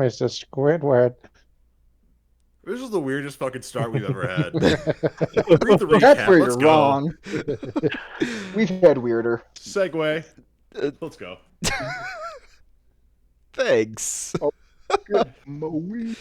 Mr. Squidward. This is the weirdest fucking start we've ever had. Read the That's recap. where Let's you're go. wrong. We've had weirder. Segue. Let's go. Thanks. Good Moe.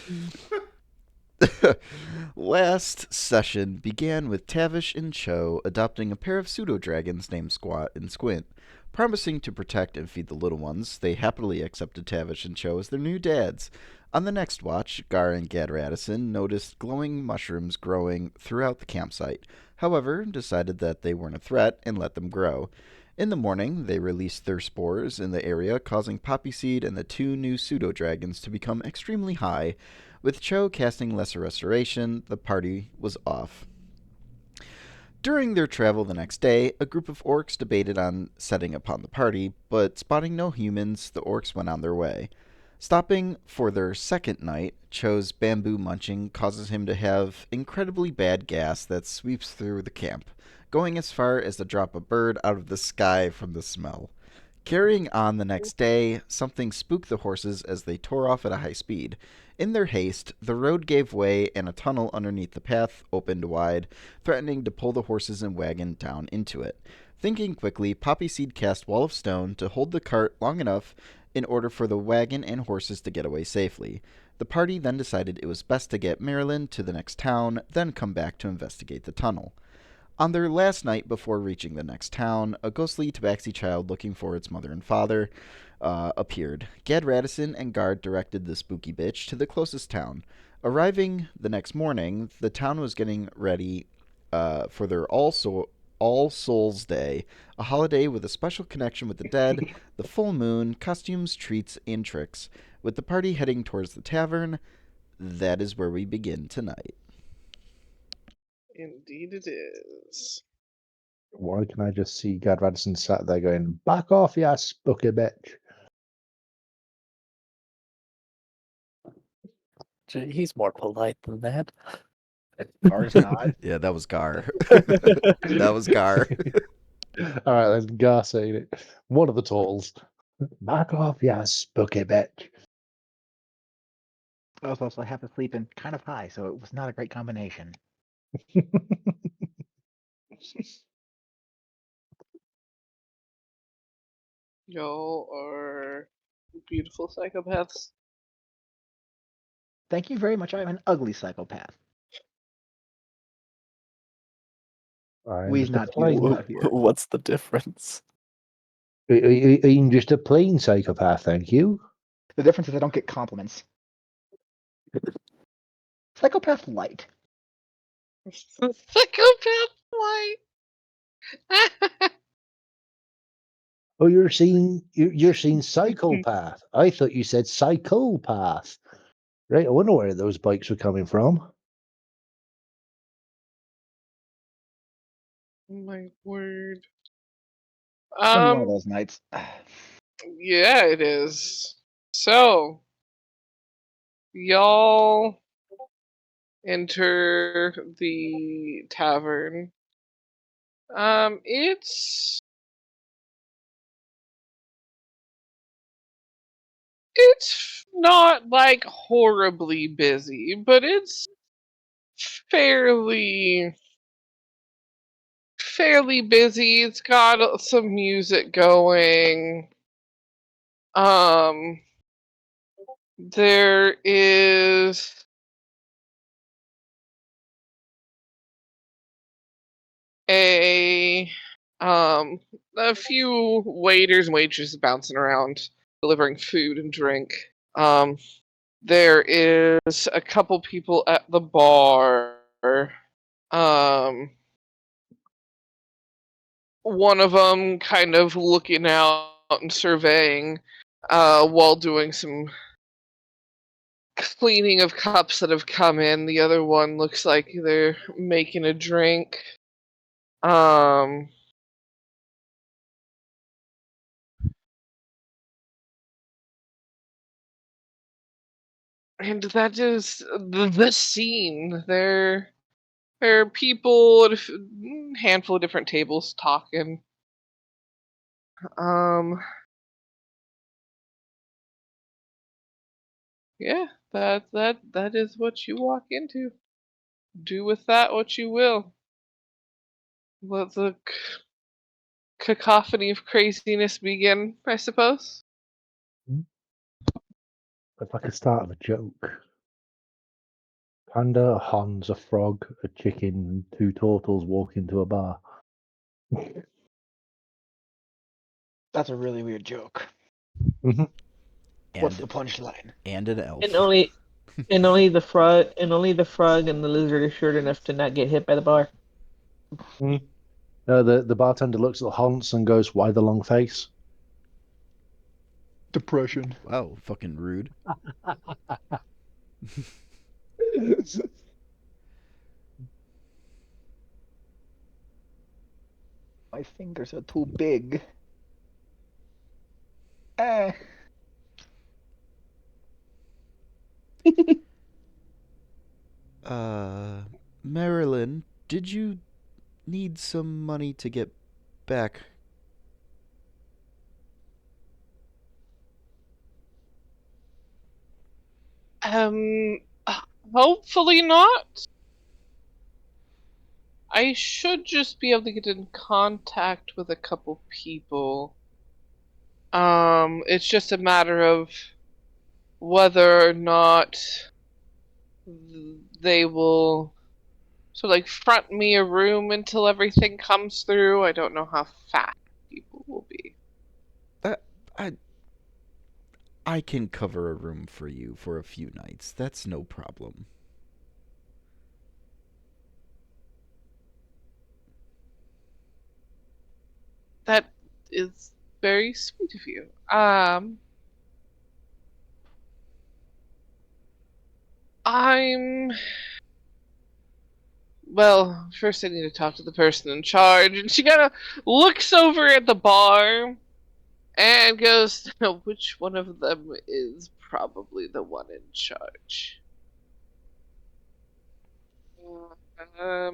Last session began with Tavish and Chou adopting a pair of pseudo-dragons named Squat and Squint. Promising to protect and feed the little ones, they happily accepted Tavish and Chou as their new dads. On the next watch, Gar and Gaddradison noticed glowing mushrooms growing throughout the campsite. However, decided that they weren't a threat and let them grow. In the morning, they released their spores in the area, causing Poppyseed and the two new pseudo-dragons to become extremely high. With Chou casting Lesser Restoration, the party was off. During their travel the next day, a group of orcs debated on setting upon the party, but spotting no humans, the orcs went on their way. Stopping for their second night, Chou's bamboo munching causes him to have incredibly bad gas that sweeps through the camp, going as far as to drop a bird out of the sky from the smell. Carrying on the next day, something spooked the horses as they tore off at a high speed. In their haste, the road gave way and a tunnel underneath the path opened wide, threatening to pull the horses and wagon down into it. Thinking quickly, Poppyseed cast Wall of Stone to hold the cart long enough in order for the wagon and horses to get away safely. The party then decided it was best to get Marilyn to the next town, then come back to investigate the tunnel. On their last night before reaching the next town, a ghostly tabaxi child looking for its mother and father appeared. Gaddradison and Guard directed the spooky bitch to the closest town. Arriving the next morning, the town was getting ready for their All Souls Day, a holiday with a special connection with the dead, the full moon, costumes, treats, and tricks. With the party heading towards the tavern, that is where we begin tonight. Indeed it is. Why can I just see Gaddradison sat there going, back off, you spooky bitch? Gee, he's more polite than that. Gar's not. Yeah, that was Gar. That was Gar. All right, let's Gar saying it. One of the tolls. Back off, you spooky bitch. I was also half asleep and kind of high, so it was not a great combination. Y'all are beautiful psychopaths. Thank you very much. I'm an ugly psychopath. I'm We's just a not plain- beautiful out here. What's the difference? I'm just a plain psychopath, thank you. The difference is I don't get compliments. Psychopath light. Psychopath light. Oh, you're seeing psychopath. I thought you said psychopath. Right, I wonder where those bikes were coming from. My word. Been one of those nights. Yeah, it is. So, y'all enter the tavern. It's not like horribly busy, but it's fairly busy. It's got some music going. There is a few waiters and waitresses bouncing around delivering food and drink. There is a couple people at the bar. One of them kind of looking out and surveying while doing some cleaning of cups that have come in. The other one looks like they're making a drink. And that is the scene. There are people at a handful of different tables talking. Yeah, that is what you walk into. Do with that what you will. Let the cacophony of craziness begin, I suppose. It's like a start of a joke. Panda, a Hans, a frog, a chicken, and 2 turtles walk into a bar. That's a really weird joke. Mhm. What's And, the punchline? and an elf. And only the frog and the lizard are short enough to not get hit by the bar. No, the bartender looks at Hans and goes, "Why the long face?" Depression. Wow, fucking rude. My fingers are too big. Eh. Marilyn, did you need some money to get back? Hopefully not. I should just be able to get in contact with a couple people. It's just a matter of whether or not they will front me a room until everything comes through. I don't know how fast people will be. I can cover a room for you for a few nights. That's no problem. That is very sweet of you. Well, first I need to talk to the person in charge, and she kind of looks over at the bar and goes, which one of them is probably the one in charge? I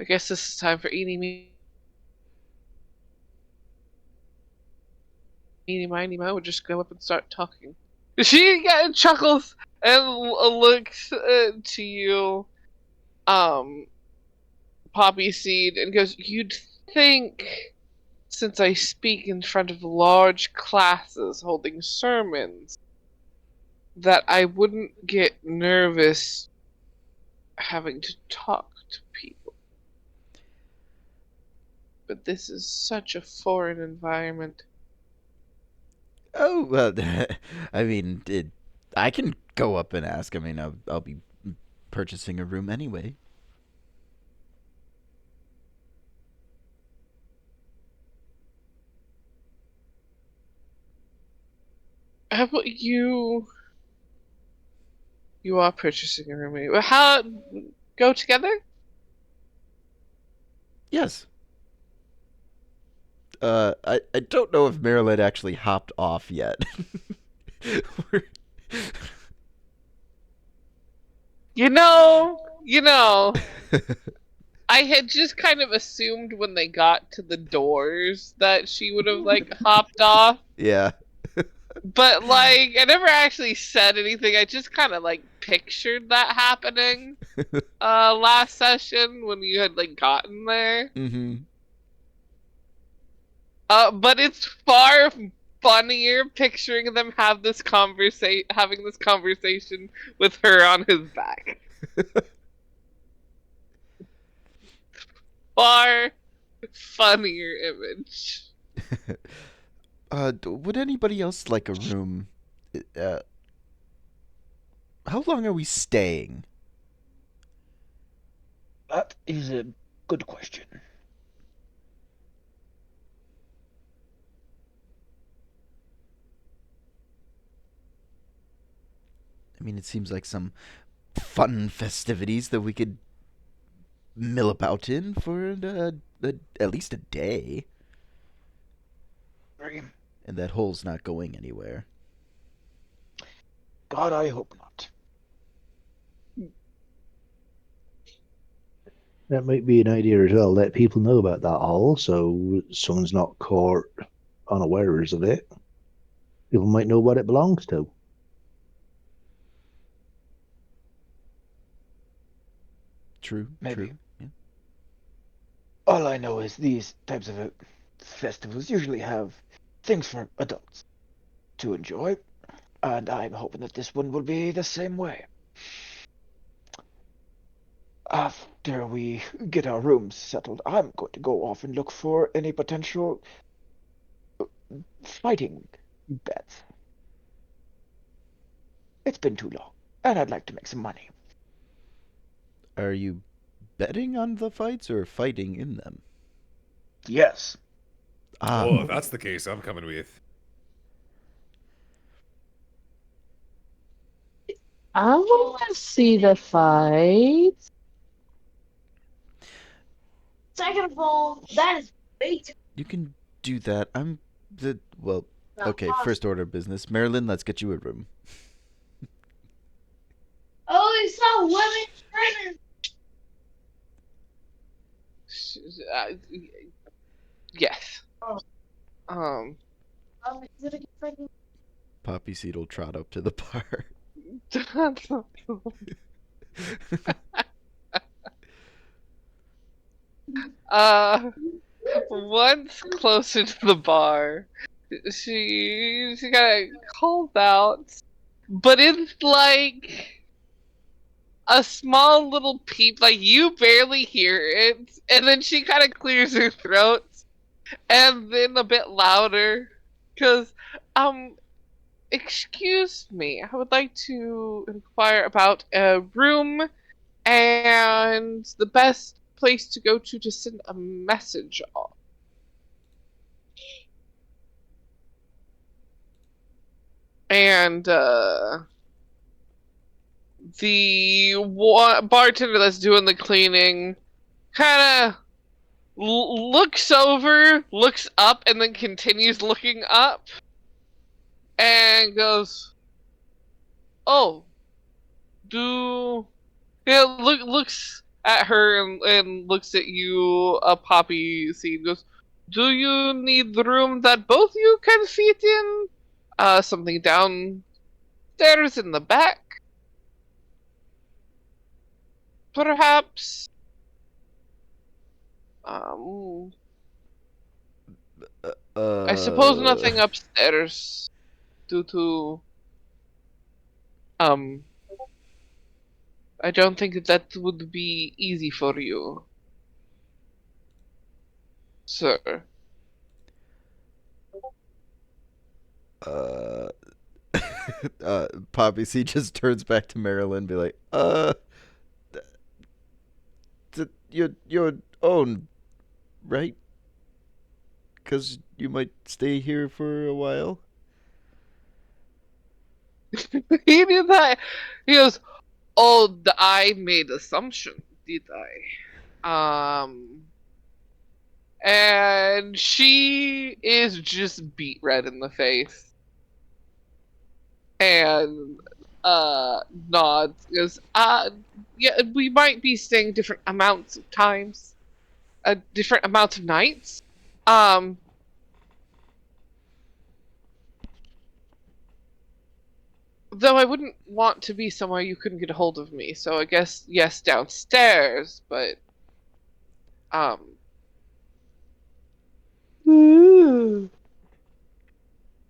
guess this is time for eeny, miny, mo. We'll just go up and start talking. She chuckles and looks to you, Poppyseed, and goes, "You'd think, since I speak in front of large classes holding sermons, that I wouldn't get nervous having to talk to people. But this is such a foreign environment." Oh, well, I mean, I can go up and ask. I mean, I'll be purchasing a room anyway. How about you are purchasing a room? How go together? Yes. I don't know if Marilyn actually hopped off yet. You know, I had just kind of assumed when they got to the doors that she would have hopped off. Yeah. But I never actually said anything. I just kind of pictured that happening last session when you had gotten there. Mm-hmm. But it's far funnier picturing them having this conversation with her on his back. Far funnier image. Would anybody else like a room? How long are we staying? That is a good question. I mean, it seems like some fun festivities that we could mill about in for at least a day. And that hole's not going anywhere. God, I hope not. That might be an idea as well. Let people know about that hole so someone's not caught unawares of it. People might know what it belongs to. True. Maybe. True. Yeah. All I know is these types of festivals usually have things for adults to enjoy, and I'm hoping that this one will be the same way. After we get our rooms settled, I'm going to go off and look for any potential fighting bets. It's been too long, and I'd like to make some money. Are you betting on the fights or fighting in them? Yes. Oh, if that's the case, I'm coming with. I want to see the fight. Second of all, that is way too. You can do that. Okay, first order of business. Marilyn, let's get you a room. Oh, it's not women Yes. is it a freaking Poppyseed will trot up to the bar. Once closer to the bar, she kind of calls out, but it's like a small little peep, like you barely hear it, and then she kind of clears her throat, and then a bit louder, because, excuse me, I would like to inquire about a room and the best place to go to send a message on. And the bartender that's doing the cleaning kind of looks over, looks up, and then continues looking up and goes, "Oh, looks at her and looks at you, a Poppyseed, goes, do you need the room that both you can fit in? Something downstairs in the back? Perhaps? I suppose nothing upstairs due to, I don't think that would be easy for you, sir." Poppyseed just turns back to Marilyn and be like, your own, right? Because you might stay here for a while. He did that. He goes, "Oh, I made assumption, did I?" And she is just beat red in the face. And nods, goes, yeah, we might be staying different amounts of times, different amounts of nights. Though I wouldn't want to be somewhere you couldn't get a hold of me, so I guess yes, downstairs, but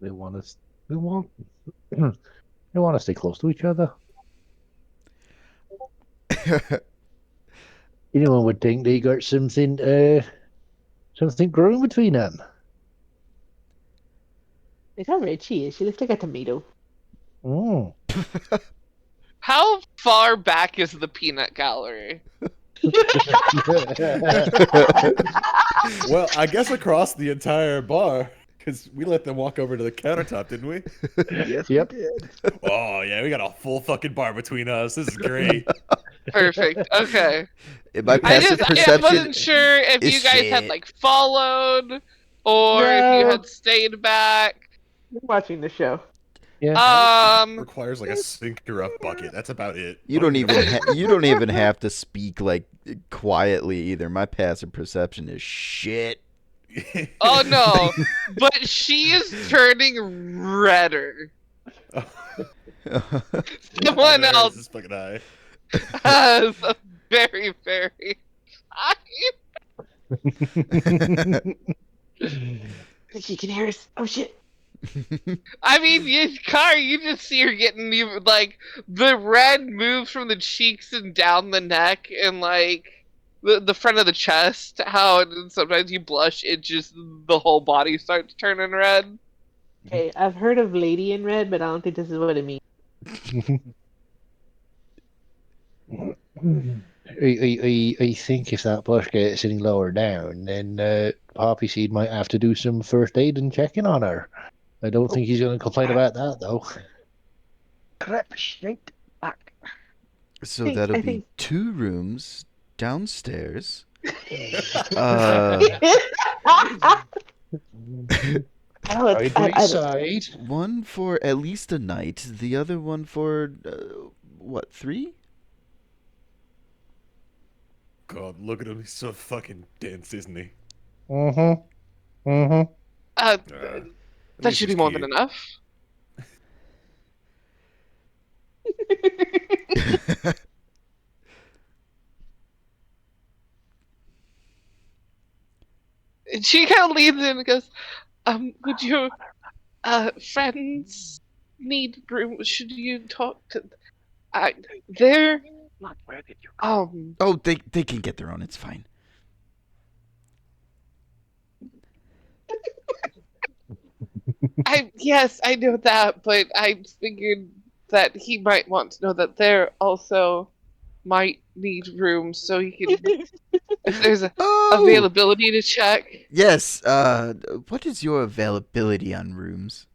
They want us. They want. They want to stay close to each other. Anyone would think they got something growing between them. Look how red she is. She looks like a tomato. Mm. how far back is the peanut gallery? Well, I guess across the entire bar, because we let them walk over to the countertop, didn't we? Yes, Yep. we did. Oh, yeah, we got a full fucking bar between us. This is great. Perfect. Okay. My passive I perception wasn't sure if is you guys had shit. like followed or if you No. had stayed back. I'm watching the show. Yeah. Requires like a sinker up bucket. That's about it. You don't even have to speak like quietly either. My passive perception is shit. Oh no, but she is turning redder. Someone There's else this fucking eye. has a very, very. She can hear us. Oh shit. I mean, Kari, you just see her getting even, like, the red moves from the cheeks and down the neck and, like, the front of the chest. How sometimes you blush, it just, the whole body starts turning red. Okay, I've heard of Lady in Red, but I don't think this is what it means. I think if that blush gets any lower down, then Poppyseed might have to do some first aid and checking on her. I don't think he's going to complain about that, though. Crap, shite. Back. So think- that'll I be think- 2 rooms downstairs. Oh, Side by side. One for at least a night. The other one for, what, 3? God, look at him. He's so fucking dense, isn't he? Mm-hmm. Mm-hmm. At That least should be he's more cute. than enough. And she kind of leans in and goes, would your friends need room? Should you talk to... they're... Not where did you go? Oh, they can get their own. It's fine. Yes, I know that, but I figured that he might want to know that there also might need room, so he can, if there's availability to check. Yes. What is your availability on rooms?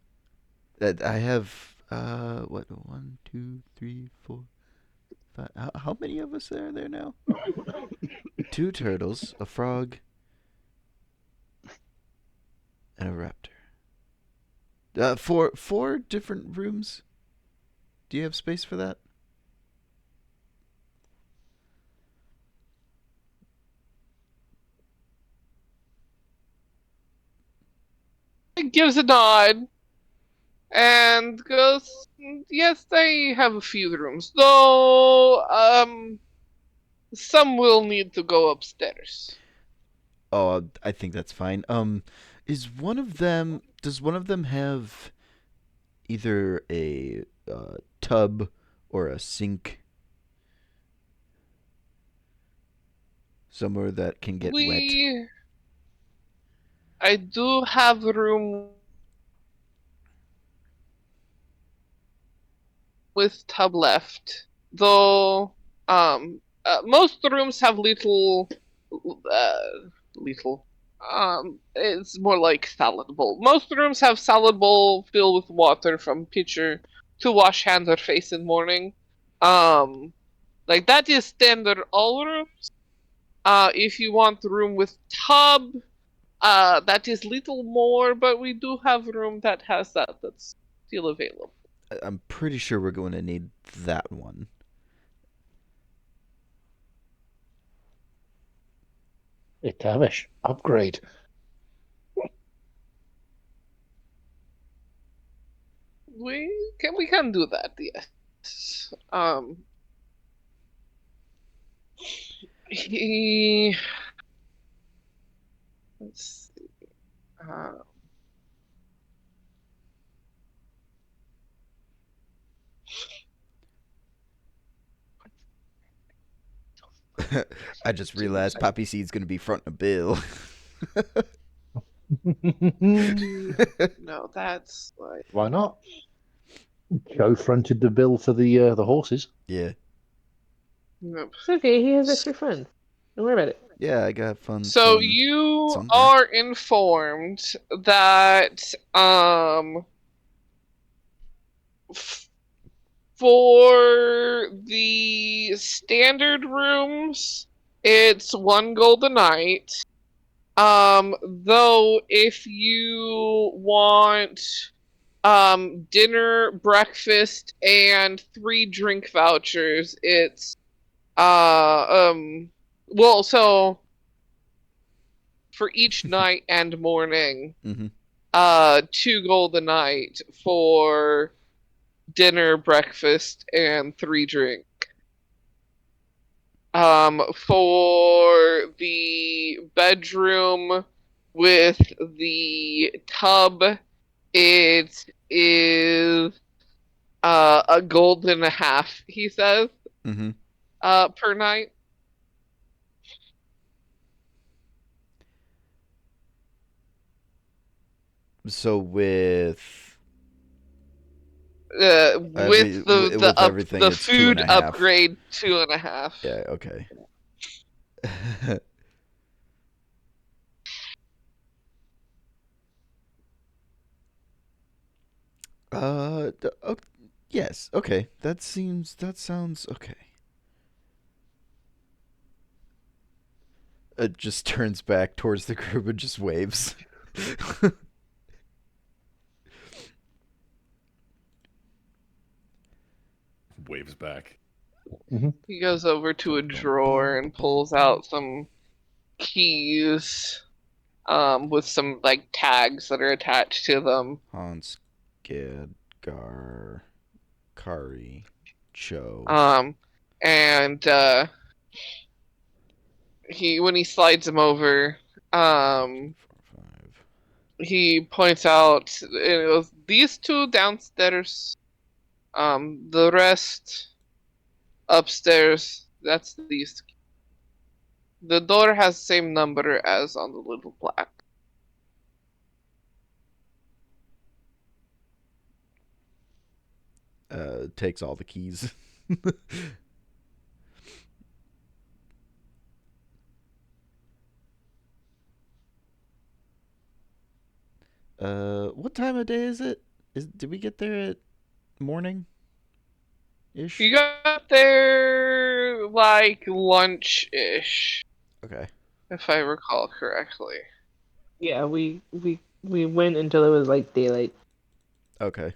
That I have. What? 1, 2, 3, 4, 5. How many of us are there now? 2 turtles, a frog, and a raptor. 4 different rooms. Do you have space for that? He gives a nod and goes, yes, they have a few rooms, though, some will need to go upstairs. Oh, I think that's fine. Does one of them have either a tub or a sink somewhere that can get wet? I do have room with tub left, though, most rooms have little, it's more like salad bowl. Most rooms have salad bowl filled with water from pitcher to wash hands or face in morning. Like that is standard all rooms. If you want room with tub, that is little more, but we do have room that has that's still available. I'm pretty sure we're going to need that one. Hey, Tavish, upgrade. We can do that, yes. Let's see. I just realized Poppyseed's going to be fronting a bill. No, that's like... Why not? Chou fronted the bill for the horses. Yeah. Nope. It's okay, he has extra funds. Don't worry about it. Yeah, I got fun. So you are informed that for the standard rooms, it's 1 gold a night. Though if you want dinner, breakfast, and 3 drink vouchers, it's well, so for each night and morning, 2 gold a night for dinner, breakfast, and 3 drink. For the bedroom with the tub, it is a gold and a half, he says, Mm-hmm. per night. So with With with everything, the it's two and food a half. upgrade, 2.5. Yeah. Okay. Yes. Okay. That sounds okay. It just turns back towards the group and just waves. Waves back. He goes over to a drawer and pulls out some keys, with some like tags that are attached to them. Hans, Gadgar, Kari, Chou. And when he slides them over, 4, 5. he points out it was these two downstairs, the rest upstairs. That's these. The door has the same number as on the little plaque. Takes all the keys. What time of day is it? Did we get there at morning? Ish. You got there like lunch-ish, Okay. if I recall correctly. Yeah, we went until it was like daylight. Okay.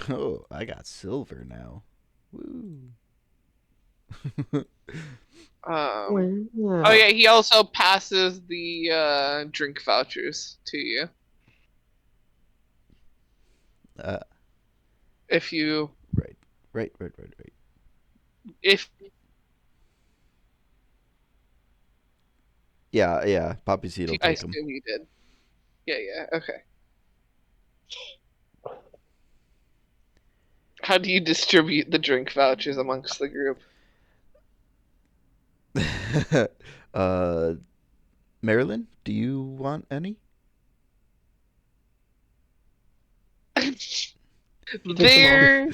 Oh, I got silver now. Woo. Oh yeah, he also passes the drink vouchers to you. If you Right. if Yeah. Poppyseed will I take them. assume you did. Yeah, okay. How do you distribute the drink vouchers amongst the group? Marilyn, do you want any? There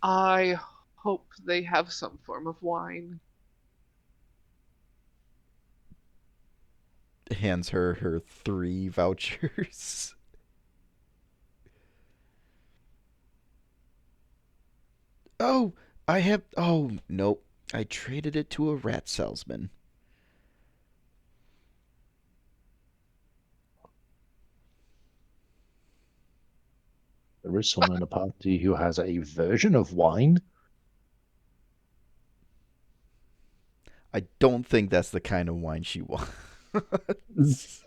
I hope they have some form of wine. Hands her 3 vouchers. Oh, nope. I traded it to a rat salesman. There is someone in the party who has a version of wine. I don't think that's the kind of wine she wants.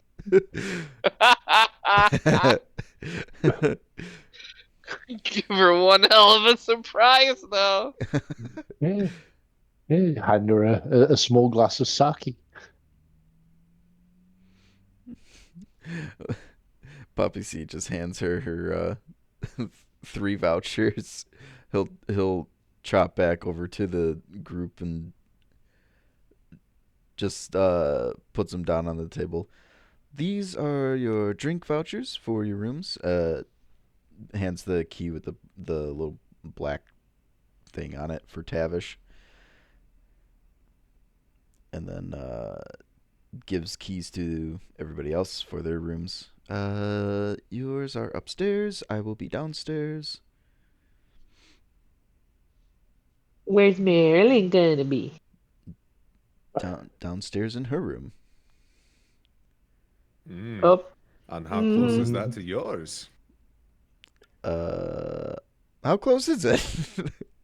Give her one hell of a surprise, though. Yeah. Hand her a small glass of sake. Poppyseed just hands her 3 vouchers. He'll chop back over to the group and just puts them down on the table. These are your drink vouchers for your rooms. Hands the key with the little black thing on it for Tavish. And then gives keys to everybody else for their rooms. Yours are upstairs. I will be downstairs. Where's Marilyn gonna be? Downstairs in her room. Up. And how close is that to yours? How close is it?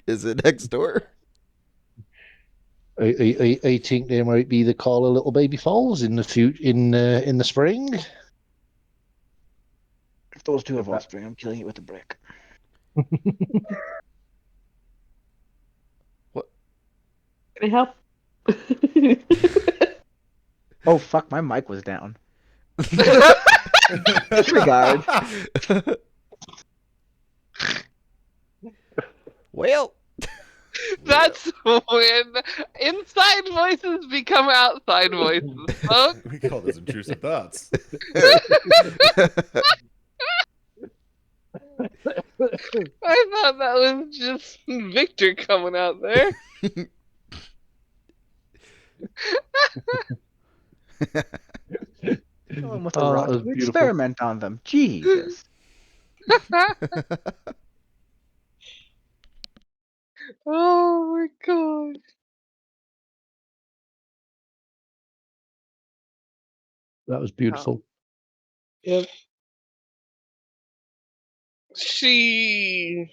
Is it next door? I think there might be the call of little baby falls in the spring. If those two have offspring, I'm killing it with a brick. What? Can I help? Oh fuck, my mic was down. Disregard. Well, That's when inside voices become outside voices, folks. We call those intrusive thoughts. I thought that was just Victor coming out there. Kill them with a Oh, that rock. was You beautiful. experiment on them. Jesus. Oh my god. That was beautiful. Yep. She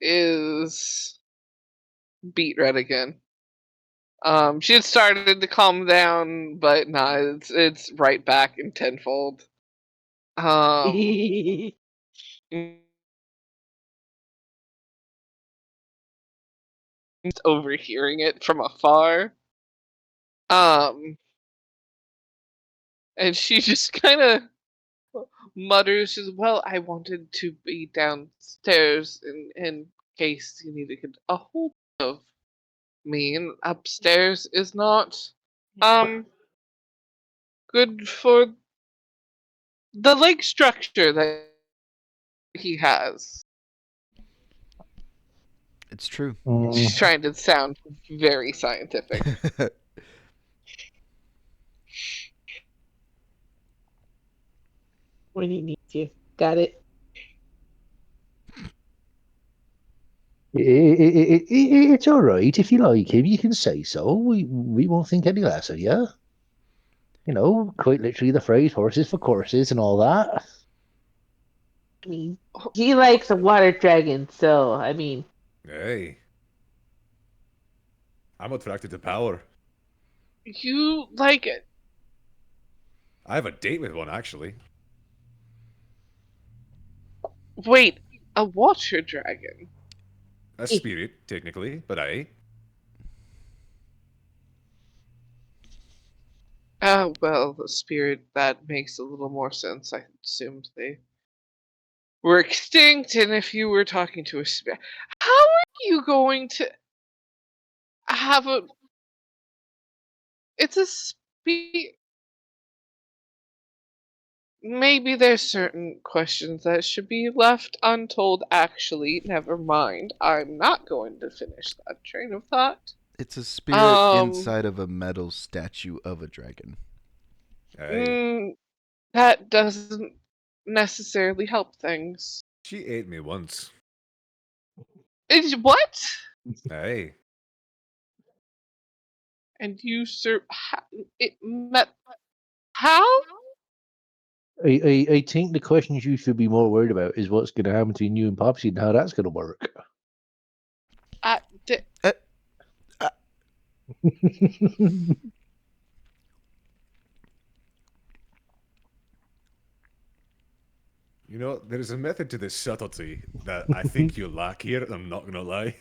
is beat red again. She had started to calm down, but nah, it's right back in tenfold. Overhearing it from afar. And she just kind of mutters, well, I wanted to be downstairs in case you needed a hold of me, and upstairs is not good for the leg structure that he has. it's true. She's trying to sound very scientific. When he needs you. Got it. It's all right. If you like him, you can say so. We won't think any less of you. You know, quite literally the phrase horses for courses and all that. I mean, he likes a water dragon, so I mean. Hey. I'm attracted to power. You like it? I have a date with one, actually. Wait, a water dragon? A spirit, technically, but I. Well, the spirit, that makes a little more sense. I assumed they were extinct, and if you were talking to a spirit, how are you going to have a? It's a spirit. Maybe there's certain questions that should be left untold. Actually, never mind. I'm not going to finish that train of thought. It's a spirit inside of a metal statue of a dragon. Hey. That doesn't necessarily help things. She ate me once. What? Hey. And you it met how? I think the questions you should be more worried about is what's going to happen between you and Poppyseed and how that's going to work. You know, there's a method to this subtlety that I think you lack here, I'm not gonna lie.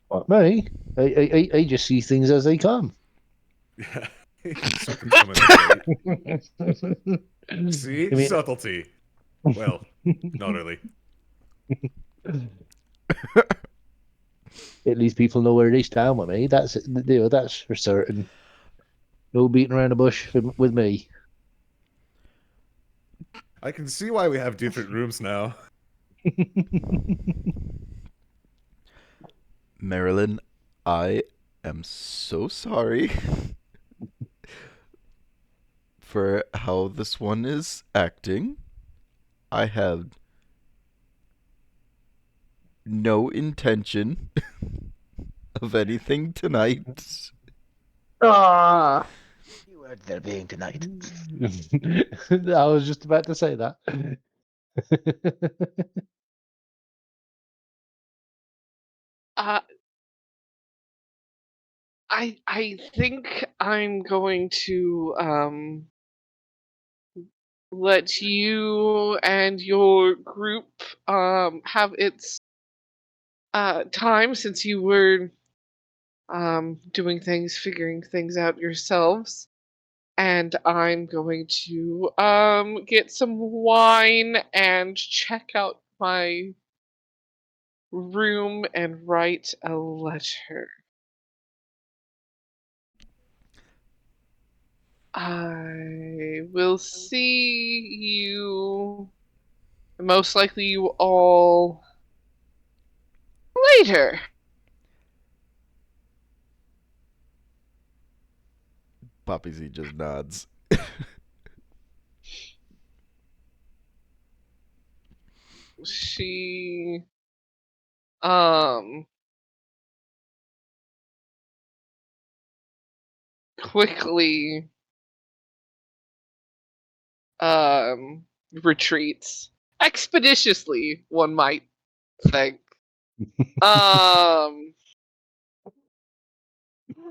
What, me? I just see things as they come. Something's coming up. See? I mean, subtlety. Well, not really. at least people know where they stand with me. That's that's for certain. No beating around the bush with me. I can see why we have different rooms now. Marilyn, I am so sorry for how this one is acting. I have no intention of anything tonight. Ah. You are there being tonight. I was just about to say that. I think I'm going to let you and your group have its time, since you were doing things, figuring things out yourselves. And I'm going to get some wine and check out my room and write a letter. I will see you, most likely you all, later. Poppyseed just nods. She quickly retreats expeditiously, one might think,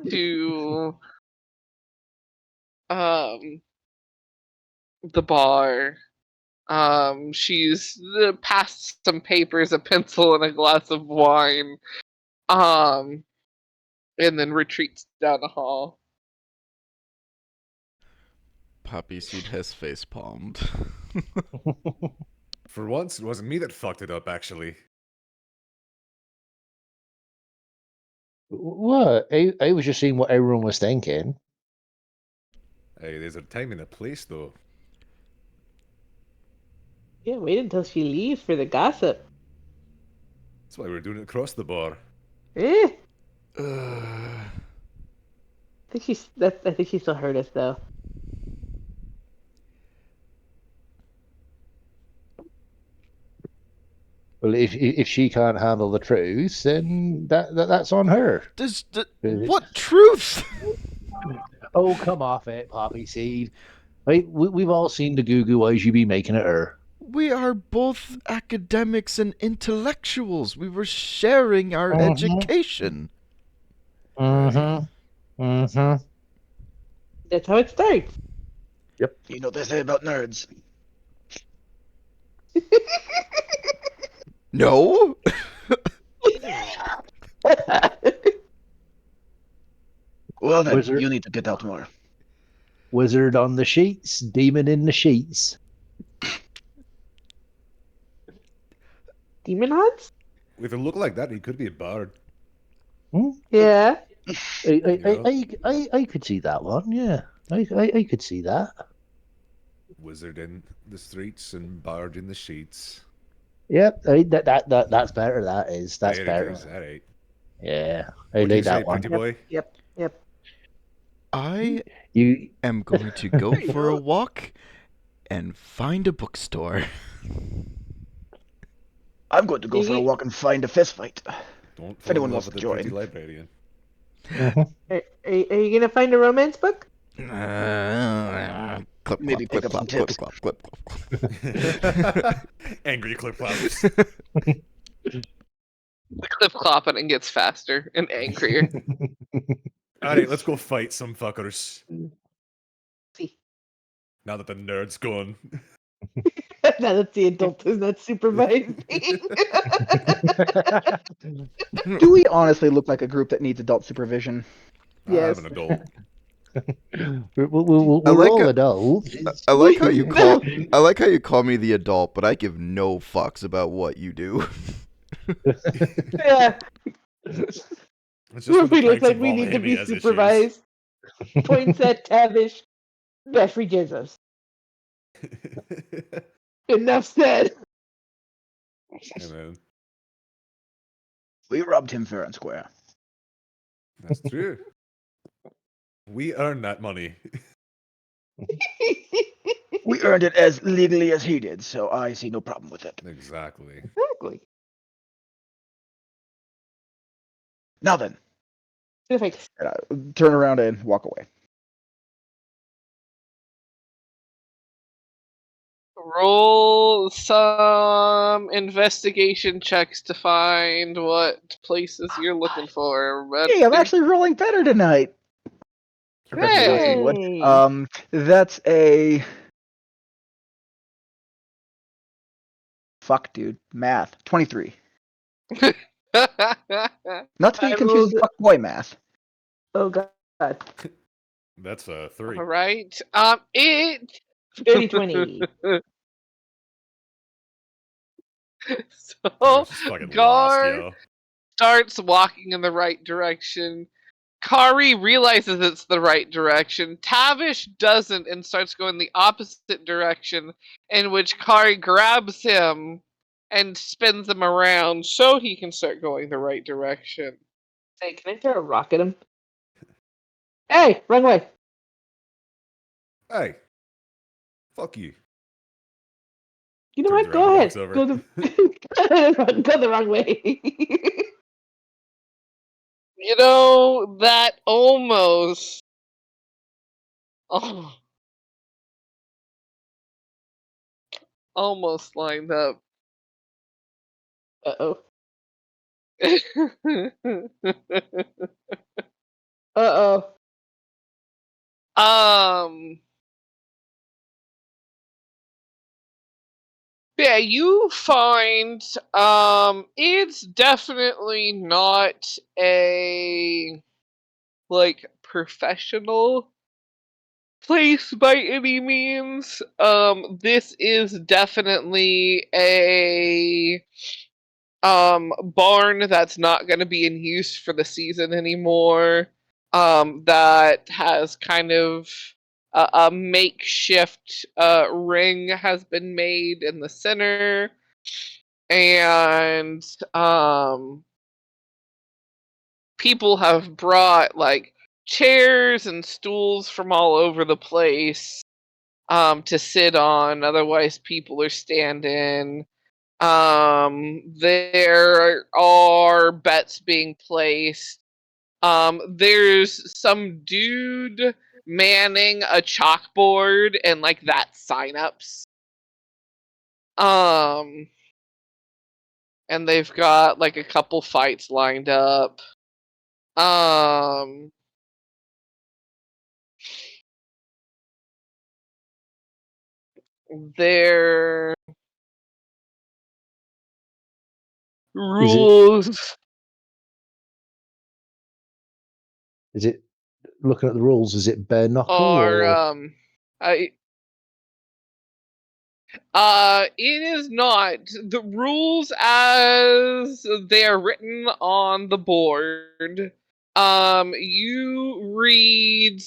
to the bar. She's passed some papers, a pencil, and a glass of wine. And then retreats down the hall. Poppyseed has face palmed. For once, it wasn't me that fucked it up, actually. What? I was just seeing what everyone was thinking. Hey, there's a time and a place, though. Yeah, wait until she leaves for the gossip. That's why we're doing it across the bar. Eh. Uh, I think she still heard us though. Well, if she can't handle the truth, then that's on her. what truth? Oh, come off it, Poppyseed. Right, we've all seen the goo-goo eyes you be making at her. We are both academics and intellectuals. We were sharing our Mhm. education. Mm-hmm. Mm-hmm. That's how it starts. Yep. You know what they say about nerds. No? Well then, Wizard. you need to get out more. Wizard on the sheets, demon in the sheets. Demon hunts? With a look like that, he could be a bard. Yeah. I could see that one. Yeah, I could see that. Wizard in the streets and bard in the sheets. Yep, that's better. That's There better. it is. All right. Yeah, I What do you like say, that one. pretty boy? Yep. I You am going to go for a walk and find a bookstore. I'm going to go for a walk and find a fist fight. Don't If fall in anyone love wants with to the pretty join. librarian. Are you gonna find a romance book? Clip, Maybe clop, pick up some clip, tips. clop, clip, clop. Angry clip clappers. The clip clopping and gets faster and angrier. All right, let's go fight some fuckers. See. Now that the nerd's gone. Now that the adult is not supervising. Do we honestly look like a group that needs adult supervision? Yes. I'm an adult. we're like all a- adults. I like how you call I like how you call me the adult, but I give no fucks about what you do. Yeah. It's just when the We look pints like we involve need to him, he be has issues. supervised. Points at Tavish. Jeffrey Jesus. Enough said. Hey, man, We robbed him fair and square. that's true. We earn that money. We earned it as legally as he did, so I see no problem with it. Exactly. Exactly. Now then, Perfect. turn around and walk away. Roll some investigation checks to find what places you're looking for. Hey, I'm actually rolling better tonight. Compared to the last Hey! one would. That's a fuck, dude. Math 23. Not to be I confused with rolled. fuck boy math. Oh god. That's a 3. All right. It. 30-20. So Tavish is fucking lost, Gar yo. starts walking in the right direction. Kari realizes it's the right direction. Tavish doesn't and starts going the opposite direction, in which Kari grabs him and spins him around so he can start going the right direction. Hey, can I throw a rock at him? Hey, wrong way. Hey. Fuck you. You know Turns what? around Go and ahead. walks over. Go go the wrong way. You know, that almost. Oh, almost lined up. Uh-oh. Uh-oh. um. Yeah, you find it's definitely not a like professional place by any means. This is definitely a barn that's not going to be in use for the season anymore. That has kind of a makeshift ring has been made in the center, and people have brought like chairs and stools from all over the place to sit on. Otherwise, people are standing. There are bets being placed. There's some dude manning a chalkboard and like that signups. And they've got like a couple fights lined up. Their rules Is it looking at the rules? Is it bare knuckle are or it is not. The rules as they are written on the board. You read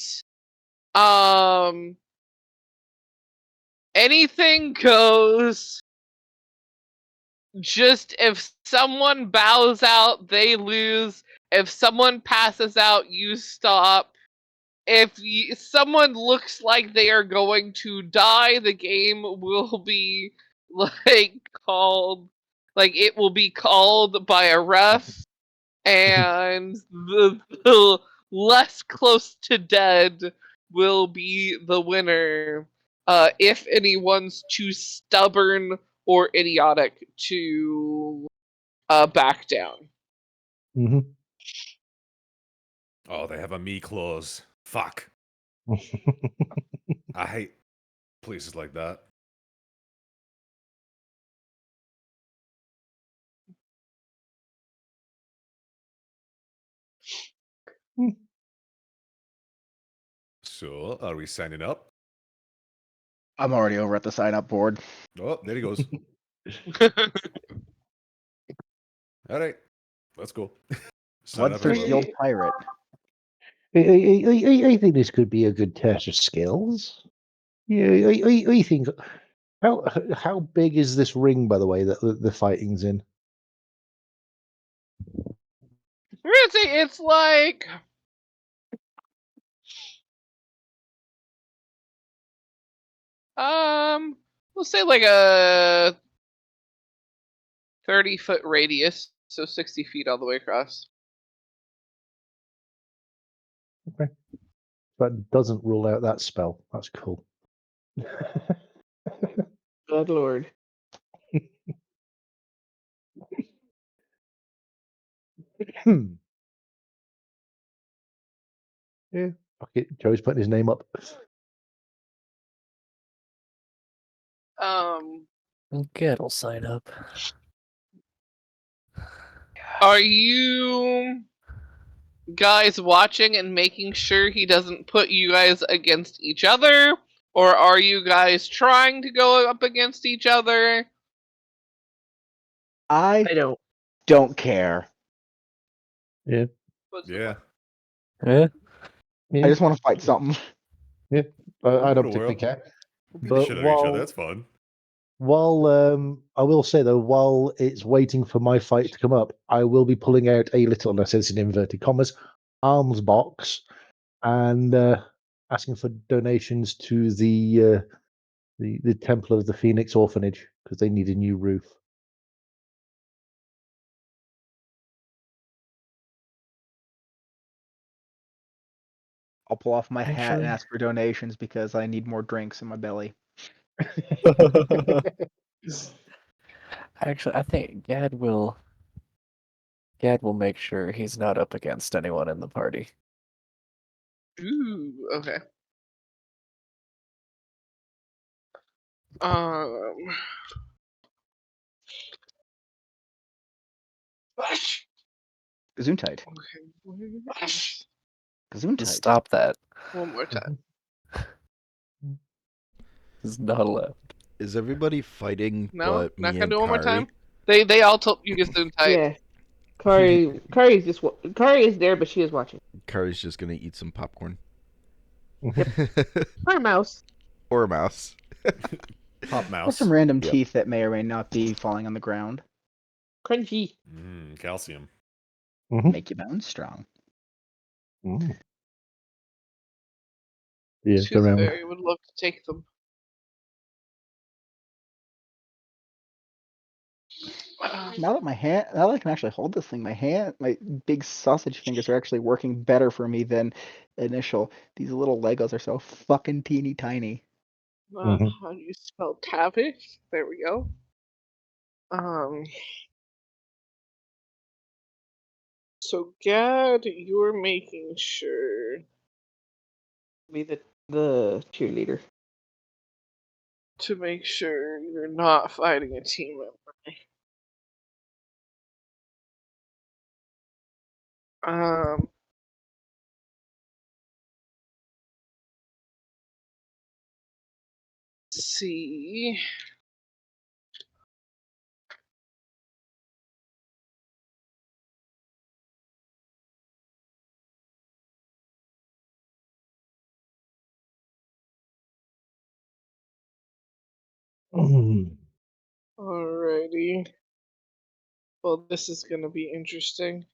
anything goes. Just if someone bows out, they lose. If someone passes out, you stop. If someone looks like they are going to die, the game will be like called, like it will be called by a ref, and the less close to dead will be the winner. If anyone's too stubborn or idiotic to back down. hmm Oh, they have a me clause. Fuck. I hate places like that. So, are we signing up? I'm already over at the sign up board. Oh, there he goes. All right, let's go. Sign up Bloodthirsty everyone. old pirate. I think this could be a good test of skills. Yeah, I think. How big is this ring, by the way, that the fighting's in? It's like we'll say like a 30-foot radius, so 60 feet all the way across. That doesn't rule out that spell. That's cool. Good lord. Yeah. Okay, Joe's putting his name up. Gadd'll sign up. Are you guys watching and making sure he doesn't put you guys against each other? Or are you guys trying to go up against each other? I I don't care. Yeah. Yeah. Eh? Yeah. I just want to fight something. Yeah. I don't Give it a particularly whirl. care. We'll beat the But shit out of each other. That's fun. while I will say though, while it's waiting for my fight to come up, I will be pulling out a little, and I say this in inverted commas, alms box, and asking for donations to the Temple of the Phoenix Orphanage because they need a new roof. I'll pull off my hat and Actually- ask for donations because I need more drinks in my belly. Actually, I think Gad will make sure he's not up against anyone in the party. Ooh, okay. Um. Gesundheit. Okay. Gesundheit. Just stop that. One more time. It's not allowed. Is everybody fighting No, but not me gonna and do it one more Kari? time. They all told you get soon tight. Yeah. Kari is there, but she is watching. Kari's just gonna eat some popcorn. Or mouse. Or a mouse. Pop Or mouse. some random Yep. teeth that may or may not be falling on the ground. Crunchy. Calcium. Make your bones strong. Yeah, Tooth Fairy would love to take them. Now that I can actually hold this thing, my big sausage fingers are actually working better for me than initial. These little Legos are so fucking teeny tiny. How do you spell Tavish? There we go. So Gad, you're making sure Be the cheerleader. to make sure you're not fighting a team member. Let's see. Alrighty. Well, this is gonna be interesting.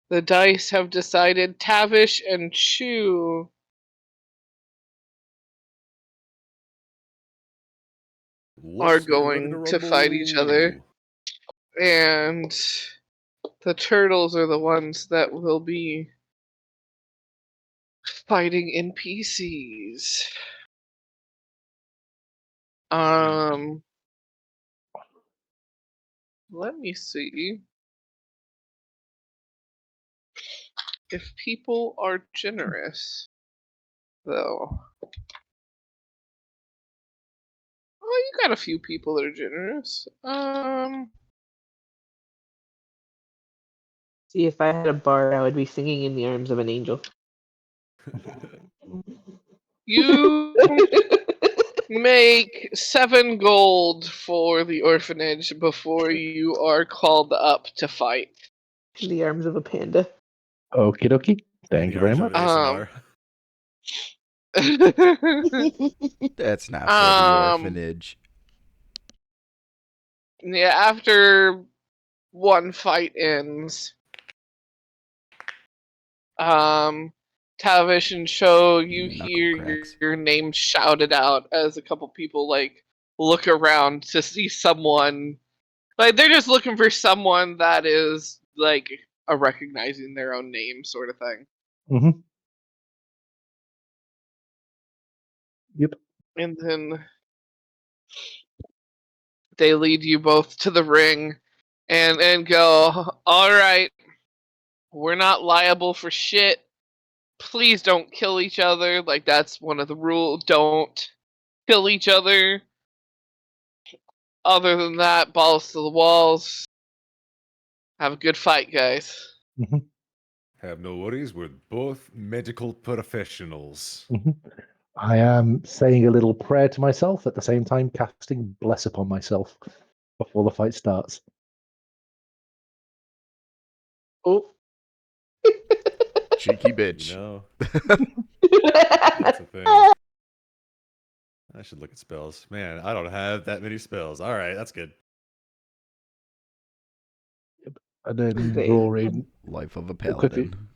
The dice have decided Tavish and Chou are Whoops, we're ready going to fight each other, rumble. and the turtles are the ones that will be fighting NPCs. Let me see if people are generous, though. Oh, you got a few people that are generous. See, if I had a bar, I would be singing in the arms of an angel. You make 7 gold for the orphanage before you are called up to fight. In the arms of a panda. Okie dokie. Thank you very Arms much. of ASMR. That's not for the orphanage. Yeah, after one fight ends, Tavish and Chou, you Knuckle hear cracks. your name shouted out as a couple people look around to see someone. They're just looking for someone that is a recognizing their own name sort of thing. Yep. And then they lead you both to the ring and go, all right, we're not liable for shit. Please don't kill each other. Like, that's one of the rules. Don't kill each other. Other than that, balls to the walls. Have a good fight, guys. Have no worries. We're both medical professionals. I am saying a little prayer to myself at the same time, casting bless upon myself before the fight starts. Oh. Cheeky You bitch. know, that's the thing. I should look at spells. Man, I don't have that many spells. All right, that's good. And then Okay. draw in Life of a quickly. paladin.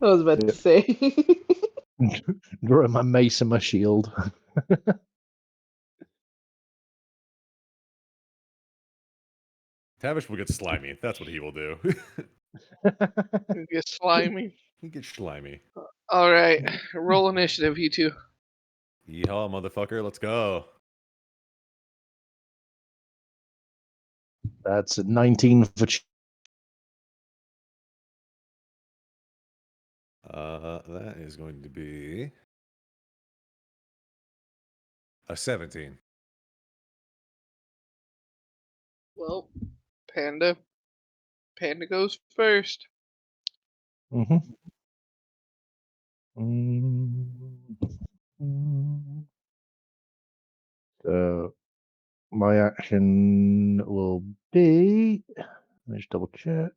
I was about to say. Draw in my mace and my shield. Tavish will get slimy. That's what he will do. You get slimy. He gets slimy. All right, roll initiative, you two. Yeehaw, motherfucker. Let's go. That's 19 for That is going to be a 17. Well, Panda goes first. So my action will be. Let me just double check.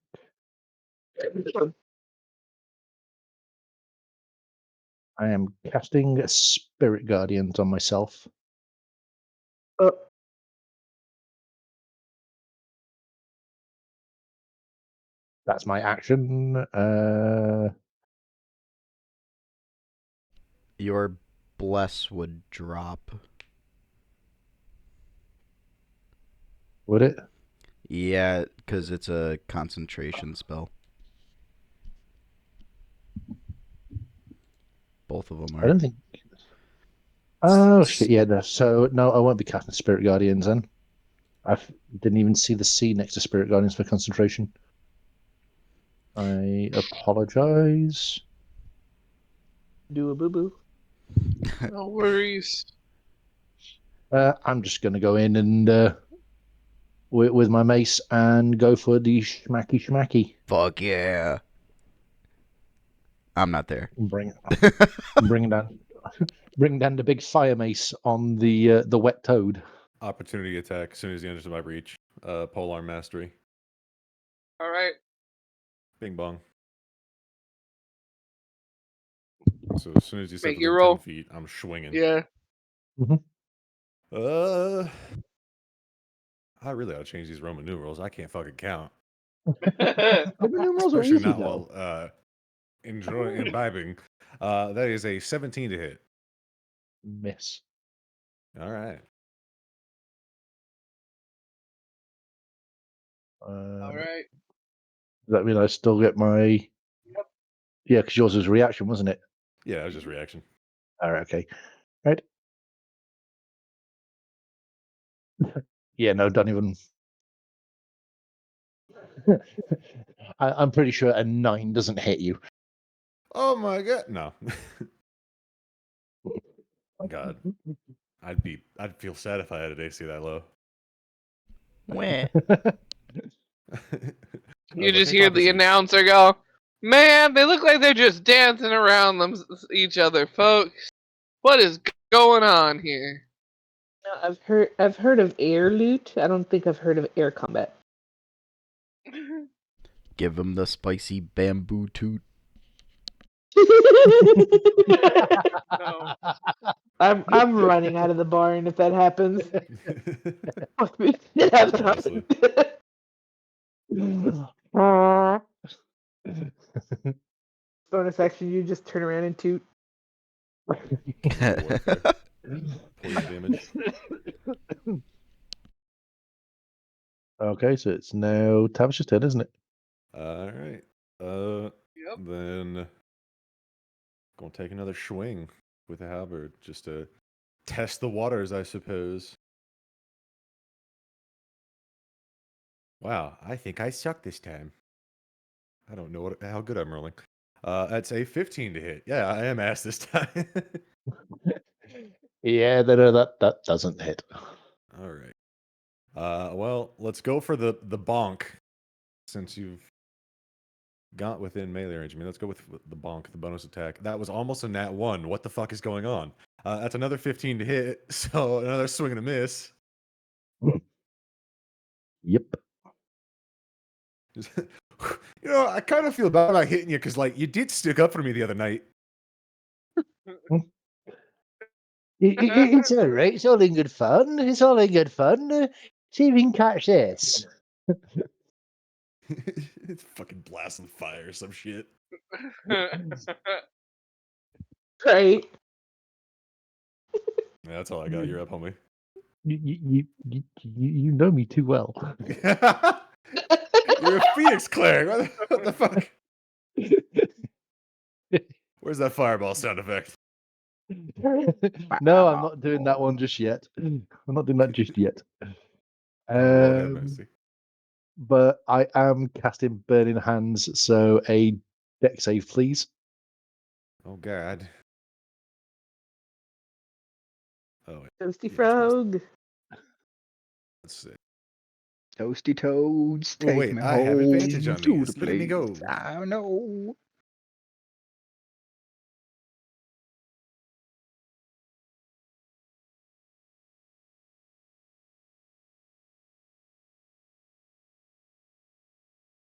I am casting Spirit Guardians on myself. That's my action. Your bless would drop. Would it? Yeah, because it's a concentration spell. Both of them are. I don't think. Oh shit! Yeah, no. So no, I won't be casting Spirit Guardians then. I didn't even see the C next to Spirit Guardians for concentration. I apologize. Do a boo boo. No worries. I'm just going to go in and with my mace and go for the schmacky. Fuck yeah. I'm not there. Bring down the big fire mace on the wet toad. Opportunity attack as soon as he enters my reach. Polearm Mastery. All right. Bing bong. So as soon as you step Make your within roll. 10 feet, I'm swinging. Yeah. I really ought to change these Roman numerals. I can't fucking count. Roman numerals are Especially easy not though. while imbibing. That is a 17 to hit. Miss. All right. All right. Does that mean I still get my? Yep. Yeah, because yours was reaction, wasn't it? Yeah, it was just reaction. All right. Okay. Right. Yeah. No. Don't even. I'm pretty sure a 9 doesn't hit you. Oh my god. No. God. I'd feel sad if I had an AC that low. Wah. You just hear the announcer go, "Man, they look like they're just dancing around each other, folks. What is going on here?" No, I've heard of air loot. I don't think I've heard of air combat. Give him the spicy bamboo toot. No. I'm running out of the barn if that happens. Honestly. Bonus action, you just turn around and toot. Poison damage. Okay, so it's now Tavish's turn, isn't it? All right. Yep. Then gonna take another swing with the halberd just to test the waters, I suppose. Wow, I think I suck this time. I don't know how good I'm rolling. That's a 15 to hit. Yeah, I am ass this time. Yeah, no, that doesn't hit. All right. Well, let's go for the bonk. Since you've got within melee range, I mean, let's go with the bonk, the bonus attack. That was almost a nat 1. What the fuck is going on? That's another 15 to hit, so another swing and a miss. Yep. You know, I kind of feel bad about hitting you because, like, you did stick up for me the other night. It's all right. It's all in good fun. It's all in good fun. See if we can catch this. It's fucking blasting fire or some shit. Right. Yeah, that's all I got. You're up, homie. You know me too well. You're a Phoenix cleric. What the fuck? Where's that fireball sound effect? No, I'm not doing that one just yet. I'm not doing that just yet. Oh, Lord have mercy. But I am casting Burning Hands, so a deck save, please. Oh, God. Oh, wait. Toasty Yeah, it's frog. Let's see. Toasty toads, Oh, take wait, me I have home advantage on to these. the Look at me go. place I know.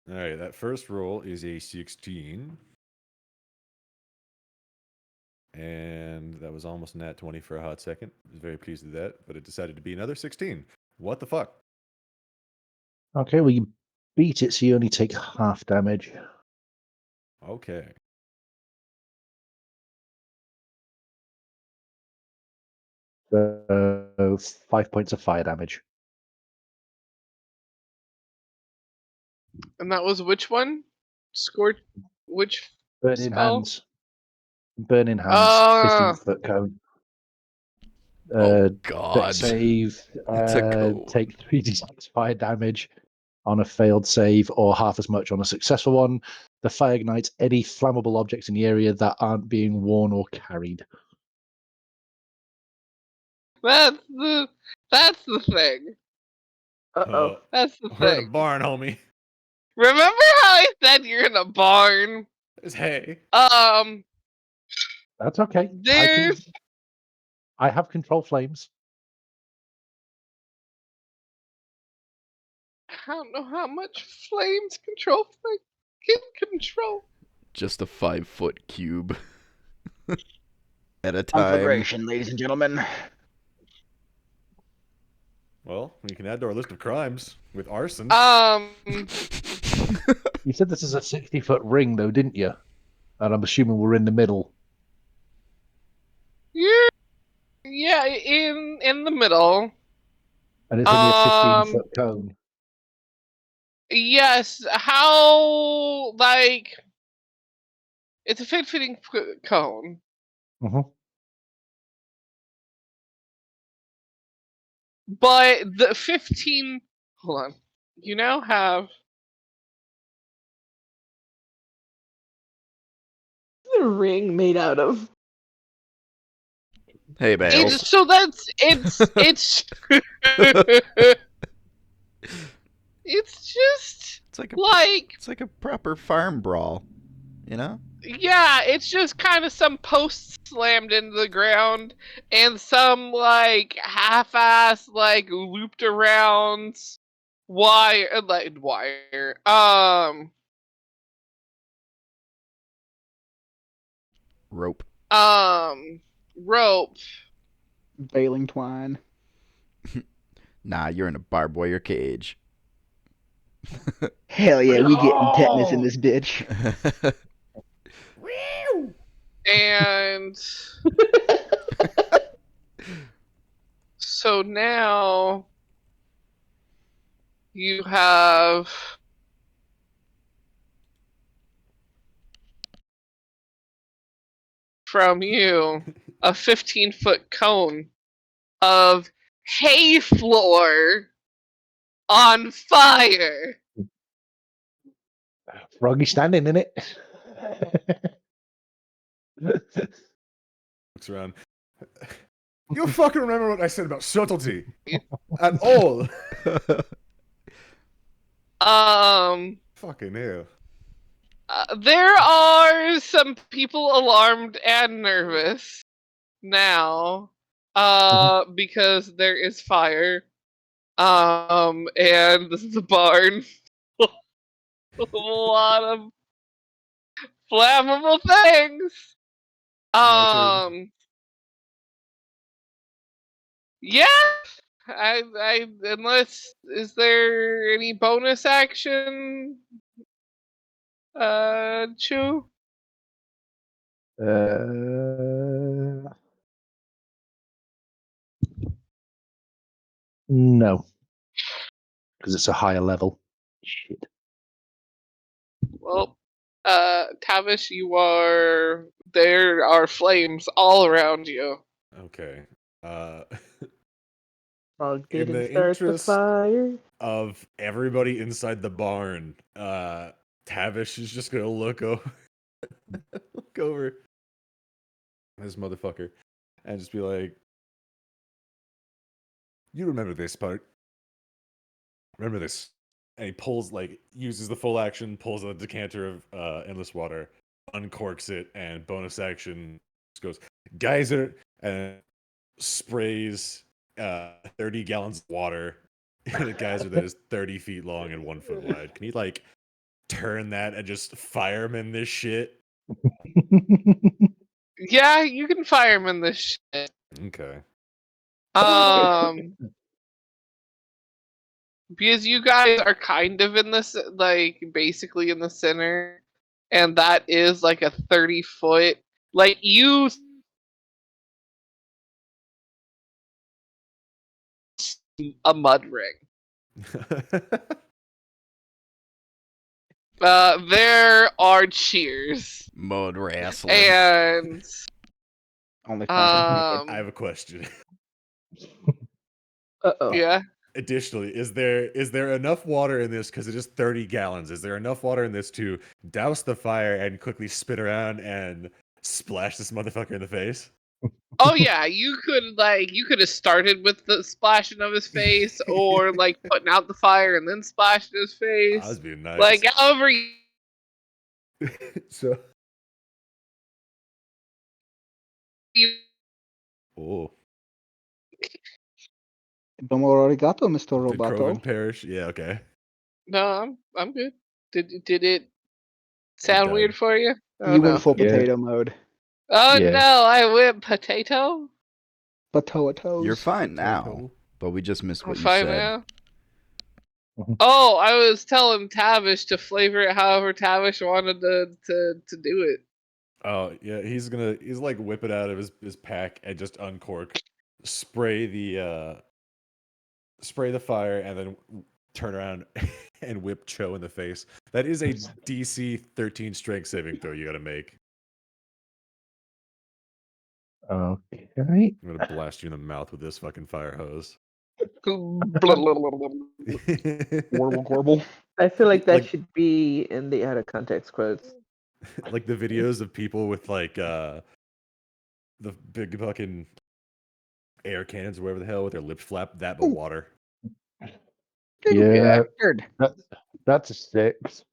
All right, that first roll is a 16. And that was almost nat 20 for a hot second. I was very pleased with that, but it decided to be another 16. What the fuck? Okay, well, you beat it, so you only take half damage. Okay. So 5 points of fire damage. And that was which one? Scored which Burning spell? Hands. Burning Hands, Ah. 15-foot cone. Oh, Deck God. save, It's a cone. take 3d6 fire damage on a failed save, or half as much on a successful one. The fire ignites any flammable objects in the area that aren't being worn or carried. That's the thing. Uh-oh. That's the We're in a thing. barn, homie. Remember how I said you're in a barn? There's hay. That's okay. There's I have control flames. I don't know how much flames control flame can control. Just a 5-foot cube at a time. Conflagration, ladies and gentlemen. Well, we can add to our list of crimes with arson. You said this is a 60-foot ring, though, didn't you? And I'm assuming we're in the middle. Yeah, in the middle. And it's only a 15-foot cone. Yes. How it's a fit-fitting cone. Mm-hmm. But the 15. Hold on. You now have. The ring made out of. Hey, Bales. It's it's it's just It's like a proper farm brawl, you know? Yeah, it's just kind of some posts slammed into the ground and some half-ass looped around wire. Rope. Rope. Baling twine. Nah, you're in a barbed wire cage. Hell yeah, we getting tetanus in this bitch. And so now you have from you a 15-foot cone of hay floor on fire. Froggy standing in it. Looks around. You fucking remember what I said about subtlety at all? Fucking hell. There are some people alarmed and nervous now, because there is fire, and this is a barn. A lot of flammable things. Yeah. I unless is there any bonus action? Chou? No, because it's a higher level. Shit. Well, Tavish, there are flames all around you. Okay. I'll In get the and start the interest fire. of everybody inside the barn, Tavish is just gonna look over this motherfucker and just be like, you remember this part? Remember this? And he uses the full action, pulls a decanter of endless water, uncorks it, and bonus action just goes geyser and sprays 30 gallons of water in a geyser that is 30 feet long and 1 foot wide. Can you turn that and just fireman this shit? Yeah, you can fireman this shit. Okay. Because you guys are kind of in this, basically in the center, and that is a 30-foot, you a mud ring. There are cheers. Mud wrestling. And Only I have a question. Uh-oh. Yeah. Additionally, is there enough water in this, because it is 30 gallons, is there enough water in this to douse the fire and quickly spin around and splash this motherfucker in the face? Oh yeah, you could have started with the splashing of his face, or putting out the fire and then splashing his I face. was being nice. However So. you. Oh. Domo arigato, Mr. Did Roboto. Croven perish? Yeah, okay. No, I'm good. Did it sound weird for you? Oh, You no. went full Yeah. potato mode. Oh Yeah. no, I went potato. Potatoes. You're fine now, Potato. but we just missed I'm what you fine said. now. Mhm. Oh, I was telling Tavish to flavor it however Tavish wanted to do it. Oh yeah, he's whip it out of his pack and just uncork, spray the fire, and then turn around and whip Chou in the face. That is a DC 13 strength saving throw you gotta make. Okay. I'm gonna blast you in the mouth with this fucking fire hose. Warble, warble. I feel like that Like- should be in the out of context quotes. Like the videos of people with the big fucking air cannons or whatever the hell with their lips flap, that but water. Yeah, Weird. that's a 6.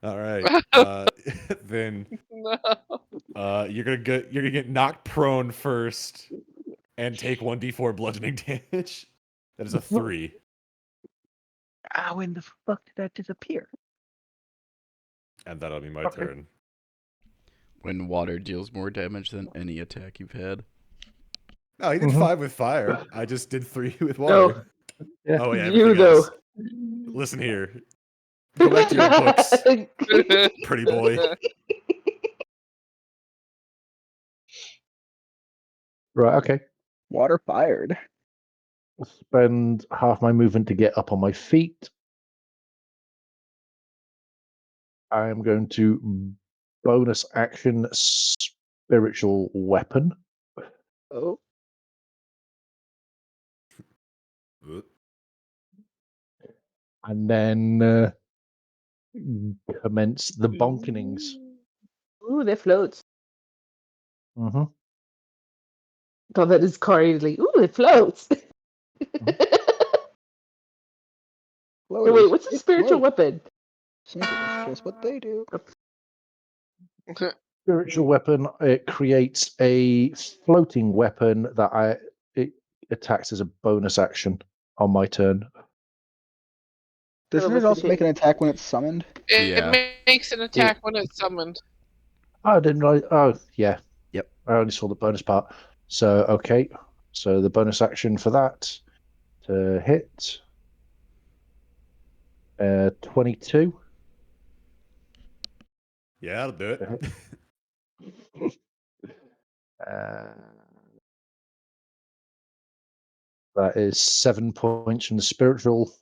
All right. Then No. you're gonna get knocked prone first and take 1d4 bludgeoning damage. That is a 3. Ah, when the fuck did that disappear? And that'll be my Okay. turn. When water deals more damage than any attack you've had. No, he did Mhm. 5 with fire. I just did 3 with water. Yeah. Oh yeah, You everything though. else. Listen here. Go back to your books, pretty boy. Right, okay. Water fired. Spend half my movement to get up on my feet. I'm going to bonus action spiritual weapon. Oh. and then commence the bonkenings. Ooh, that floats. Mm-hmm. Thought that is Kari like, ooh, it floats. Floaters, Wait, what's a it spiritual floats. weapon? Simple. It's just what they do. Spiritual weapon. It creates a floating weapon that it attacks as a bonus action on my turn. Doesn't it also make an attack when it's summoned? It makes an attack when it's summoned. Oh, didn't I? Oh, yeah. Yep. I only saw the bonus part. So, okay. So the bonus action for that to hit 22. Yeah, that'll do it. That is 7 points from the spiritual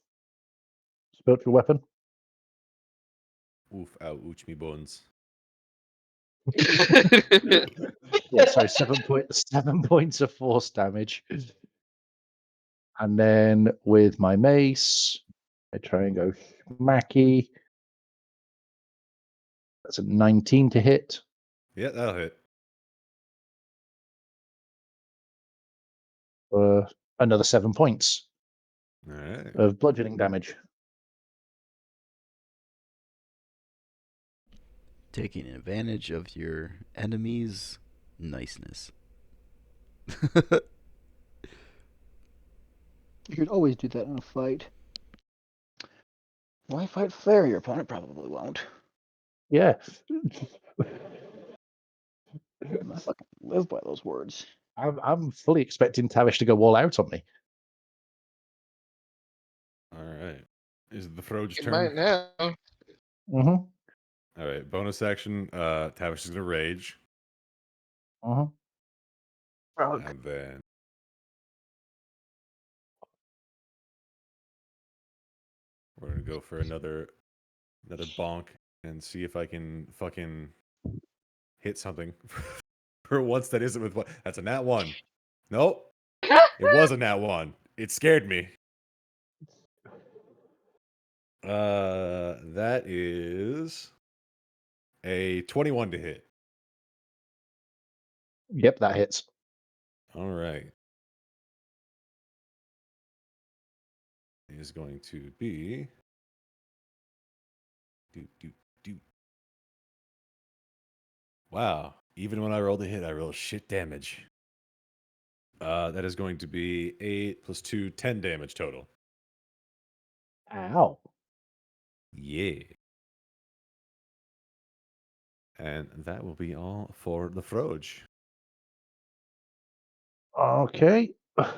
weapon. Oof, ow, ouch, me bones. Yeah, sorry, 7 points of force damage. And then with my mace, I try and go smacky. That's a 19 to hit. Yeah, that'll hit. Another 7 points All right. of bludgeoning damage. Taking advantage of your enemy's niceness. You should always do that in a fight. Why fight fair? Your opponent probably won't. Yeah. I fucking live by those words. I'm fully expecting Tavish to go all out on me. All right. Is it the Froge's It turn? might now. Mm-hmm. All right. Bonus action. Tavish is gonna rage. Mm-hmm. And then we're gonna go for another bonk and see if I can fucking hit something. For once that isn't with what that's a nat 1. Nope. It was a nat 1. It scared me. That is a 21 to hit. Yep, that hits. All right. Is going to be Wow. Even when I rolled a hit, I rolled shit damage. That is going to be 8 plus 2, 10 damage total. Ow. Yeah. And that will be all for the Froge. Okay. It's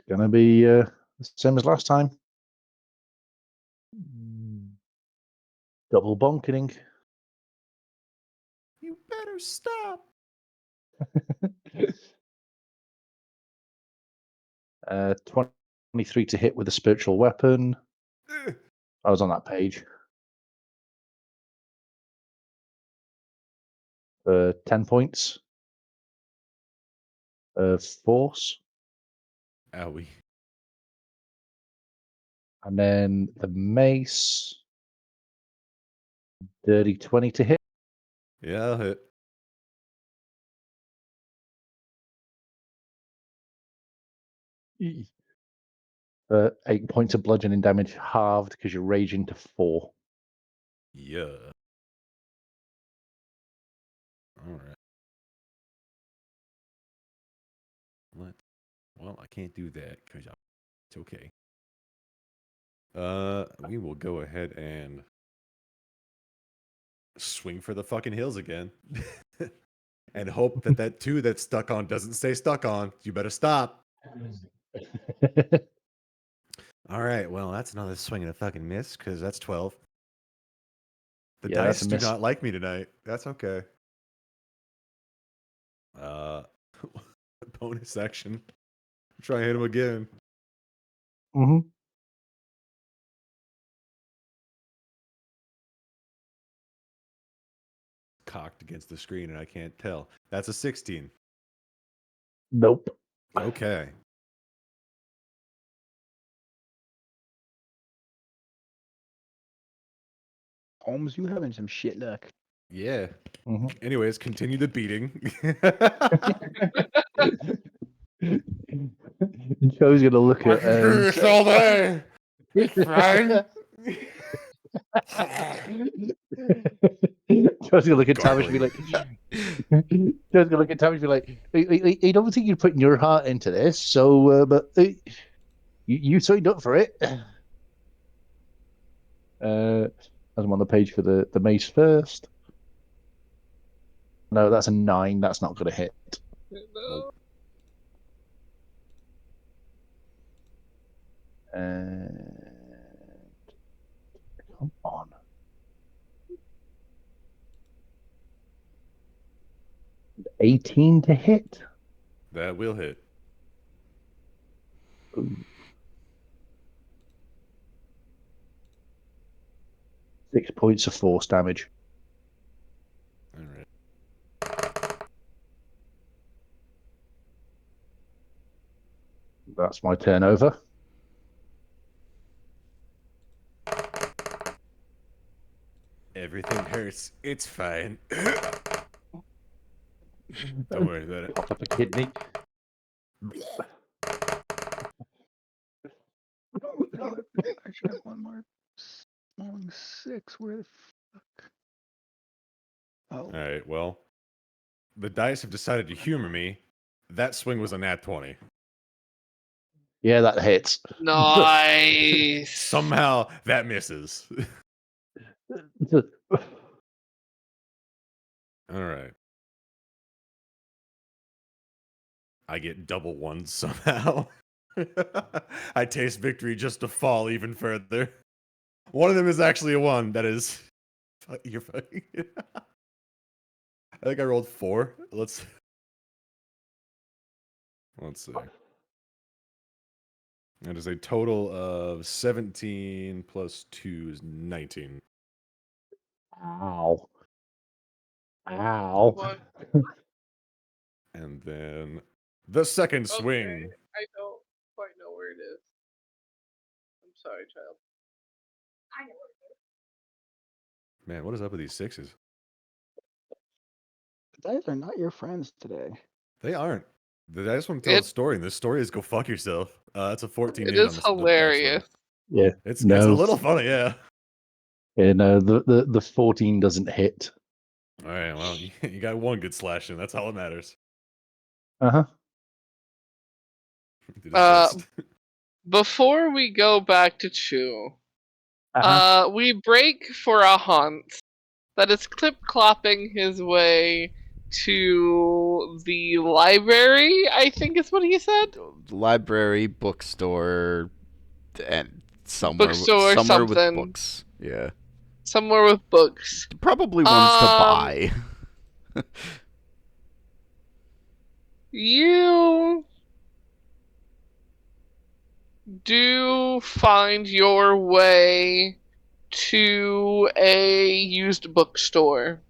going to be the same as last time. Double bonketing. You better stop. 23 to hit with a spiritual weapon. I was on that page. 10 points of force. Owie. And then the mace. Dirty 20 to hit. Yeah, I'll hit. 8 points of bludgeoning damage halved because you're raging to 4. Yeah. All right. Well, I can't do that because it's okay. We will go ahead and swing for the fucking hills again. And hope that that 2 that's stuck on doesn't stay stuck on. You better stop. All right. Well, that's another swing and a fucking miss because that's 12. The Yeah, that's dice a do miss. not like me tonight. That's okay. Bonus action. Try and hit him again. Mm-hmm. Cocked against the screen and I can't tell. That's a 16. Nope. Okay. Holmes, you having some shit luck. Yeah. Mhm. Anyways, continue the beating. Joe's gonna look I at. can do this all day. It's fine. Joe's gonna look at Tavish and be Gargling. like, Joe's gonna look at Tavish and be like, I don't think you're putting your heart into this, so, but you signed up for it. As I'm on the page for the mace first. No, that's a 9. That's not gonna hit. No. Come on. $18 to hit. That will hit. Ooh. 6 points of force damage. All right. That's my turn over. Everything hurts. It's fine. Don't worry about it. Pop up a kidney. I should have one more long 6. Where the fuck? Oh, All right. Well, the dice have decided to humor me. That swing was a nat 20. Yeah, that hits. Nice. Somehow that misses. All right. I get double ones somehow. I taste victory just to fall even further. One of them is actually a 1. That is... You're fucking... I think I rolled 4. Let's see. That is a total of 17 plus 2 is 19. Ow. Ow. What? And then the second swing. Okay, I don't quite know where it is. I'm sorry, child. I know. Man, what is up with these 6s? the dice are not your friends today. They aren't. I just want to tell a story, and this story is go fuck yourself. That's a 14 It hit is on the dice roll. hilarious. Yeah. It's No. a little funny, yeah. Yeah, no, the 14 doesn't hit. All right, well, you got one good slash in. That's all that matters. Uh-huh. Did his best. Before we go back to Chou, Uh-huh. we break for a hunt that is clip-clopping his way to the library, I think is what he said? Library, bookstore, and somewhere Bookstore, with something. books. Yeah. Somewhere with books. Probably ones to buy. You do find your way to a used bookstore.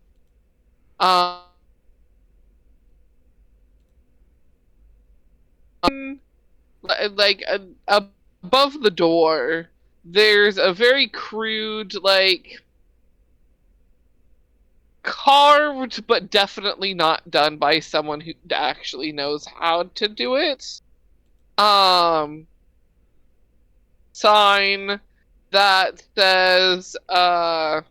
Like above the door, there's a very crude, like, carved but definitely not done by someone who actually knows how to do it. Sign that says borrow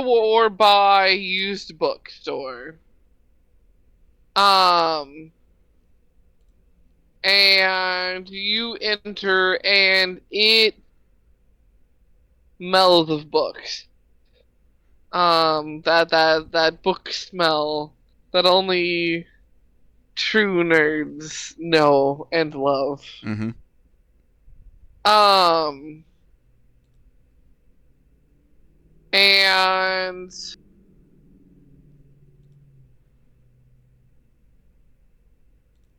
or buy used bookstore. And you enter, and it smells of books. That book smell that only true nerds know and love. Mm-hmm. And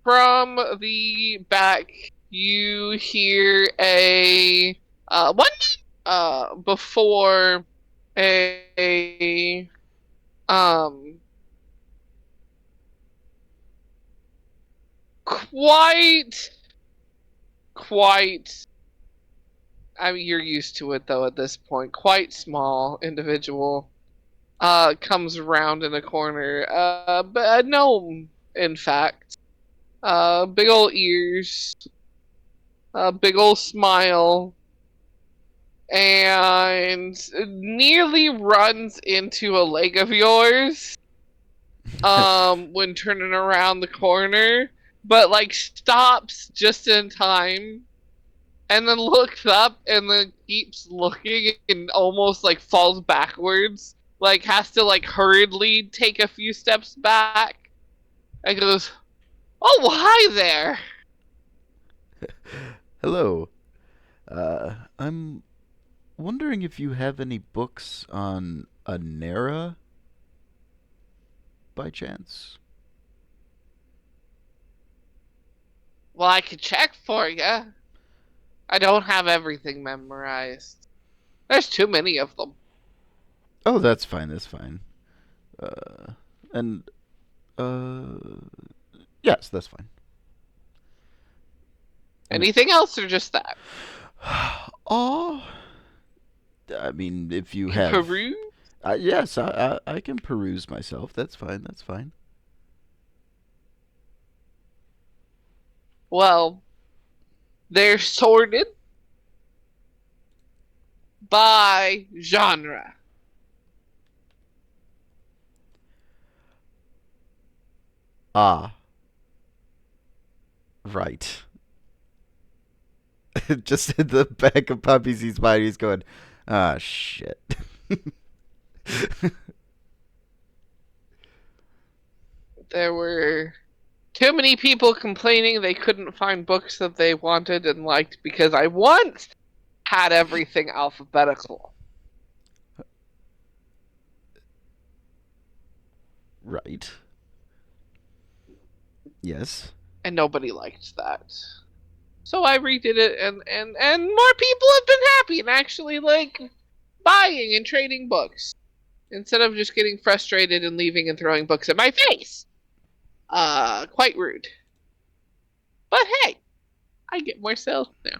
from the back, you hear a before a quite I mean, you're used to it though at this point. Quite small individual. Comes around in a corner. But a gnome, in fact. Big old ears. Big old smile. And nearly runs into a leg of yours. When turning around the corner. But like stops just in time. And then looks up and then keeps looking and almost like falls backwards. Like has to like hurriedly take a few steps back. And goes, "Oh, hi there." Hello. I'm wondering if you have any books on Anera by chance? Well, I could check for you. I don't have everything memorized. There's too many of them. Oh, that's fine. That's fine. And yes, that's fine. Anything else or just that? Oh, I mean, if you You have, Peru? yes, I can peruse myself. That's fine. That's fine. Well, they're sorted by genre. Ah, right. Just in the back of Poppyseed's mind, he's going, ah, shit. There were too many people complaining they couldn't find books that they wanted and liked because I once had everything alphabetical. Right. Yes. And nobody liked that. So I redid it and more people have been happy and actually like buying and trading books. Instead of just getting frustrated and leaving and throwing books at my face. Quite rude. But hey, I get more sales now.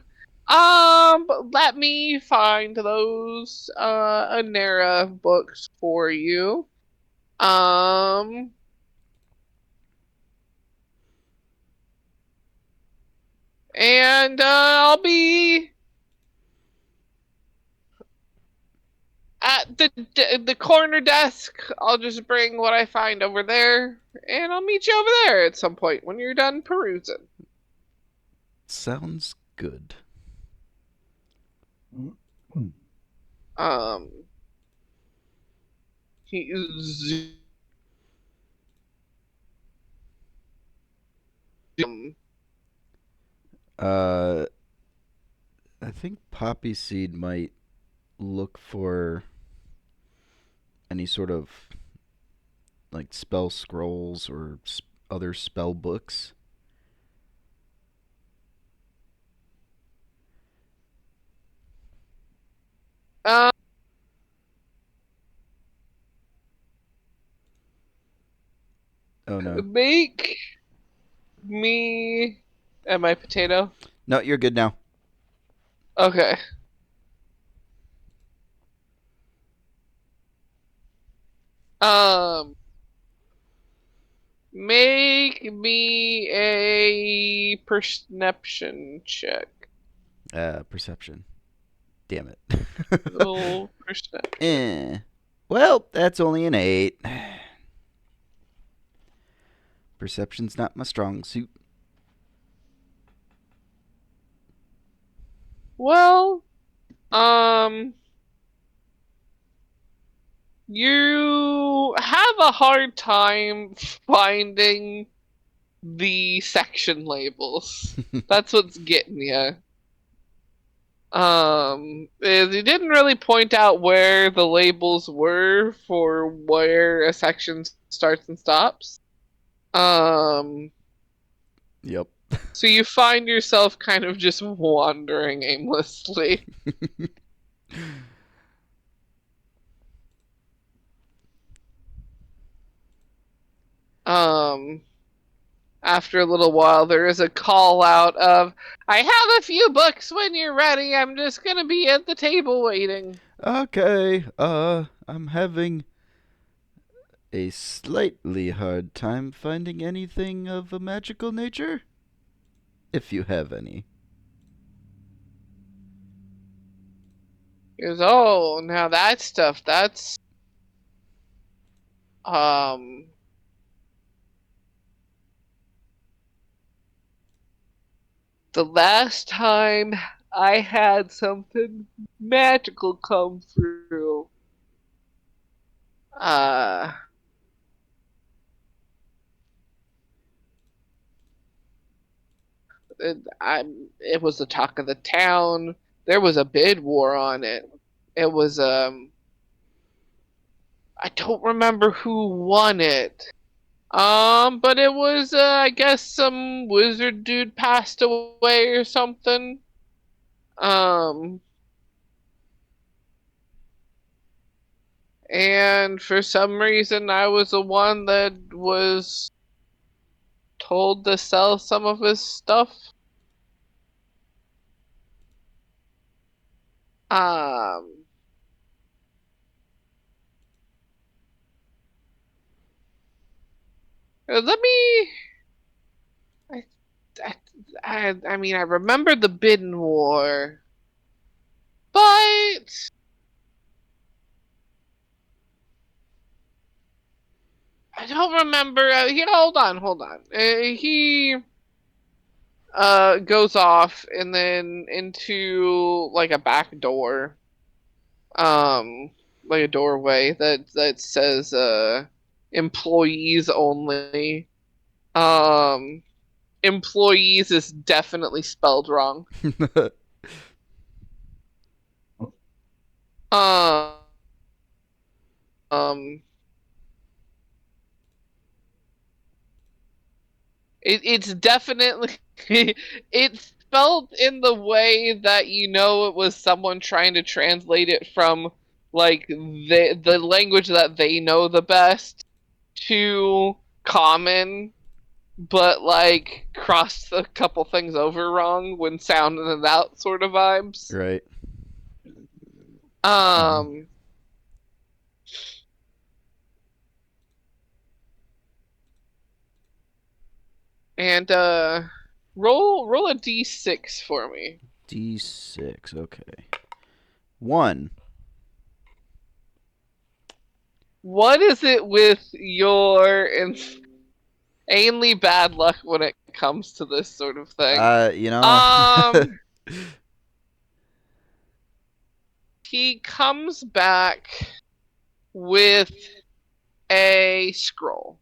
But let me find those Anera books for you. And I'll be at the corner desk. I'll just bring what I find over there, and I'll meet you over there at some point when you're done perusing. Sounds good. He I think Poppyseed might look for any sort of like spell scrolls or other spell books. Oh no. Make me. Am I potato? No, you're good now. Okay. Make me a perception check. Perception. Damn it. Roll perception. Well, that's only an 8. Perception's not my strong suit. Well, you have a hard time finding the section labels. That's what's getting you. Is he didn't really point out where the labels were for where a section starts and stops. Yep. So you find yourself kind of just wandering aimlessly. after a little while, there is a call out of, I have a few books when you're ready. I'm just going to be at the table waiting. Okay, I'm having a slightly hard time finding anything of a magical nature. If you have any. He goes, oh, now that stuff, that's, the last time I had something magical come through, it was the talk of the town. There was a bid war on it. It was, I don't remember who won it. But it was, I guess some wizard dude passed away or something. And for some reason I was the one that was told to sell some of his stuff. Let me. I mean, I remember the Bidden War, but I don't remember. Hold on. He goes off and then into like a back door, like a doorway that says employees only. Employees is definitely spelled wrong. It's definitely it's spelled in the way that it was someone trying to translate it from like the language that they know the best to common, but like crossed a couple things over wrong when sounding it out, sort of vibes. Right. And roll a d6 for me. D6, okay. 1. What is it with your insanely bad luck when it comes to this sort of thing? He comes back with a scroll.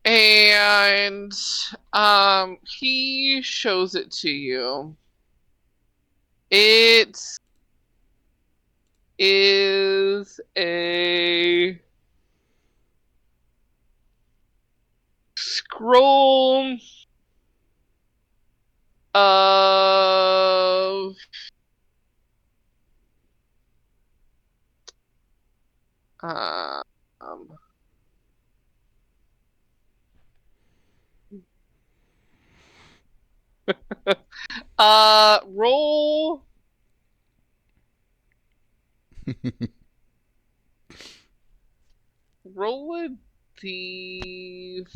And he shows it to you. It is a scroll of roll roll a d4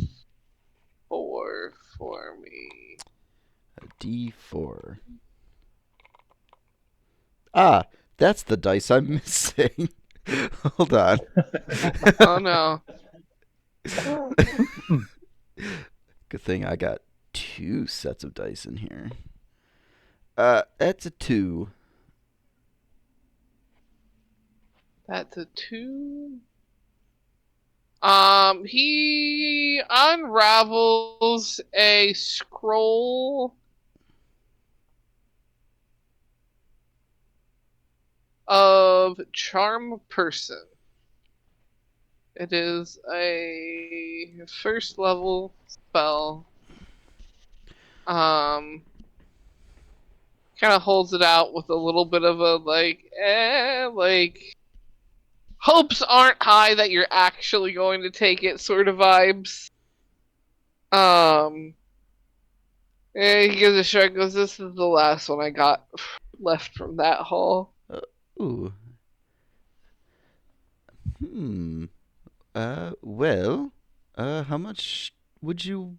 for me. A D4. Ah, that's the dice I'm missing. Hold on. Oh no. Good thing I got 2 sets of dice in here. That's a 2. That's a 2. He unravels a scroll of Charm Person. It is a first level spell. Kind kind of holds it out with a little bit of a like hopes aren't high that you're actually going to take it sort of vibes. And he gives a shrug, goes, "This is the last one I got left from that haul." Ooh. Well, how much would you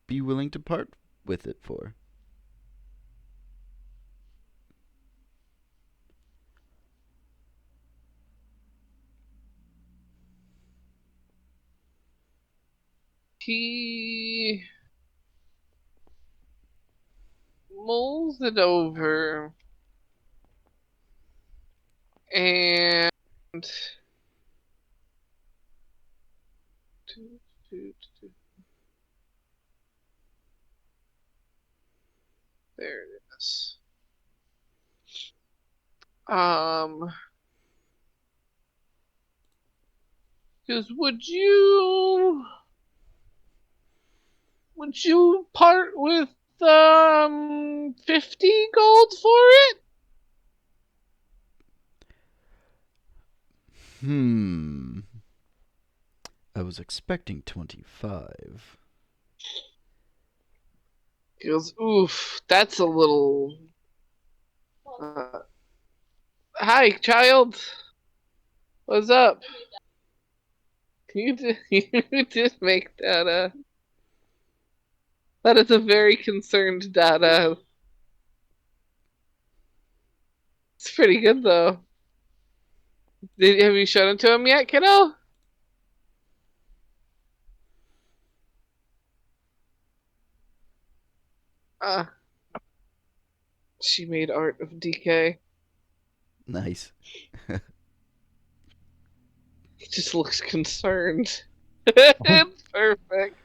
be willing to part with it for? He mulls it over and there it is. Because would you part with 50 gold for it? I was expecting 25. He goes, "Oof, that's a little." Hi, child. What's up? You did make that. That is a very concerned Dada. It's pretty good though. Have you shown it to him yet, kiddo? She made art of DK. Nice. He just looks concerned. It's perfect.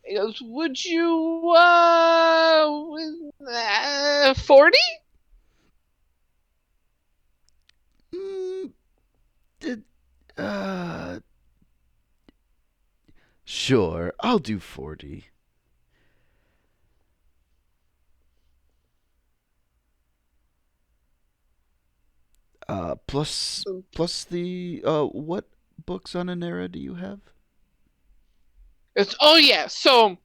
He goes, "Would you 40?" Sure, I'll do 40. Plus the, what books on Anera do you have? Yeah, so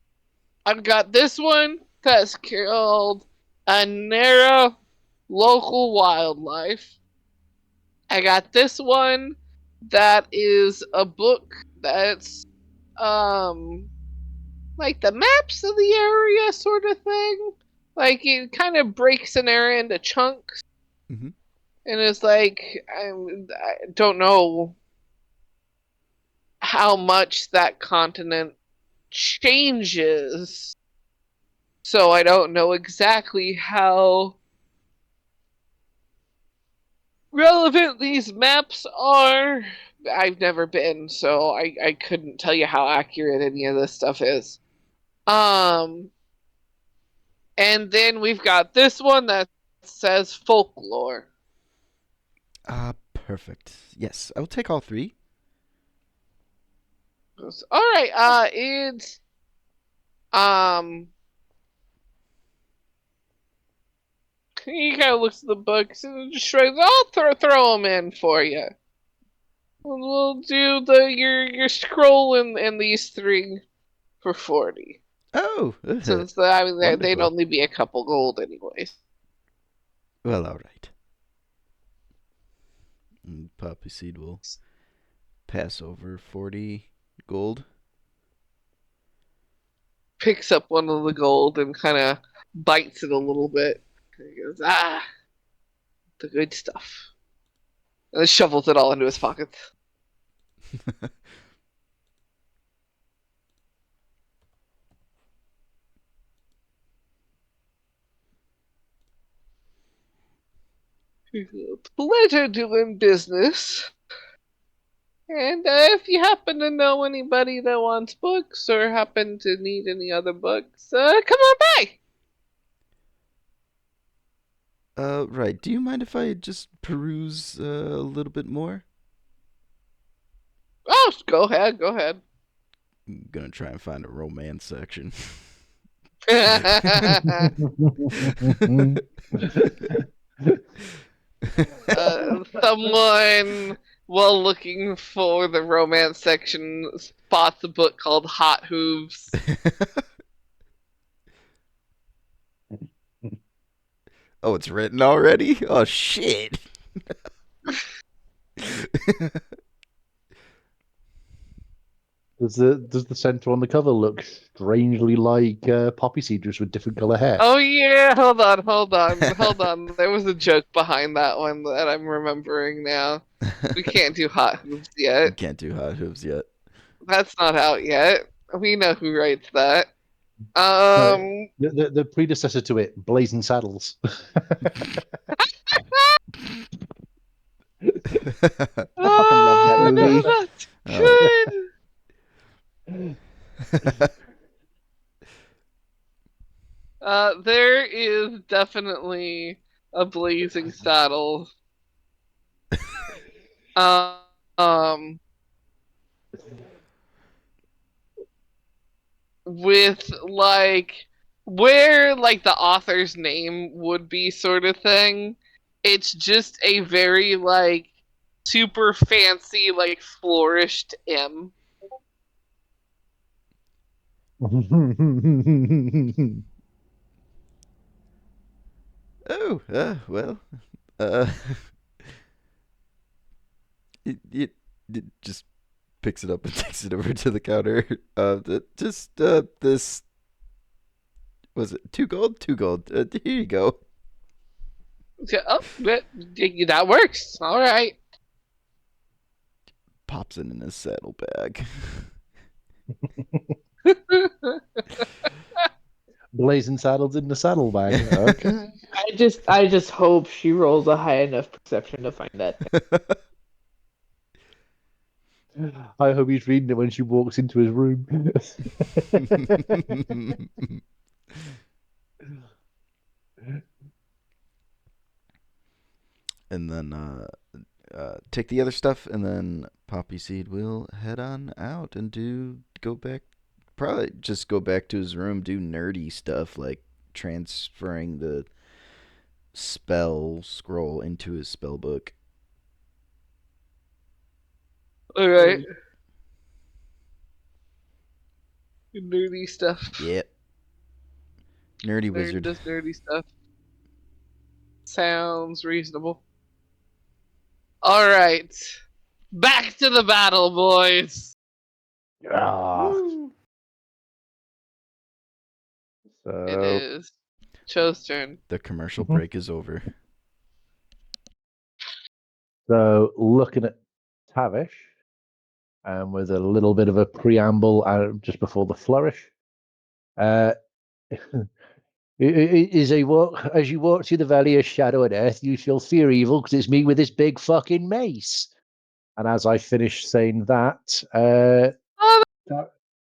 I've got this one that's called Anera Local Wildlife. I got this one that is a book that's like the maps of the area sort of thing. Like it kind of breaks an area into chunks. Mm-hmm. And it's like I don't know how much that continent changes. So I don't know exactly how relevant these maps are. I've never been, so I couldn't tell you how accurate any of this stuff is. And then we've got this one that says folklore. Perfect. Yes, I'll take all 3. All right. It's he kind of looks at the books and just shrugs. "I'll throw them in for you. We'll do your scroll and these 3 for 40. Oh, Since they'd wonderful. only be a couple gold anyways." Well, all right. And Poppyseed will pass over 40 gold. Picks up one of the gold and kind of bites it a little bit. He goes, the good stuff. And then shovels it all into his pockets. "Pleasure doing business. And if you happen to know anybody that wants books or happen to need any other books, come on by." Right. Do you mind if I just peruse a little bit more? Oh, go ahead. I'm gonna try and find a romance section. Someone, while looking for the romance section, spots a book called Hot Hooves. Oh, it's written already? Oh, shit. Does the Centaur on the cover look strangely like Poppyseed, just with different color hair? Oh yeah, hold on. There was a joke behind that one that I'm remembering now. We can't do Hot Hooves You yet. can't do hot hooves yet. That's not out yet. We know who writes that. No, the predecessor to it, Blazing Saddles. I fucking love that movie. That's Oh. good. There is definitely a blazing saddle. Um, with like where like the author's name would be sort of thing. It's just a very like super fancy like flourished M. Oh, well. Uh, it just picks it up and takes it over to the counter. This. Was it 2 gold? 2 gold. Here you go. Oh, that works. All right. Pops it in his saddlebag. Blazing Saddles in the saddlebag. Okay. I just hope she rolls a high enough perception to find that. I hope he's reading it when she walks into his room. And then take the other stuff, and then Poppyseed will head on out and probably just go back to his room, do nerdy stuff like transferring the spell scroll into his spell book. All right. Nerdy stuff. Yep. Nerdy Nerd wizard. does nerdy stuff. Sounds reasonable. All right. Back to the battle, boys. Ah. It is Chou's turn. The commercial break is over. So looking at Tavish, and with a little bit of a preamble just before the flourish, as you walk through the valley of shadow and death, you shall fear evil because it's me with this big fucking mace. And as I finish saying that,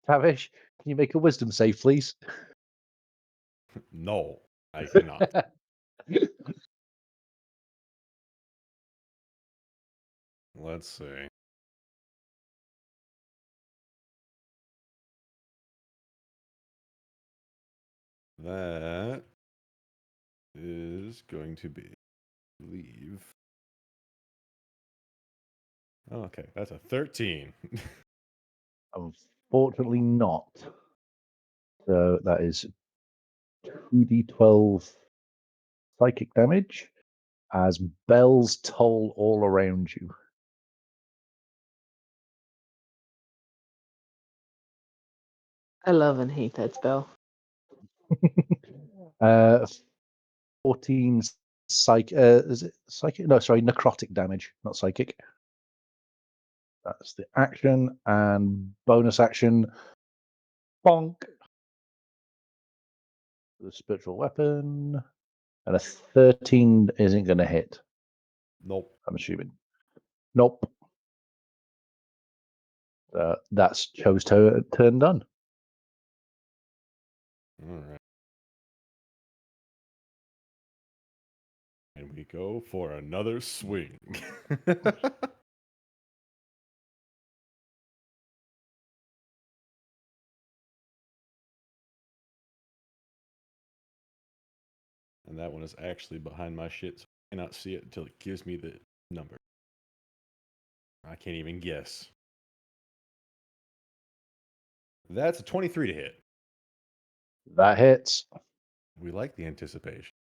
Tavish, can you make a wisdom save, please? No, I cannot. Let's see. That is going to be, leave. Oh, okay, that's a 13. Unfortunately not. So that is 2d12 psychic damage as bells toll all around you. I love and hate that spell. 14 is it psychic? No, sorry, necrotic damage, not psychic. That's the action, and bonus action, bonk. The spiritual weapon, and a 13 isn't going to hit. Nope. I'm assuming. Nope. That's Chou's turn done. All right. And we go for another swing. And that one is actually behind my shit, so I cannot see it until it gives me the number. I can't even guess. That's a 23 to hit. That hits. We like the anticipation.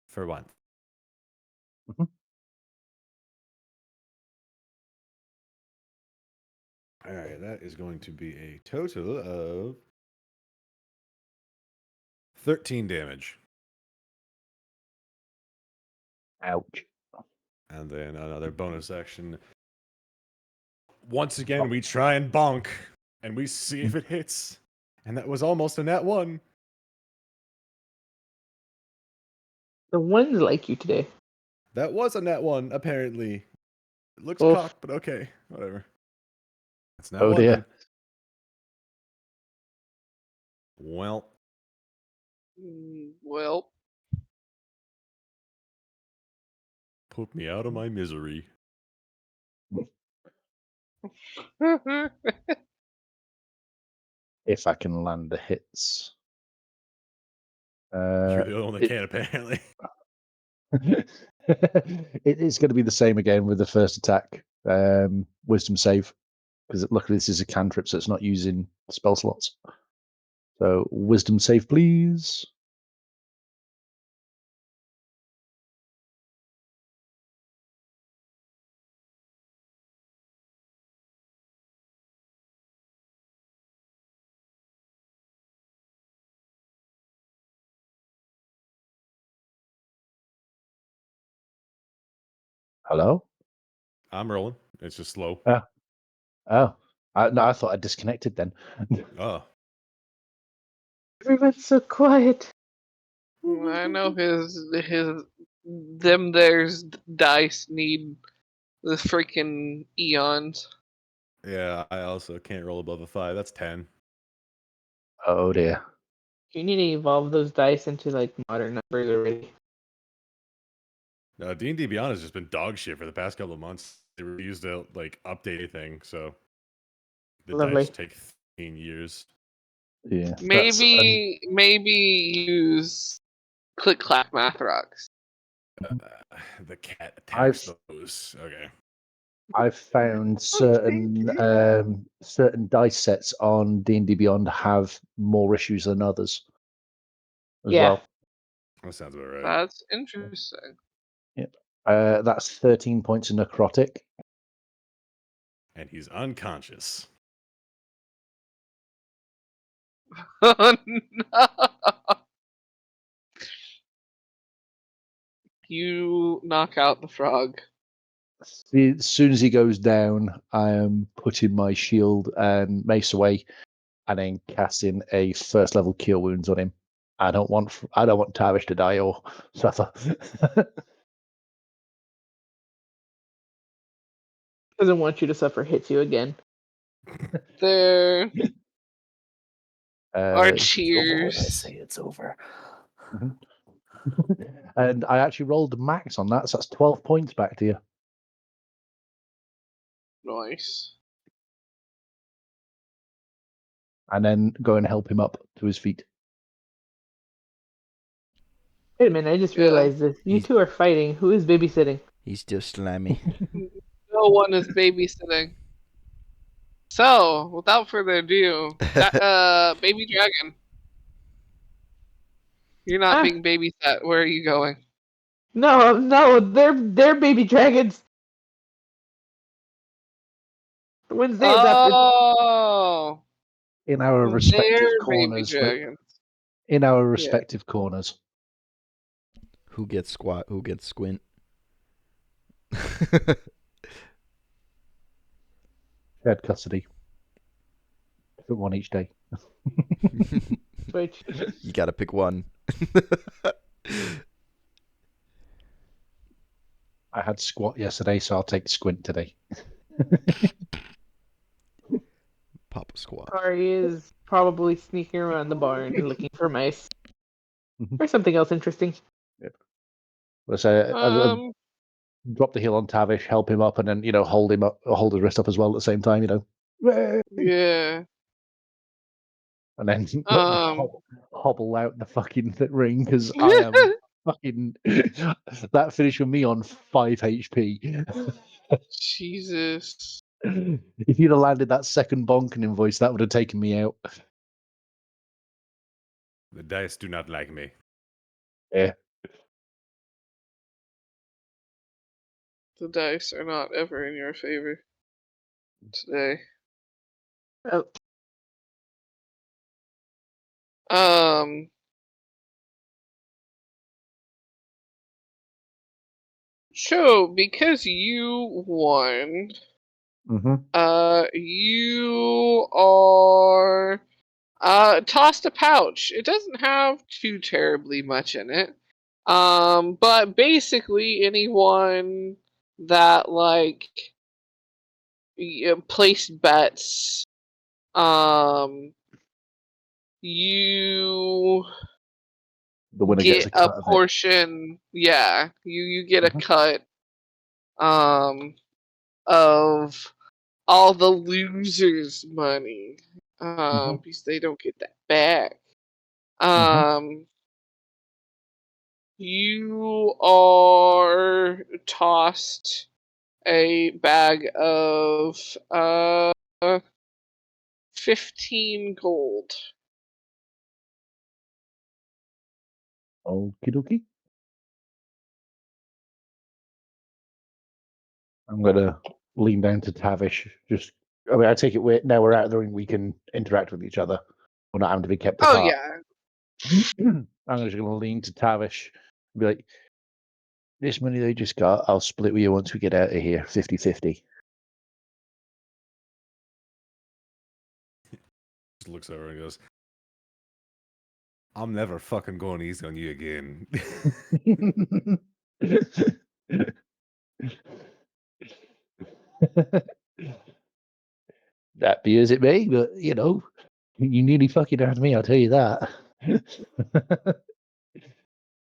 For one. Mhm. All right, that is going to be a total of 13 damage. Ouch. And then another bonus action. Once again, we try and bonk, and we see if it hits. And that was almost a nat 1. The ones like you today. That was a nat 1, apparently. It looks Oof. cocked, but okay. Whatever. That's nat Oh 1 dear. then. Well, Well, put me out of my misery. If I can land the hits. You're the only one that it- can, apparently. It's going to be the same again with the first attack. Wisdom save. Because luckily this is a cantrip, so it's not using spell slots. So wisdom save, please. Hello? I'm rolling. It's just slow. Oh. No, I thought I disconnected then. Oh. Everyone's so quiet. I know there's dice need the freaking eons. Yeah, I also can't roll above a 5. That's 10. Oh dear. You need to evolve those dice into like modern numbers already. No, D&D Beyond has just been dog shit for the past couple of months. They refused to like update anything, so the Lovely. dice take 15 years. Yeah. Maybe use click clack math rocks. The cat I've- attacks those. Okay. I've found certain dice sets on D&D Beyond have more issues than others as Yeah. well. That sounds about right. That's interesting. That's 13 points of necrotic. And he's unconscious. Oh no! You knock out the frog. As soon as he goes down, I am putting my shield and mace away, and then casting a first level cure wounds on him. I don't want Tavish to die or suffer. Doesn't want you to suffer. Hits you again. There are It's It's over when I cheers. say it's over. Mhm. And I actually rolled max on that, so that's 12 points back to you. Nice. And then go and help him up to his feet. Wait a minute, I just Yeah. realized this. You two are fighting. Who is babysitting? He's just slimy. No one is babysitting. So, without further ado, baby dragon. You're not Ah. being babysat. Where are you going? No, they're baby dragons. Wednesday is after. Oh, In our they're respective baby corners. dragons. In our respective corners. Who gets squat? Who gets squint? Shared custody. Different one each day. Switch. You gotta pick one. I had squat yesterday, so I'll take squint today. Papa squat. Kari is probably sneaking around the barn looking for mice. Mhm. Or something else interesting. So Um, drop the heel on Tavish, help him up, and then hold him up, hold his wrist up as well at the same time. yeah. and then Um. hobble out the fucking ring because I am fucking that finished with me on 5 HP. Jesus. If you'd have landed that second bonking invoice, that would have taken me out. The dice do not like me. Yeah. The dice are not ever in your favor today. Oh, Um. So, because you won, Mm-hmm. you are tossed a pouch. It doesn't have too terribly much in it. But basically anyone that like placed bets, you The winner get gets a a cut of it. portion. Yeah, you get a Mhm. cut of all the losers' money, because they don't get that back. You are tossed a bag of 15 gold. Okie dokie. I'm gonna lean down to Tavish. I take it now we're out of the ring. We can interact with each other. We're not having to be kept Oh apart. yeah. I'm just gonna lean to Tavish and be like, "This money they just got, I'll split with you once we get out of here, 50-50." Just looks over and goes, I'm never fucking going easy on you again. That be as it may, but you nearly fucking had me. I'll tell you that.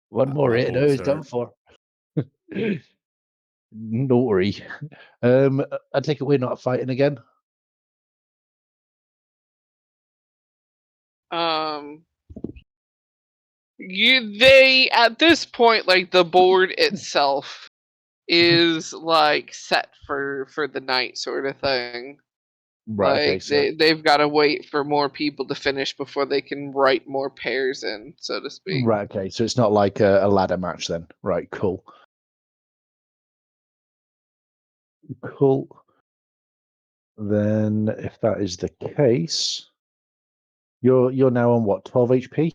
One more My hit, balls it's done hurt. for. Don't worry. I take it we're not fighting again. Um, they at this point, like the board itself is like set for the night sort of thing. Right. Okay. Like So they've got to wait for more people to finish before they can write more pairs in, so to speak. right. Okay. So it's not like a ladder match then. Right. Cool. Cool. Then, if that is the case, you're now on what? 12 HP.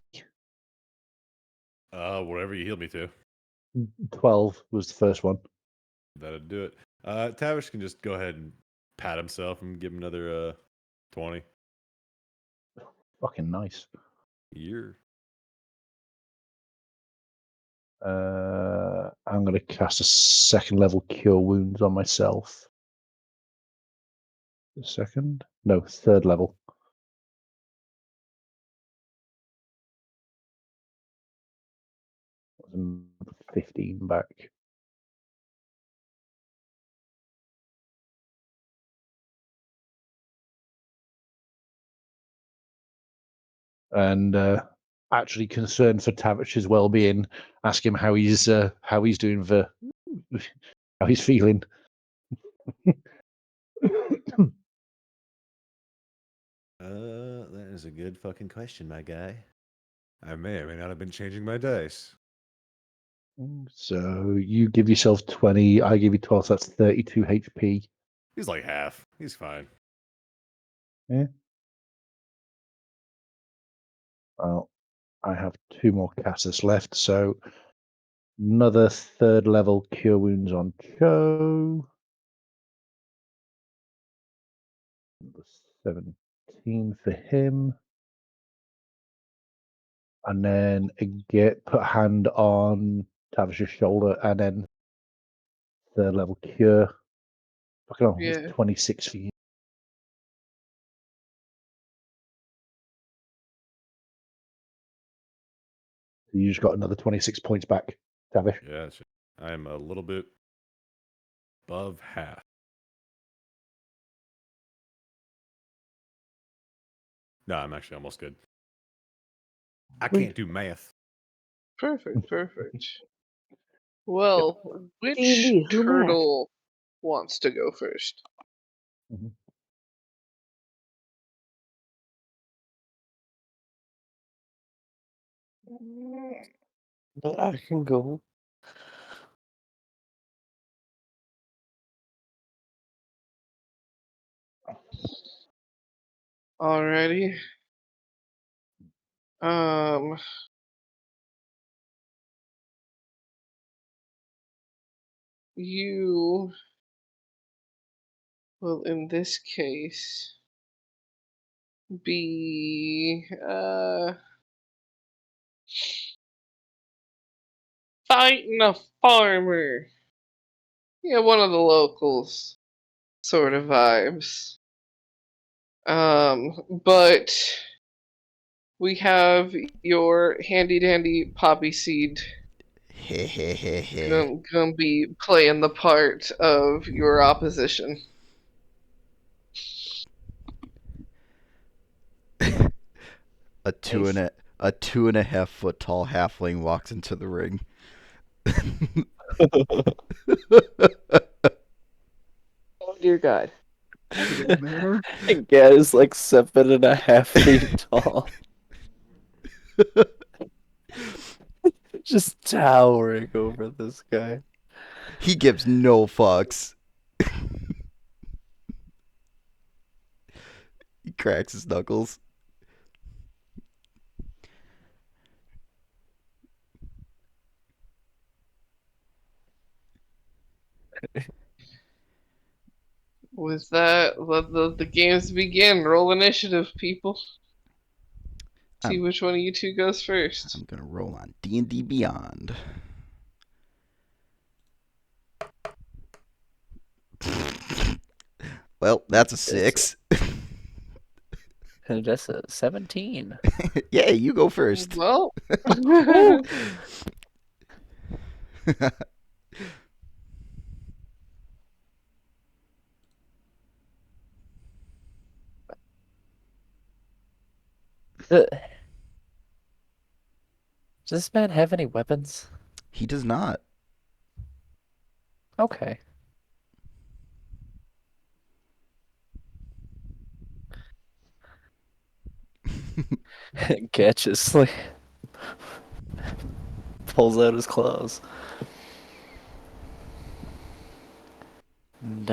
Whatever you heal me to. 12 was the first one. That'd do it. Tavish can just go ahead and pat himself and give him another 20. Fucking nice. Year. I'm going to cast a second level Cure Wounds on myself. Second? No, third level. 15 back. And actually concerned for Tavish's well-being, ask him how he's doing for how he's feeling. That is a good fucking question, my guy. I may or may not have been changing my dice. So you give yourself 20, I give you 12, so that's 32 HP. He's like half. He's fine. Yeah. Well, I have 2 more casters left, so another third level Cure Wounds on Chou. 17 for him. And then put hand on Tavish's shoulder, and then third level Cure. Fucking hell, Yeah. it's 26 for you. You just got another 26 points back, Tavish. Yeah, I'm a little bit above half. No, I'm actually almost good. I can't do math. Perfect, perfect. Well, which D&D, who math? turtle wants to go first? Mhm. I can go. Alrighty. You will, in this case, be fighting a farmer. Yeah, one of the locals sort of vibes. But we have your handy dandy Poppyseed gonna be playing the part of your opposition. A 2.5 foot tall halfling walks into the ring. Oh dear God. Matter. Gad is like 7.5 feet tall. Just towering over this guy. He gives no fucks. He cracks his knuckles. With that, let the games begin. Roll initiative, people. See which one of you two goes first. I'm gonna roll on D&D Beyond. Well, that's a 6. And that's a 17. Yeah, you go first. Well, Does this man have any weapons? He does not. Okay. Gad just like pulls out his claws. And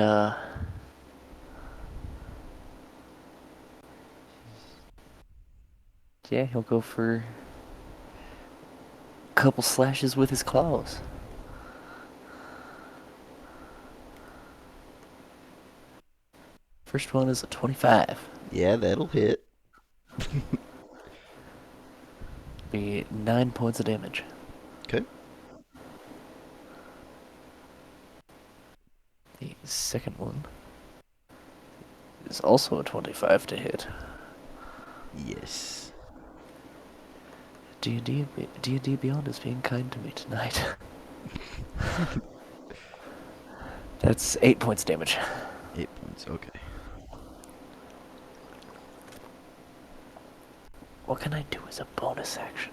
yeah, he'll go for a couple slashes with his claws. First one is a 25. Yeah, that'll hit. Be 9 points of damage. Okay. The second one is also a 25 to hit. Yes. D&D Beyond is being kind to me tonight. That's 8 points damage. 8 points, okay. What can I do as a bonus action?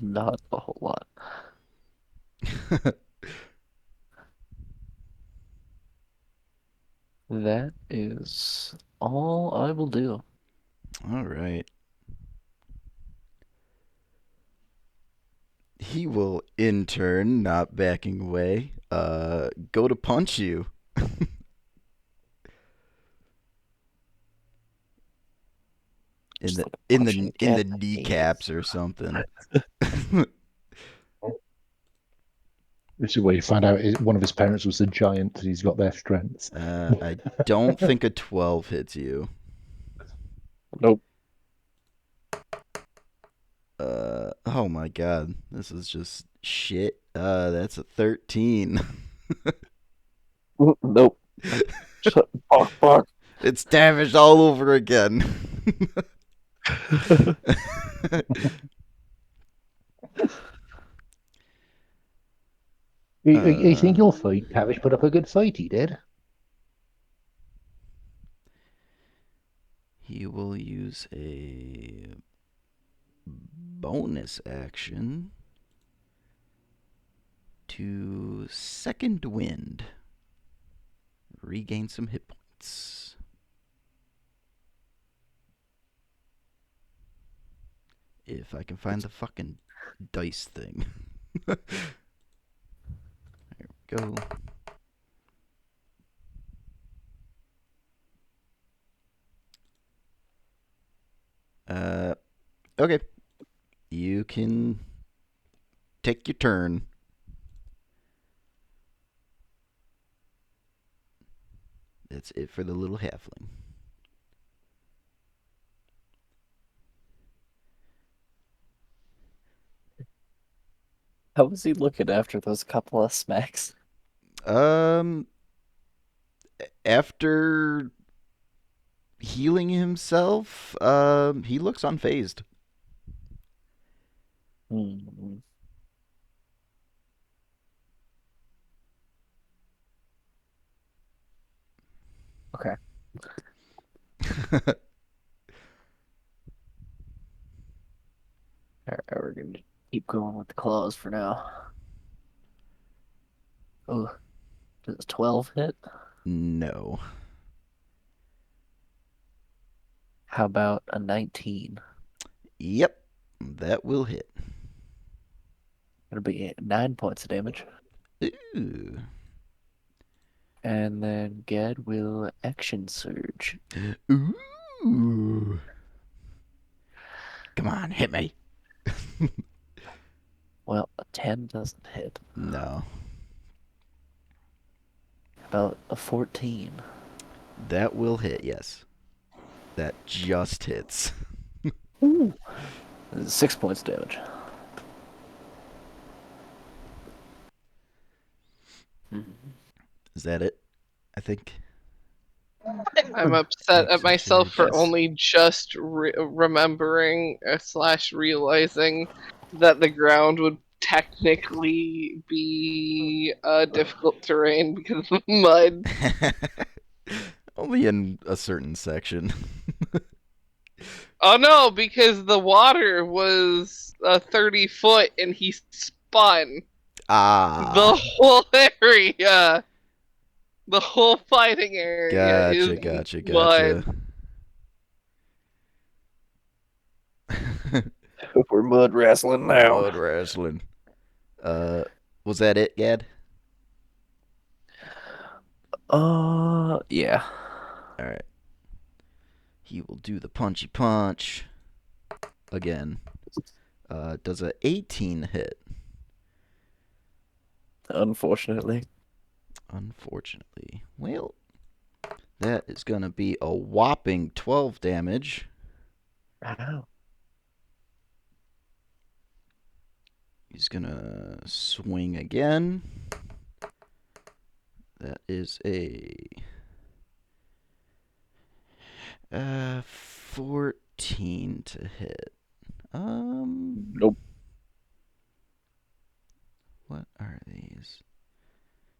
Not a whole lot. That is all I will do. All right. He will, in turn, not backing away, go to punch you. in the kneecaps or something. This is where you find out one of his parents was a giant and he's got their strength. I don't think a 12 hits you. Nope. Oh my god. This is just shit. That's a 13. Nope. Bark, bark. It's damaged all over again. You think you'll fight? Tavish put up a good fight, he did. He will use a bonus action to second wind. Regain some hit points. If I can find the fucking dice thing. There we go. Okay. You can take your turn. That's it for the little halfling. How was he looking after those couple of smacks? After healing himself, he looks unfazed. Hmm. Okay. Alright, we're gonna keep going with the claws for now. Oh, does 12 hit? No. How about a 19? Yep, that will hit. It'll be 9 points of damage. Ooh. And then Ged will action surge. Ooh. Come on, hit me. Well, a 10 doesn't hit. No. About a 14. That will hit, yes. That just hits. Ooh. 6 points of damage. Is that it? I think. I'm upset at Action myself surge. for Yes. only just remembering / realizing that the ground would technically be difficult terrain because of the mud. Only in a certain section. Oh no, because the water was 30 foot and he spun the whole area. The whole fighting area is Gotcha. mud. We're mud wrestling now. Mud wrestling. Was that it, Gad? Yeah. Alright. He will do the punchy punch. Again. Does a 18 hit? Unfortunately. Unfortunately. Well, that is going to be a whopping 12 damage. Wow. He's going to swing again. That is a 14 to hit. Nope. What are these?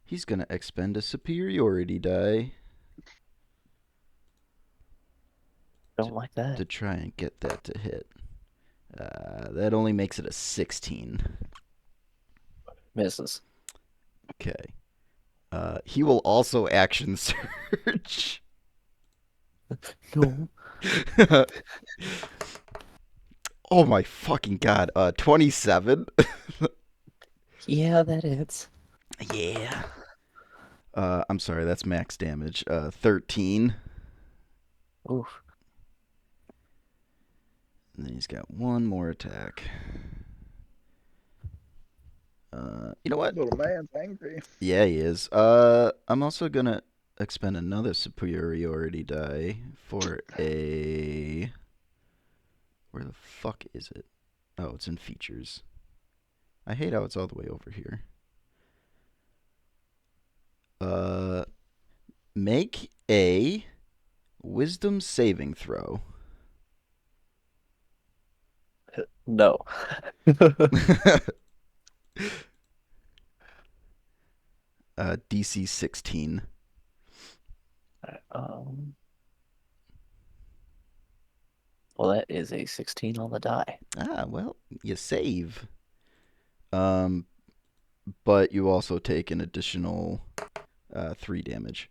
He's going to expend a superiority die. Don't like that. To try and get that to hit. That only makes it a 16. Misses. Okay. He will also action surge. No. Oh my fucking god. 27. Yeah, that hits. Yeah. I'm sorry, that's max damage. 13. Oof. And then he's got one more attack. You know what? Little man's angry. Yeah, he is. I'm also gonna expend another superiority die for a... Where the fuck is it? Oh, it's in features. I hate how it's all the way over here. Make a wisdom saving throw. No. DC 16. Well, that is a 16 on the die. Ah, well, you save. But you also take an additional 3 damage.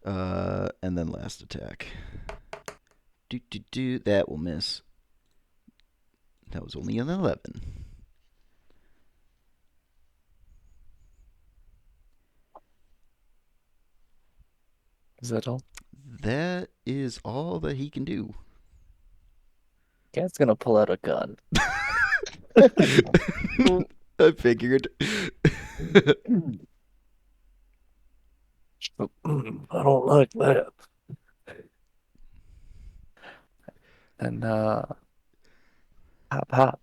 And then last attack. That will miss. That was only an 11. Is that all? That is all that he can do. Cat's gonna pull out a gun. I figured. I don't like that. And hop.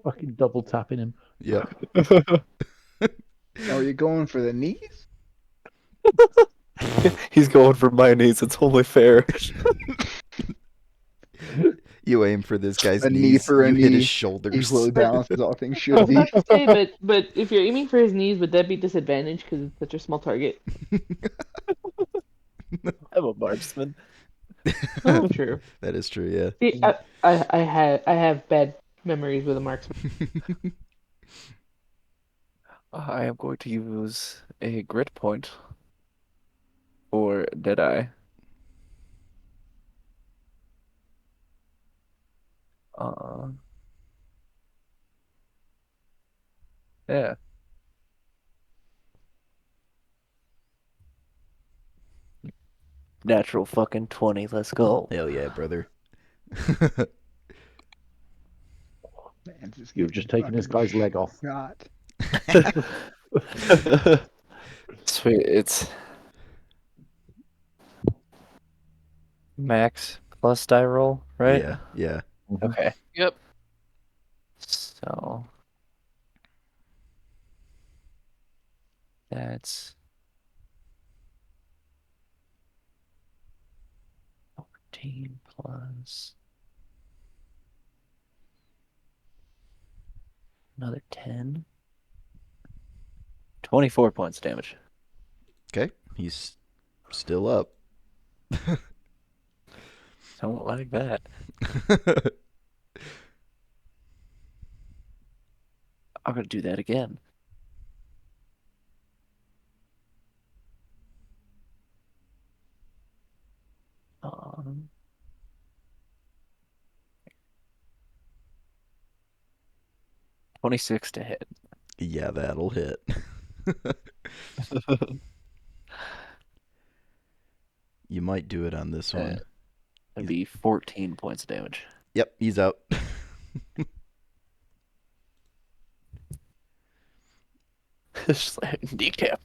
Fucking double tapping him. Yep. Are you going for the knees? He's going for my knees. It's only fair. You aim for this guy's A knee knees. for a you hit his knee. shoulders. Equally balanced as all things should be. Hey, but if you're aiming for his knees, would that be disadvantage because it's such a small target? I'm a marksman. Oh, true. That is true, yeah. See, I have bad memories with a marksman. I am going to use a grit point. Or did I? Yeah. Natural fucking 20. Let's go. Hell yeah, brother. Man, just You've just taken this guy's leg off. God. Sweet. It's max plus die roll, right? Yeah, yeah. Okay. Yep. So that's 14 plus another 10. 24 points damage. Okay, he's still up. Don't like that. I'm gonna do that again. Um, 26 to hit. Yeah, that'll hit. You might do it on this one. That'd be 14 points of damage. Yep, he's out. Just like kneecap.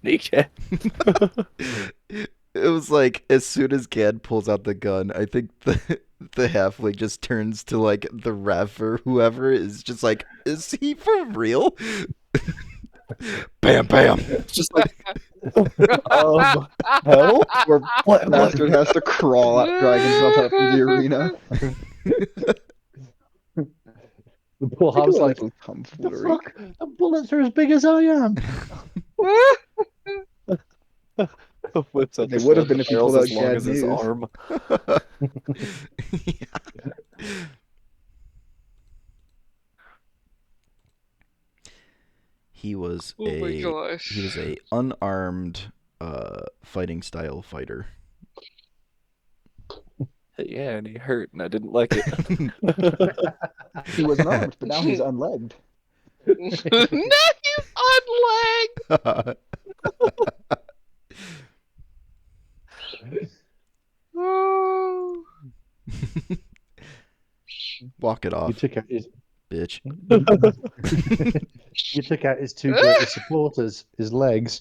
It was like as soon as Gad pulls out the gun, I think the halfling just turns to like the ref or whoever is just like, is he for real? Bam, bam. Just like, hell? Or What? bastard has to crawl out, drag himself out from the arena. The poor house like, the the fuck? The bullets are as big as I am. Whips out They the would have been if you barrels pulled out as long Gad's as his news. arm. He was Oh my gosh. he was a unarmed fighting style fighter. Yeah, and he hurt, and I didn't like it. He was unarmed, but now he's unlegged. Now he's unlegged. Oh. Walk it You off, took out his bitch. you took out his two greatest supporters, his legs.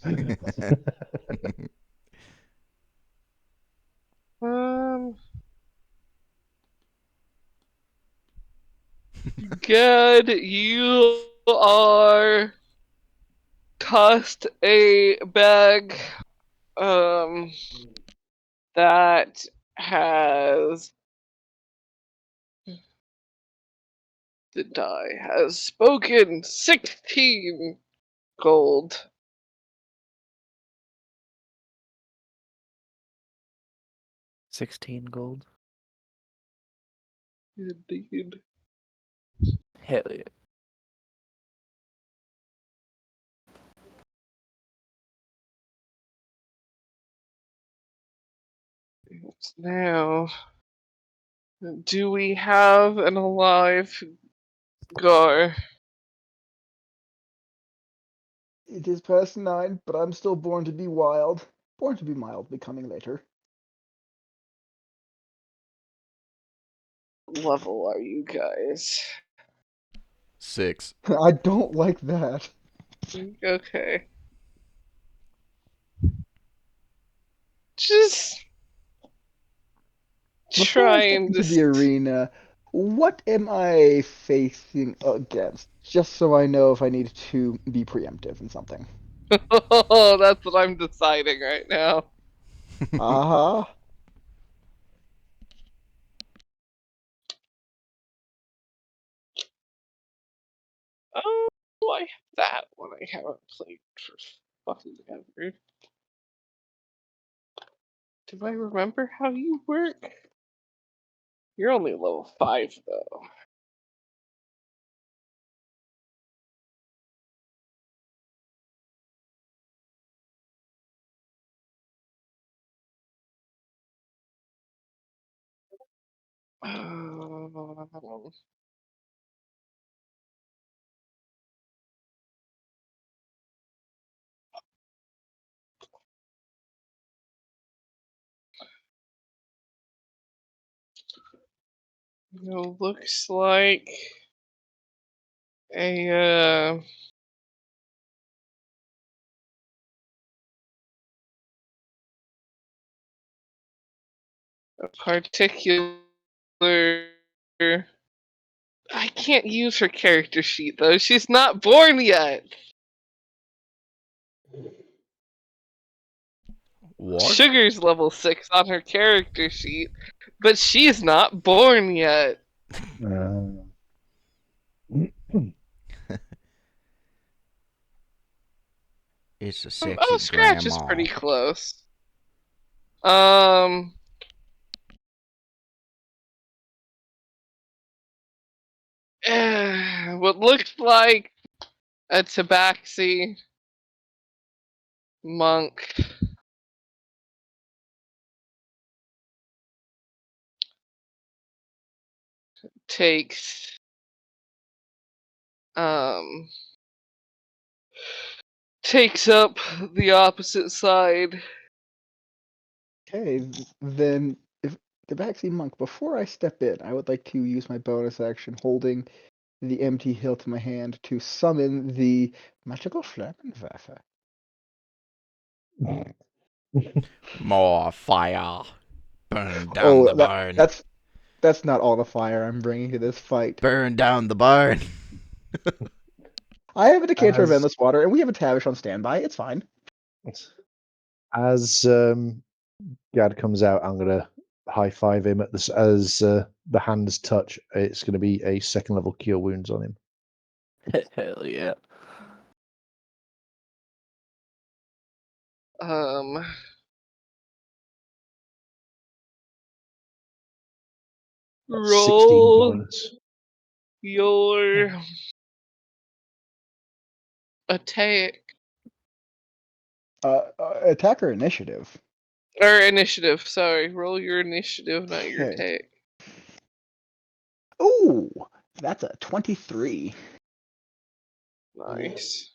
Good, you are tossed a bag that has the die has spoken 16 gold. $16 gold. Indeed. Hell yeah. Now, do we have an alive Gar? It is past 9, but I'm still born to be wild. Born to be mild, becoming later. Level are you guys? 6. I don't like that. Okay. Just Before I step trying into to. the arena, what am I facing against? Just so I know if I need to be preemptive in something. Oh, that's what I'm deciding right now. Uh-huh. Oh, I have that one I haven't played for fucking ever. Do I remember how you work? You're only level 5 though. Looks like a particular. I can't use her character sheet though. She's not born yet. What? Sugar's level 6 on her character sheet, but she's not born yet. It's a sexy Oh, Scratch is grandma. pretty close. What looks like a tabaxi monk takes takes up the opposite side. Okay, then if the backseat monk, before I step in, I would like to use my bonus action holding the empty hilt in my hand to summon the magical Flammenwerfer. More fire. Burn down Oh, the barn. that's not all the fire I'm bringing to this fight. Burn down the barn. I have a decanter of As- endless water, and we have a Tavish on standby. It's fine. As Gad comes out, I'm gonna high five him at this as the hands touch. It's gonna be a second level cure wounds on him. Hell yeah. That's 16 Roll points. your attack Attacker initiative. or initiative. Sorry, roll your initiative, not your Okay. attack. Ooh, that's a 23. Nice.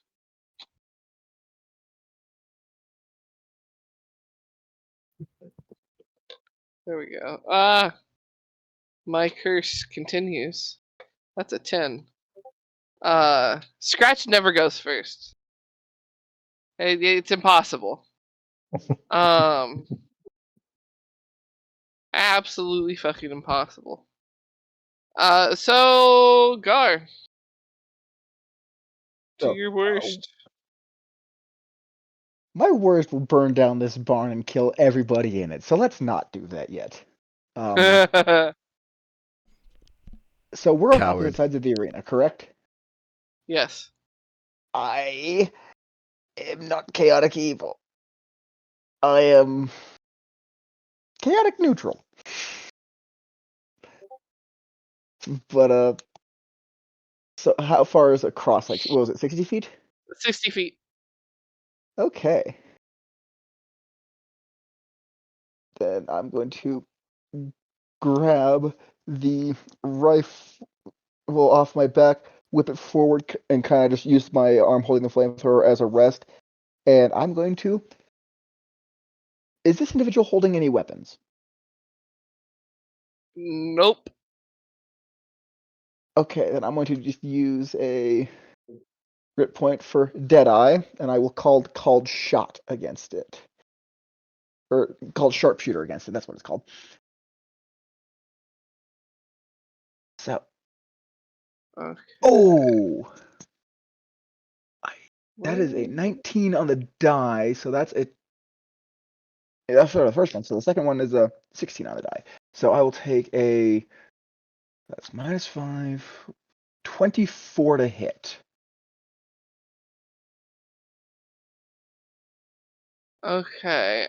There we go. My curse continues. That's a 10. Scratch never goes first. It's impossible. Absolutely fucking impossible. So Gar, do So, your worst. My worst will burn down this barn and kill everybody in it, so let's not do that yet. So we're on Coward. opposite sides of the arena, correct? Yes. I am not chaotic evil. I am chaotic neutral. But so how far is across? Like, what was it, 60 feet? 60 feet. Okay. Then I'm going to grab the rifle off my back, whip it forward, and kind of just use my arm holding the flamethrower as a rest. And I'm going to. Is this individual holding any weapons? Nope. Okay, then I'm going to just use a grit point for Deadeye, and I will called shot against it. Or called sharpshooter against it, that's what it's called. So. Okay. Oh! That is a Wait. 19 on the die, so that's a. That's for the first one, so the second one is a 16 on the die. So I will take a. That's -5. 24 to hit. Okay.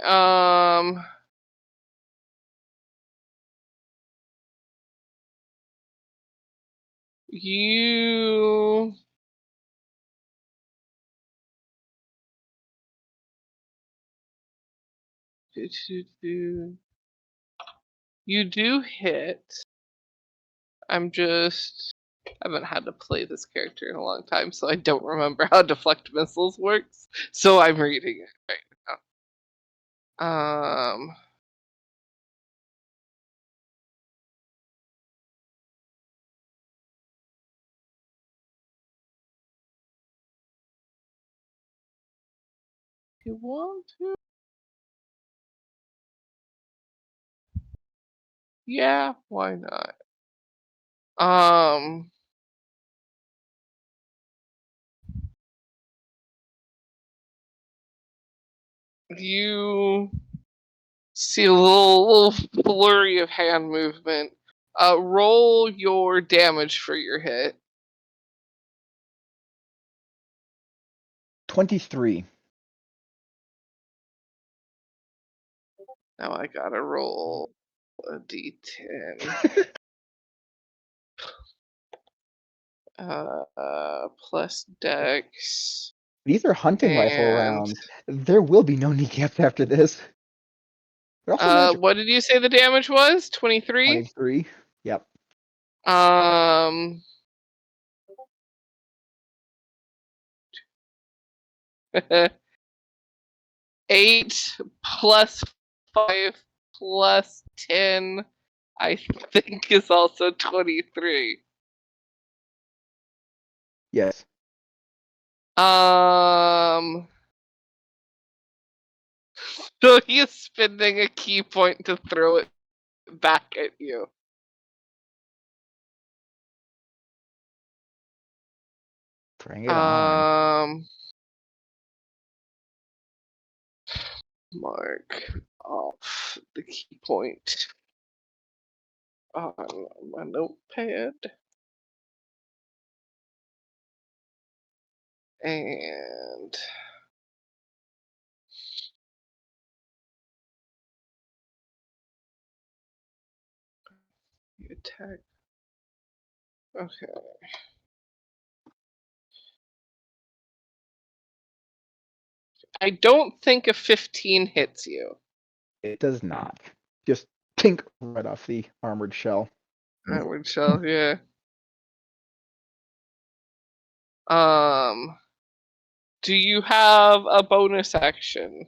You you do hit. I haven't had to play this character in a long time, so I don't remember how deflect missiles works. So I'm reading it right now. You want to? Yeah, why not? You see a little flurry of hand movement. Roll your damage for your hit. 23. Now I gotta roll a d10. Plus dex. These are hunting rifle And rounds. There will be no kneecaps after this. They're also magic. what did you say the damage was? 23? 23. Yep. Um 8 plus 5 plus 10 I think is also 23. Yes. So he's spending a key point to throw it back at you. Bring it on. Mark off the key point on my notepad. And you attack. Okay. I don't think a 15 hits you. It does not. Just tink right off the armored shell. Armored shell, yeah. Do you have a bonus action?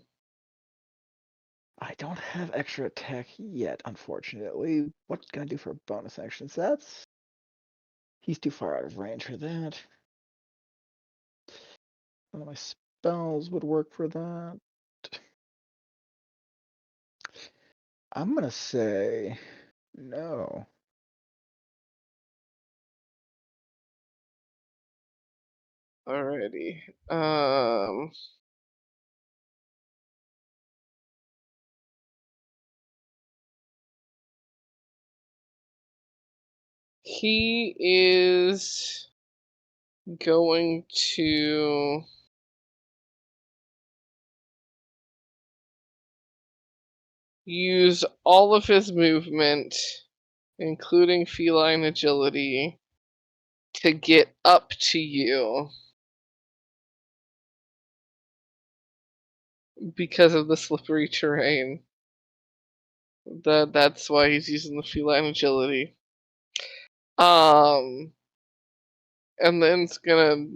I don't have extra attack yet, unfortunately. What can I do for a bonus action? So that's. He's too far out of range for that. None of my spells would work for that. I'm gonna say no. Alrighty. He is going to use all of his movement, including feline agility, to get up to you because of the slippery terrain. That's why he's using the feline agility. And then it's gonna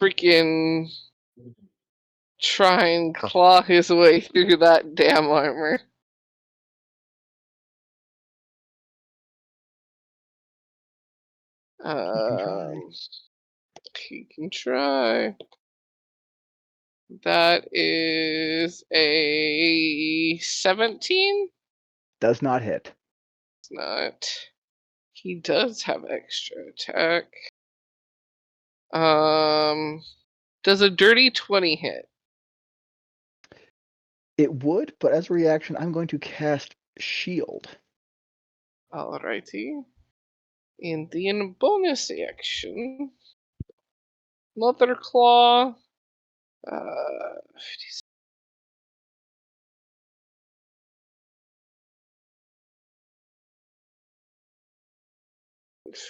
freaking try and claw his way through that damn armor. He can try. That is a 17? Does not hit. It's not. He does have extra attack. Does a dirty 20 hit? It would, but as a reaction, I'm going to cast Shield. Alrighty. And then bonus action. Mother Claw.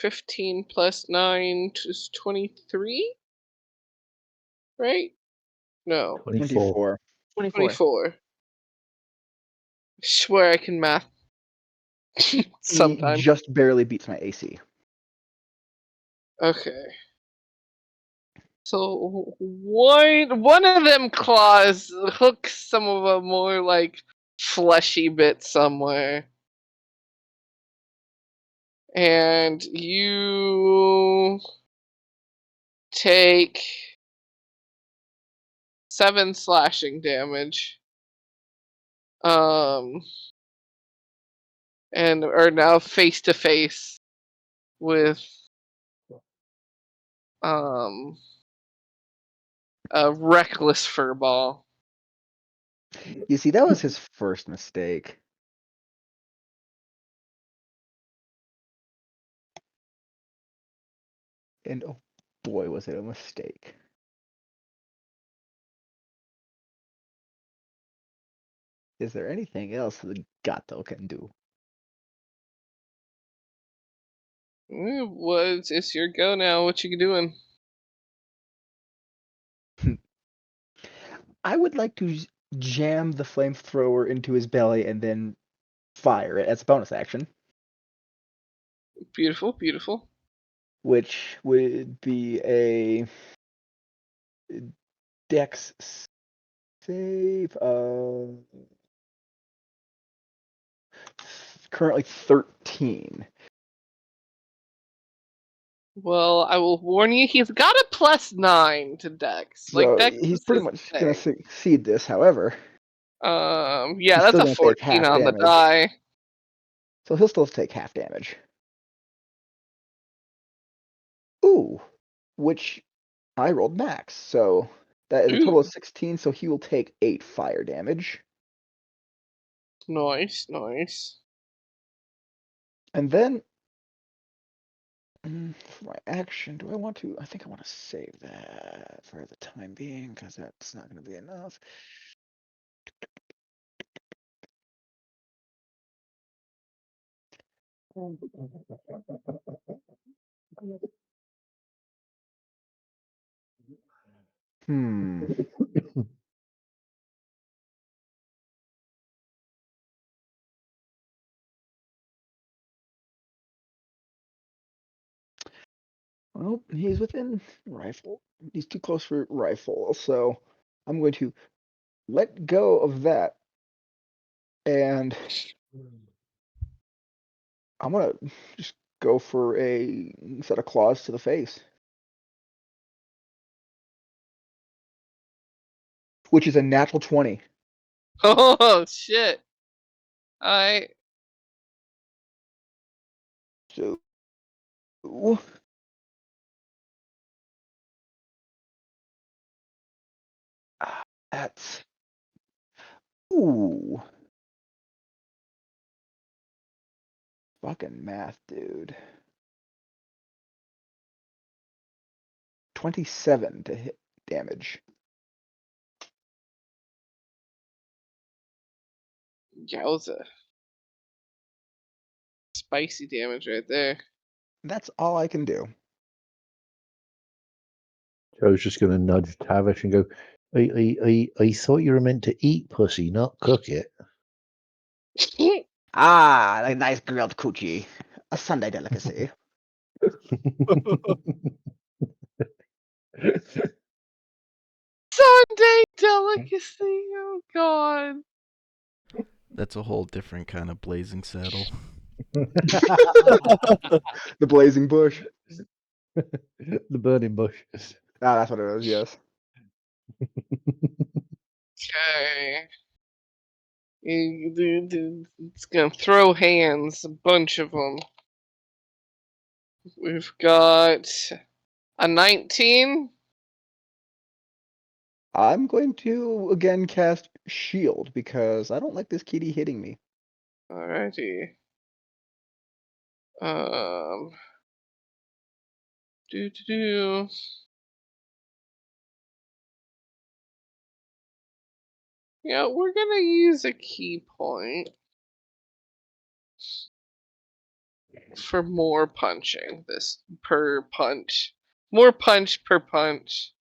15 plus 9 is 23? Right? No. 24. 24. Swear I can math. He Sometimes. just barely beats my AC. Okay. So one of them claws hooks some of a more like fleshy bit somewhere. And you take 7 slashing damage. And are now face to face with a reckless furball. You see, that was his first mistake. And oh boy, was it a mistake. Is there anything else the Gato can do? It's your go now. What you doing? I would like to jam the flamethrower into his belly and then fire it as a bonus action, Beautiful, beautiful. which would be a Dex save of currently 13. Well, I will warn you, he's got a +9 to Dex. So Like Dex he's is pretty his much thing. going to succeed this, however. Yeah, He's that's still a gonna take 14 half on the damage. die. So he'll still take half damage. Ooh, which I rolled max, so that is a total of 16, so he will take 8 fire damage. Nice, nice. And then, for my action, do I want to? I think I want to save that for the time being, because that's not going to be enough. Well, he's within rifle. He's too close for rifle, so I'm going to let go of that. And I'm going to just go for a set of claws to the face, which is a natural 20. Oh, shit. I So, that's ooh. Fucking math, dude. 27 to hit damage. Yowza. Spicy damage right there. That's all I can do. Joe's just going to nudge Tavish and go, I thought you were meant to eat pussy, not cook it. Ah, a nice grilled coochie. A Sunday delicacy. Sunday delicacy. Oh God. That's a whole different kind of blazing saddle. The blazing bush. The burning bush. Ah, that's what it is, yes. Okay. It's gonna throw hands, a bunch of them. We've got a 19. I'm going to again cast shield because I don't like this kitty hitting me. Alrighty. Um. Do. Yeah, we're gonna use a key point for more punching. This per punch. More punch per punch.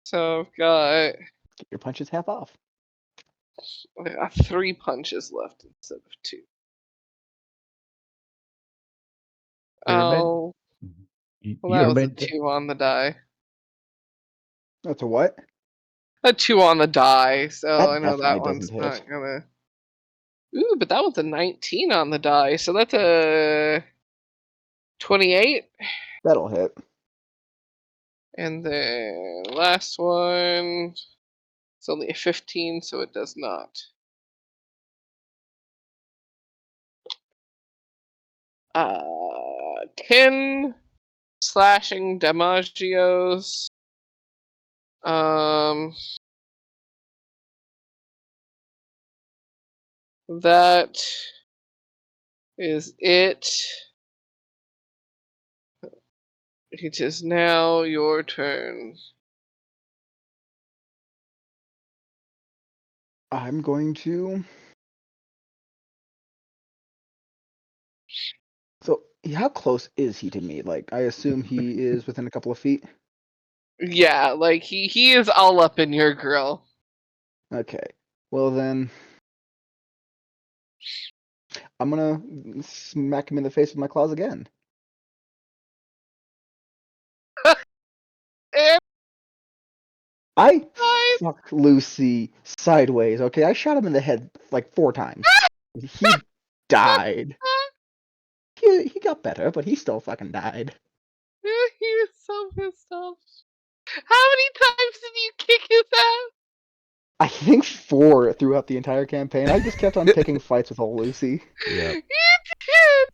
So I've got Your punch is half off. 3 punches left instead of 2. Oh, well, that You're was a meant to. 2 on the die. That's a what? A 2 on the die, so That I know definitely that one's doesn't not hit. gonna. Ooh, but that was a 19 on the die, so that's a 28. That'll hit. And then last one, it's only a 15, so it does not. Uh, 10 slashing damagios. That is it. It is now your turn. I'm going to. So, how close is he to me? Like, I assume he is within a couple of feet. Yeah, like he is all up in your grill. Okay. Well then, I'm gonna smack him in the face with my claws again. And I I fucked Lucy sideways. Okay, I shot him in the head like 4 times. He died. He got better, but he still fucking died. he was so pissed off. How many times did you kick his ass? I think 4 throughout the entire campaign. I just kept on picking fights with old Lucy. Yeah. You did.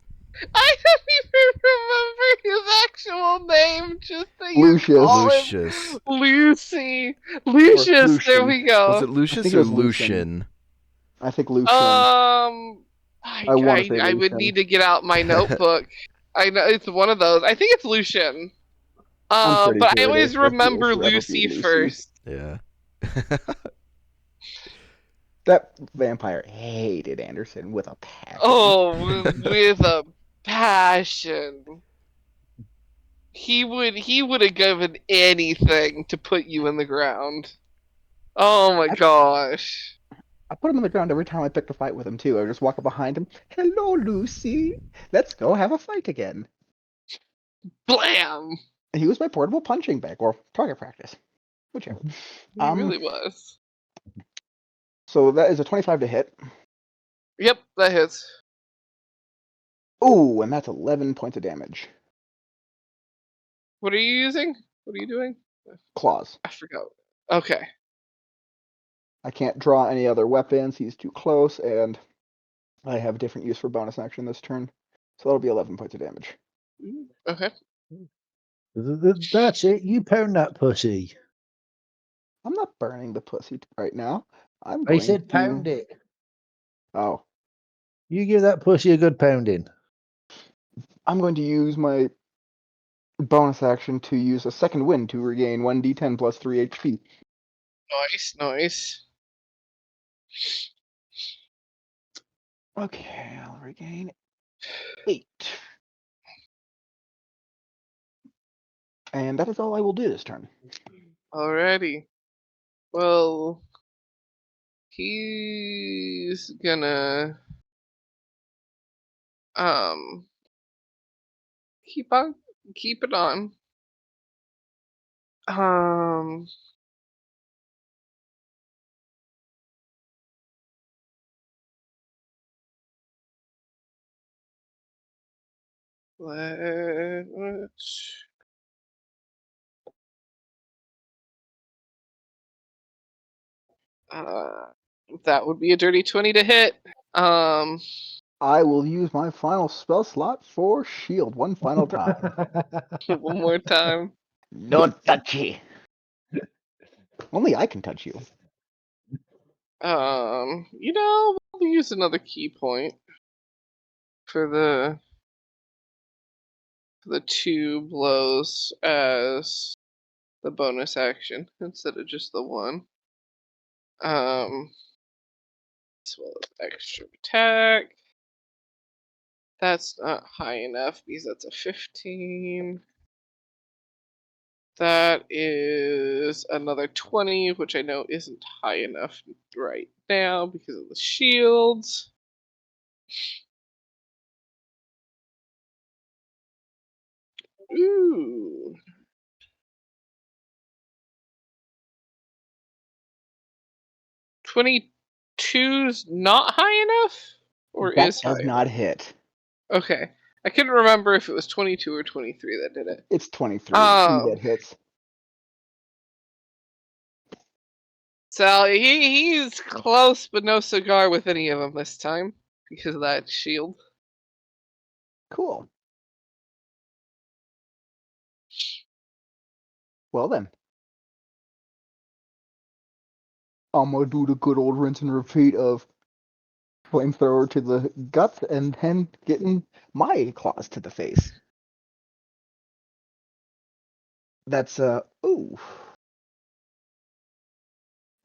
I don't even remember his actual name. Just that you Lucius. call him Lucius. Lucy. Lucius. There Lucian. we go. Was it I Lucius think it or was Lucian. Lucian? I think Lucian. I wanna say would Lucian. need to get out my notebook. I know it's one of those. I think it's Lucian. I'm pretty But sure I it always is, but it will remember forever be Lucy Lucy. first. Yeah. That vampire hated Anderson with a passion. Oh, with a passion. He would have given anything to put you in the ground. Oh my gosh. I put him on the ground every time I picked a fight with him too. I would just walk up behind him. Hello, Lucy. Let's go have a fight again. Blam! And he was my portable punching bag or target practice, whichever. He really was. So that is a 25 to hit. Yep, that hits. Ooh, and that's 11 points of damage. What are you using? What are you doing? Claws. I forgot. Okay. I can't draw any other weapons. He's too close, and I have a different use for bonus action this turn. So that'll be 11 points of damage. Okay. That's it. You pound that pussy. I'm not burning the pussy right now. I'm I going said to... pound it. Oh. You give that pussy a good pounding. I'm going to use my bonus action to use a second wind to regain 1d10 plus 3 HP. Nice, nice. Okay, I'll regain 8. And that is all I will do this turn. Alrighty. Well, he's gonna keep it on. Let's that would be a dirty 20 to hit. I will use my final spell slot for shield one final time. One more time. No touchy. Only I can touch you. We'll use another key point for the 2 blows as the bonus action instead of just the 1. As well as extra attack. That's not high enough because that's a 15. That is another 20, which I know isn't high enough right now because of the shields. Ooh. $22's not high enough? Or That is does high not enough? hit. Okay. I couldn't remember if it was 22 or 23 that did it. It's 23. Oh. That hits. So he's close, but no cigar with any of them this time because of that shield. Cool. Well then. I'm gonna do the good old rinse and repeat of flamethrower to the guts and then getting my claws to the face. That's ooh.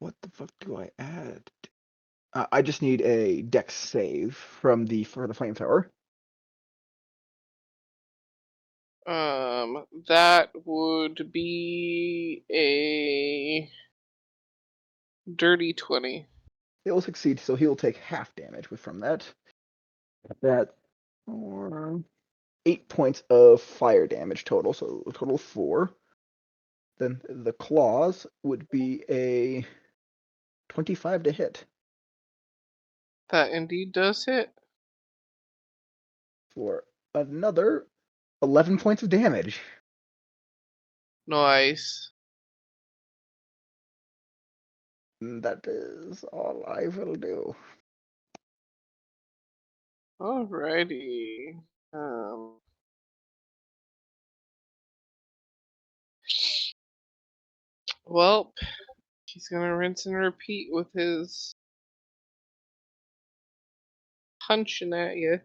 What the fuck do I add? I just need a dex save for the flamethrower. That would be a dirty 20. It will succeed, so he'll take half damage from that. That or 8 points of fire damage total, so a total of 4. Then the claws would be a 25 to hit That indeed does hit. for another 11 points of damage. Nice. And that is all I will do. Alrighty. Well, he's gonna rinse and repeat with his punching at you.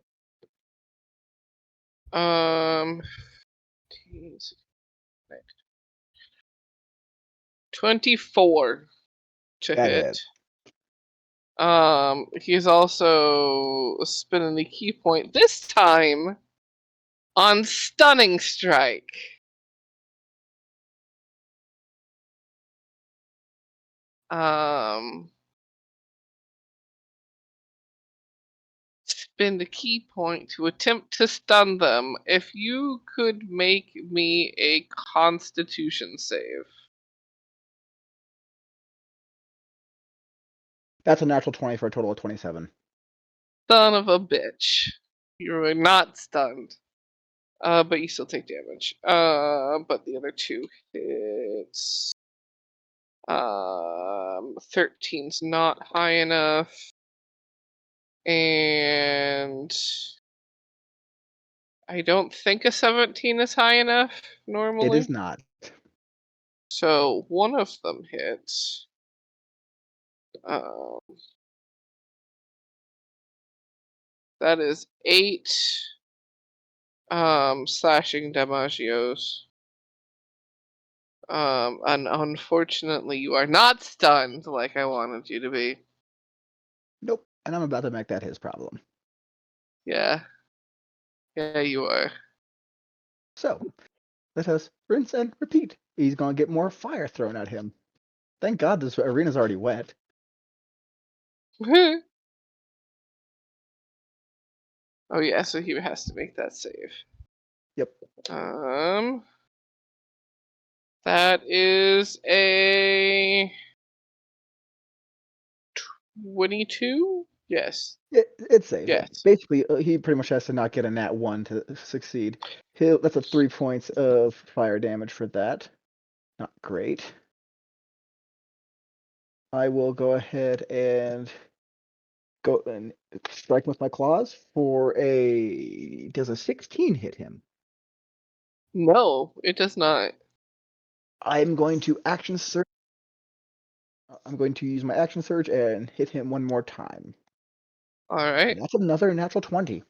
24 to That hit. hits. He's also spinning the key point this time on stunning strike. Spin the key point to attempt to stun them. If you could make me a Constitution save. That's a natural 20 for a total of 27. Son of a bitch. You're not stunned. But you still take damage. But the other 2 hits. 13's not high enough. And I don't think a 17 is high enough normally. It is not. So one of them hits. That is 8. slashing damagios. And unfortunately, you are not stunned like I wanted you to be. Nope. And I'm about to make that his problem. Yeah. Yeah, you are. So, let us rinse and repeat. He's going to get more fire thrown at him. Thank God this arena's already wet. Oh yeah, so he has to make that save. Yep. That is a 22? Yes. It saves it. Yes. Basically, he pretty much has to not get a nat 1 to succeed. That's a 3 points of fire damage for that. Not great. I will go ahead and go and strike with my claws for a. Does a 16 hit him? No, it does not. I'm going to action surge. I'm going to use my action surge and hit him one more time. Alright. And that's another natural 20.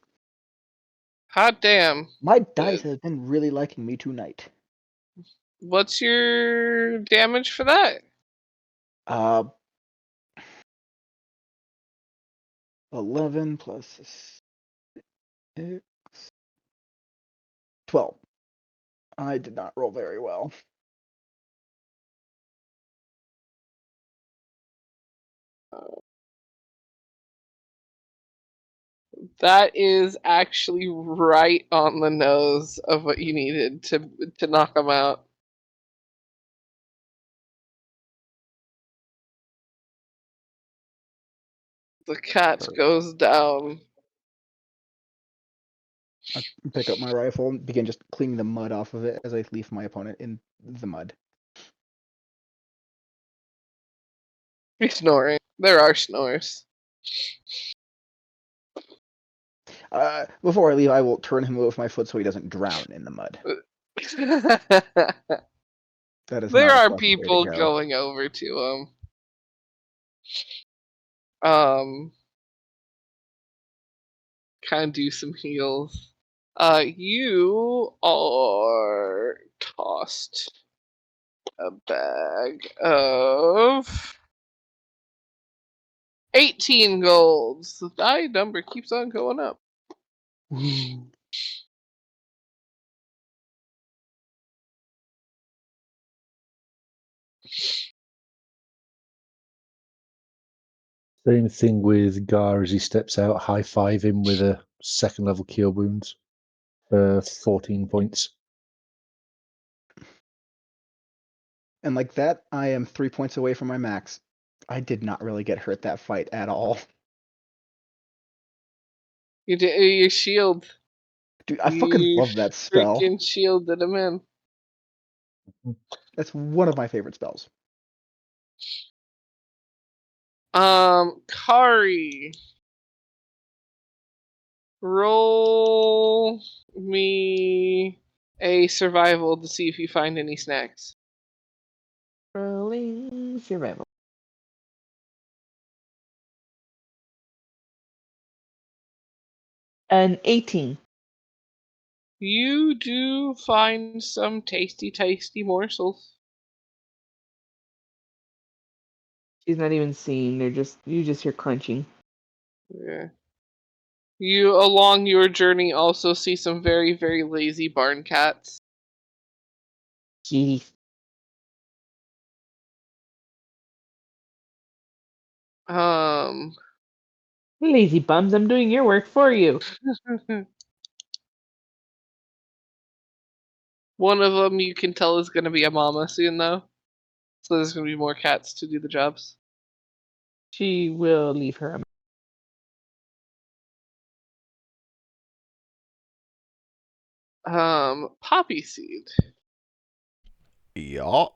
Hot damn. My dice have been really liking me tonight. What's your damage for that? 11 plus 6, 12. I did not roll very well. That is actually right on the nose of what you needed to knock him out. The cat goes down. I pick up my rifle and begin just cleaning the mud off of it as I leave my opponent in the mud. He's snoring. There are snores. Before I leave, I will turn him with my foot so he doesn't drown in the mud. That is There not a are pleasant way to people go. going over to him. Kind of do some heals. You are tossed a bag of 18 golds. The die number keeps on going up. Same thing with Gar as he steps out, high five him with a second level cure wounds for 14 points. And like that, I am 3 points away from my max. I did not really get hurt that fight at all. You did your shield. Dude, I fucking love that spell. Freaking shielded him in. That's one of my favorite spells. Kari. Roll me a survival to see if you find any snacks. Rolling survival. An 18. You do find some tasty, tasty morsels. She's not even seeing. You just hear crunching. Yeah. You, along your journey, also see some very, very lazy barn cats. Jeez. Lazy bums, I'm doing your work for you. One of them you can tell is going to be a mama soon, though. So there's going to be more cats to do the jobs. She will leave her. Poppyseed. Yeah.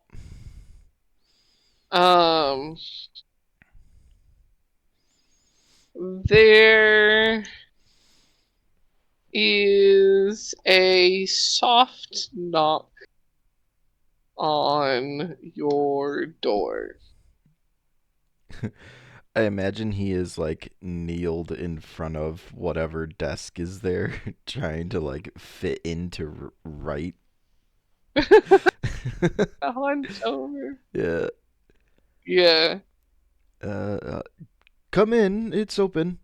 There is a soft knock on your door. I imagine he is like kneeled in front of whatever desk is there, trying to like fit into right. Hunched over. Yeah. Yeah. Come in. It's open.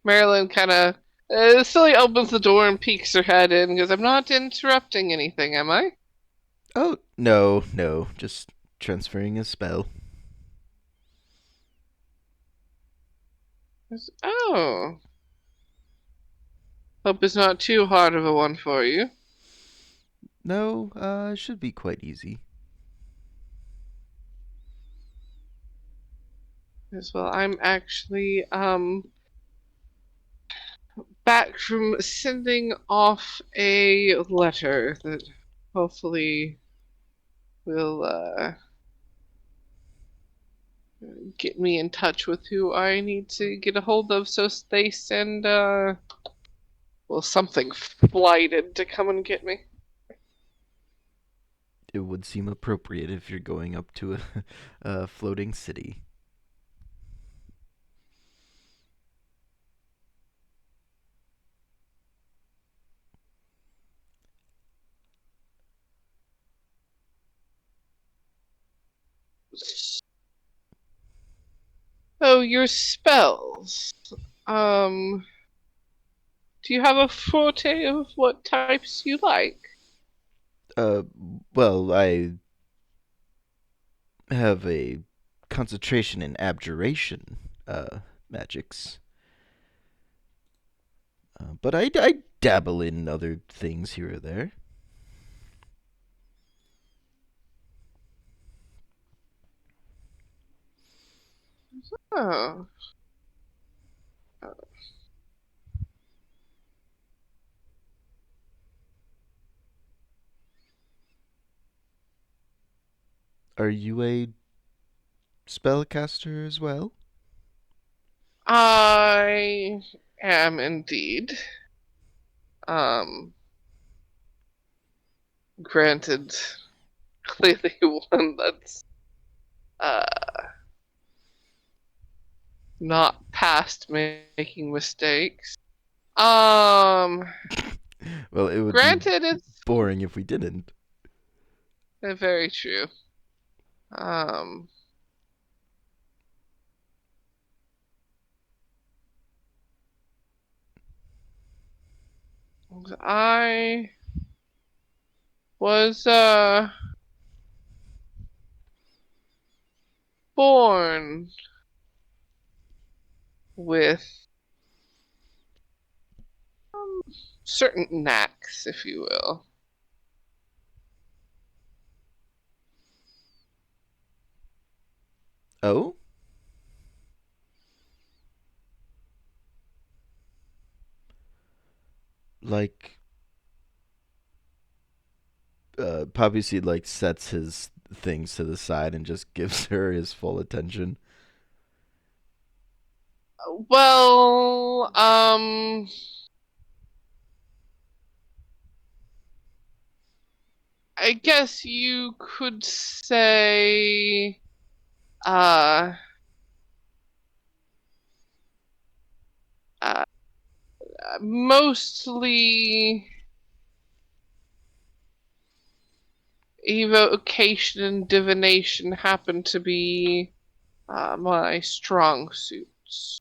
Marilyn kind of silly opens the door and peeks her head in and goes, I'm not interrupting anything, am I? Oh, no. Just transferring a spell. Oh. Hope it's not too hard of a one for you. No, it should be quite easy. As well, I'm actually, back from sending off a letter that hopefully will, get me in touch with who I need to get a hold of, so they send, something flighted to come and get me. It would seem appropriate if you're going up to a floating city. Oh, your spells. Do you have a forte of what types you like? Well, I have a concentration in abjuration, magics. But I dabble in other things here or there. Oh. Are you a spellcaster as well? I am indeed. Granted, clearly one that's uh not past making mistakes. Well, it would Granted, be it's boring if we didn't. very true. Um, I was born with certain knacks, if you will. Oh? Like, Poppyseed like sets his things to the side and just gives her his full attention. Well, I guess you could say, uh, uh mostly evocation and divination happen to be my strong suits.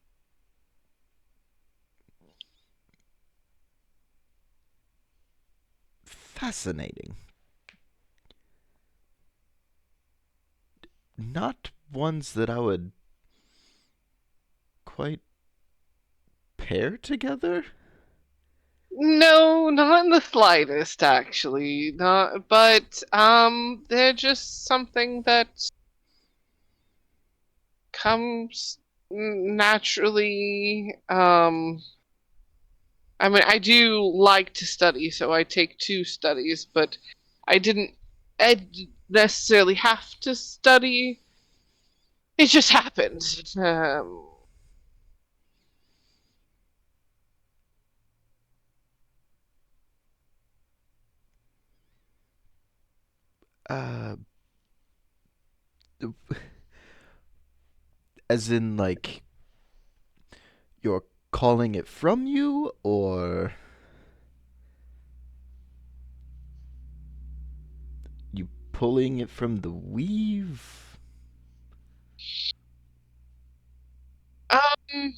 Fascinating. Not ones that I would quite pair together? No, not in the slightest, actually. Not, but they're just something that comes naturally. I mean, I do like to study, so I take 2 studies, but I didn't necessarily have to study. It just happened. Uh, as in, like, you're calling it from you, or you pulling it from the weave? Um,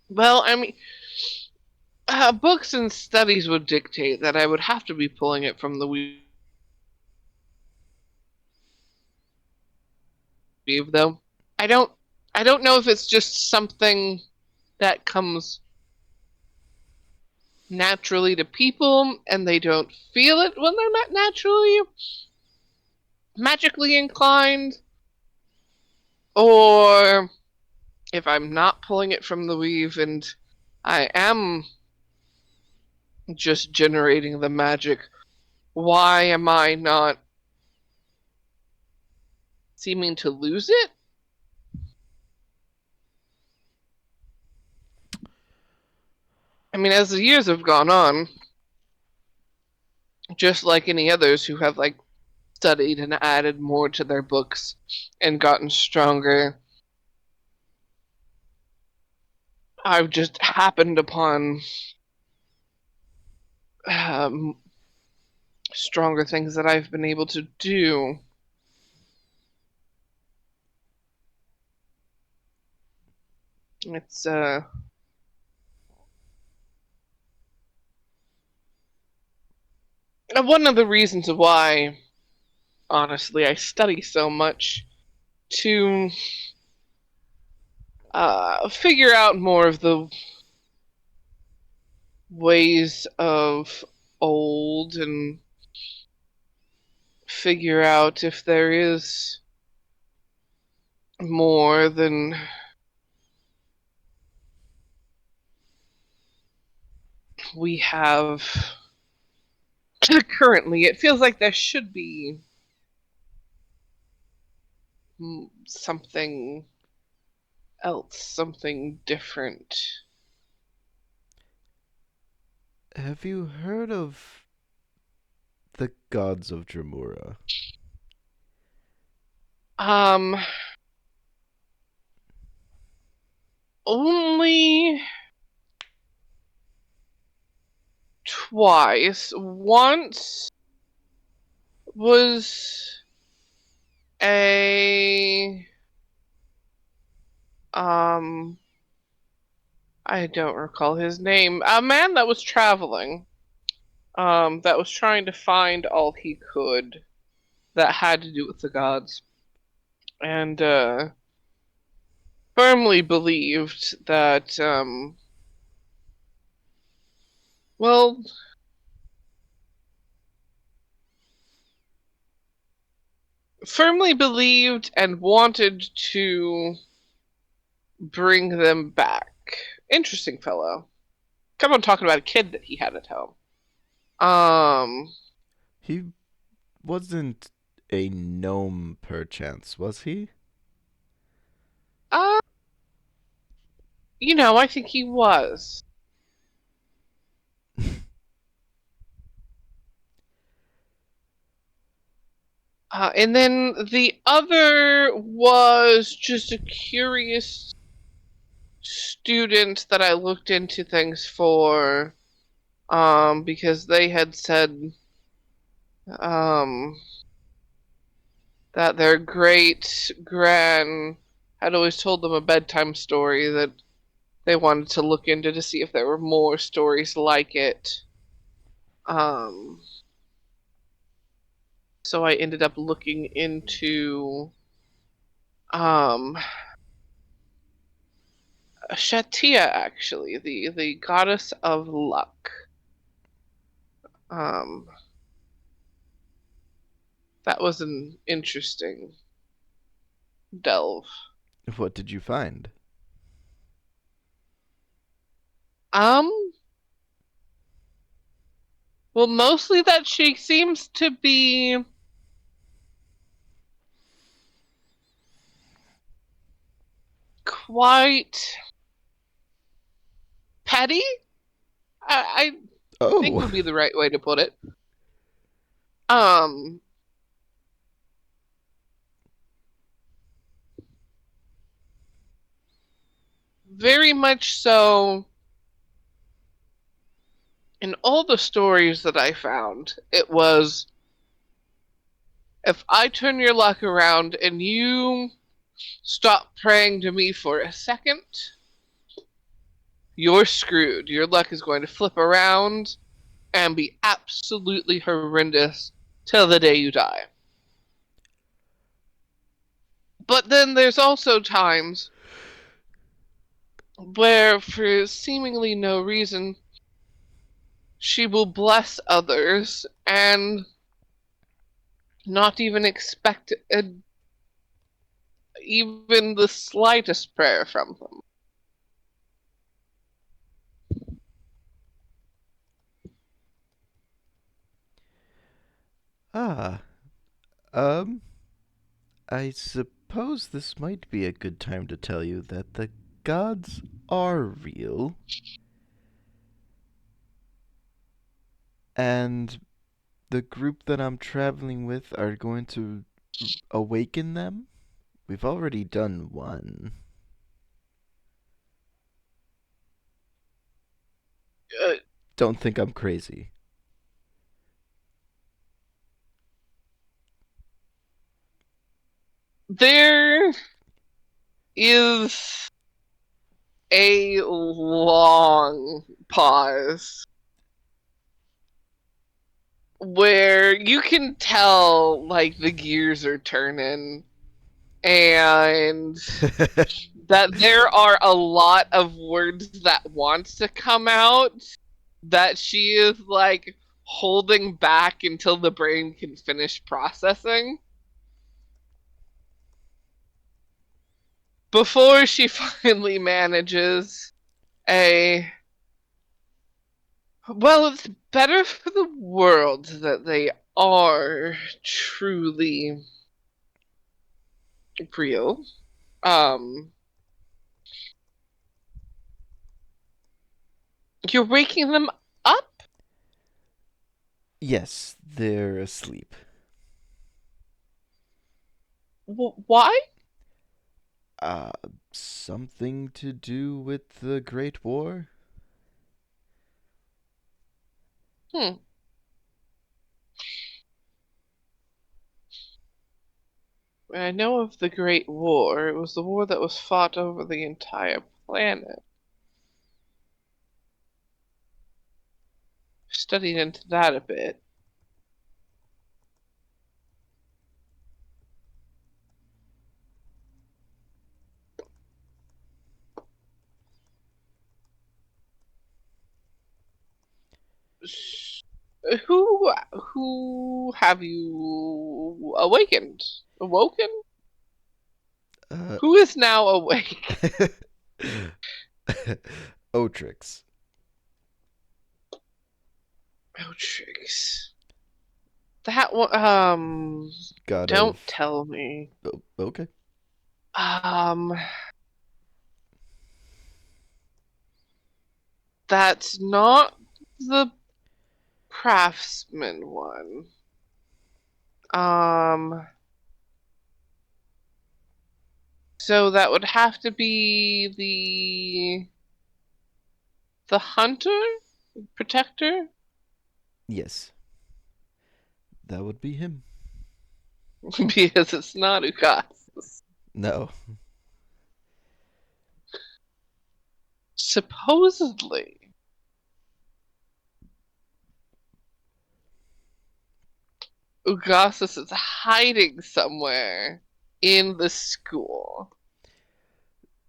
well, I mean, books and studies would dictate that I would have to be pulling it from the weave, though. I don't, I don't know if it's just something that comes naturally to people and they don't feel it when they're not naturally magically inclined, or if I'm not pulling it from the weave and I am just generating the magic, why am I not seeming to lose it? I mean, as the years have gone on, just like any others who have like studied and added more to their books and gotten stronger, I've just happened upon stronger things that I've been able to do. It's one of the reasons why, honestly, I study so much to figure out more of the ways of old and figure out if there is more than we have currently. It feels like there should be something else, something different. Have you heard of the gods of Dremura? Only twice. Once was a I don't recall his name. A man that was traveling, that was trying to find all he could that had to do with the gods, and firmly believed that well, firmly believed and wanted to bring them back. Interesting fellow. Come on, talking about a kid that he had at home. He wasn't a gnome, perchance, was he? Uh, I think he was. And then the other was just a curious student that I looked into things for, because they had said, that their great gran had always told them a bedtime story that they wanted to look into to see if there were more stories like it. So I ended up looking into Shatia, actually, the goddess of luck. Um, that was an interesting delve. What did you find? Um, well, mostly that she seems to be quite petty. I think Oh, would be the right way to put it. Very much so. In all the stories that I found, it was, if I turn your luck around and you stop praying to me for a second, you're screwed. Your luck is going to flip around and be absolutely horrendous till the day you die. But then there's also times where, for seemingly no reason, she will bless others and not even expect even the slightest prayer from them. ah, I suppose this might be a good time to tell you that the gods are real. And the group that I'm traveling with are going to awaken them. We've already done one. Don't think I'm crazy. There is a long pause where you can tell, like, the gears are turning and that there are a lot of words that want to come out that she is, like, holding back until the brain can finish processing before she finally manages a, well, it's better for the world that they are truly real. You're waking them up? Yes, they're asleep. Why? Something to do with the Great War? When I know of the Great War, it was the war that was fought over the entire planet. Studied into that a bit. Who have you awakened? Awoken? Who is now awake? Otrix. Otrix. That one, God don't of... tell me. Oh, okay. That's not the craftsman one. So that would have to be the hunter? Protector? Yes. That would be him. Because it's not Ukas. No. Supposedly. Ugasus is hiding somewhere in the school.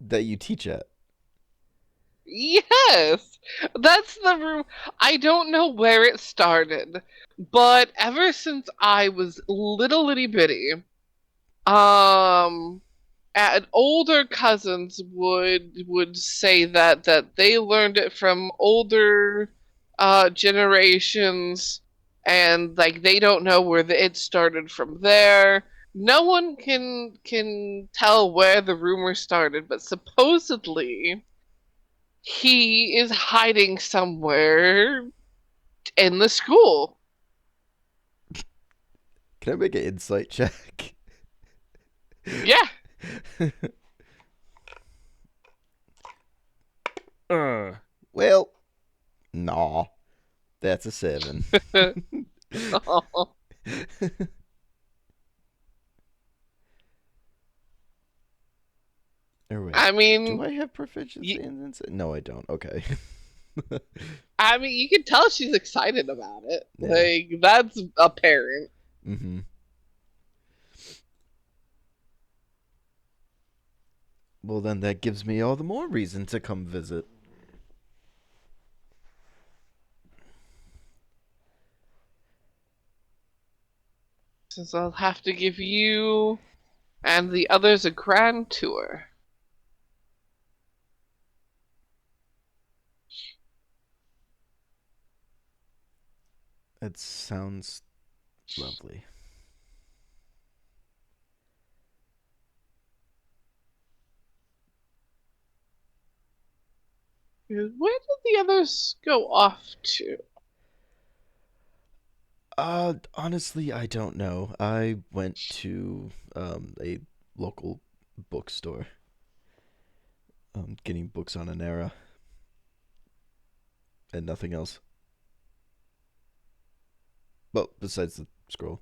That you teach at. Yes! That's the room. I don't know where it started, but ever since I was little itty bitty, and older cousins would say that they learned it from older generations, and like they don't know where it started from there. No one can tell where the rumor started, but supposedly He is hiding somewhere in the school. Can I make an insight check? Yeah. Well, nah. That's a 7. Oh. Or wait, I mean, do I have proficiency in insight? No, I don't. Okay. you can tell she's excited about it. Yeah. Like, that's apparent. Mm-hmm. Well, then that gives me all the more reason to come visit. Since I'll have to give you and the others a grand tour. It sounds lovely. Where did the others go off to? Honestly, I don't know. I went to a local bookstore. Getting books on an era. And nothing else. Well, besides the scroll.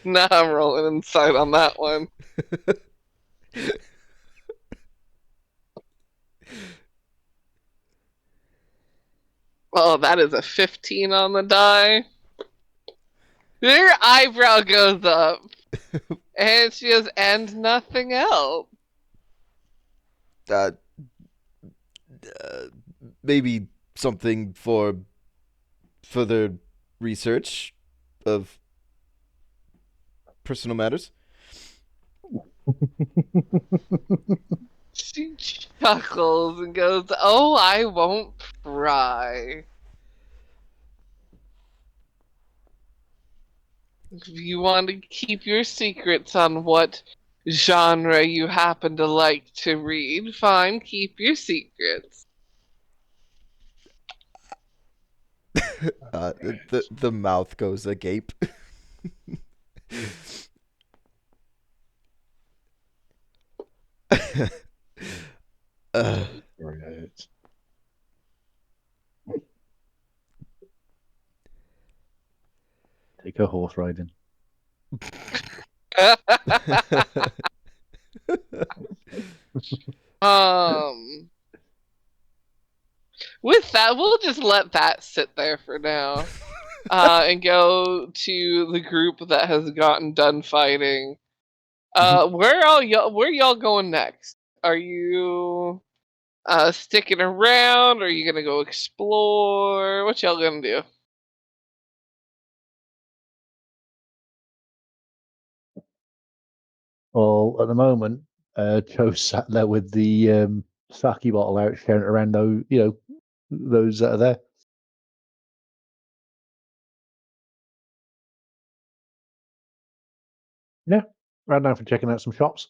Nah, I'm rolling inside on that one. Oh, that is a 15 on the die. Your eyebrow goes up. And she goes, and nothing else. Maybe something for further research of personal matters. She chuckles and goes, oh, I won't pry. If you want to keep your secrets on what genre you happen to like to read, fine, keep your secrets. The mouth goes agape. Right. Take her horse riding. With that, we'll just let that sit there for now. And go to the group that has gotten done fighting. Where y'all going next? Are you sticking around? Are you gonna go explore? What y'all gonna do? Well, at the moment, Chou sat there with the sake bottle out, sharing it around those, those that are there. Yeah, ran down for checking out some shops.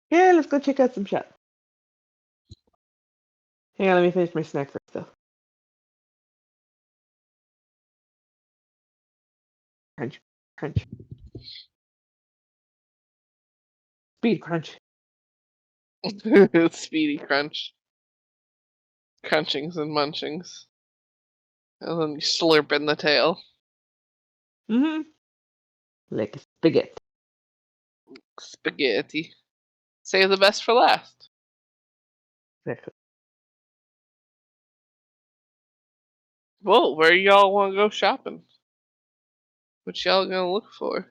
Yeah, let's go check out some shops. Hang on, let me finish my snack first, though. Crunch, crunch. Speed crunch. Speedy crunch. Crunchings and munchings. And then you slurp in the tail. Mm-hmm. Like a spaghetti. Spaghetti. Save the best for last. Exactly. Well, where y'all want to go shopping? What y'all gonna look for?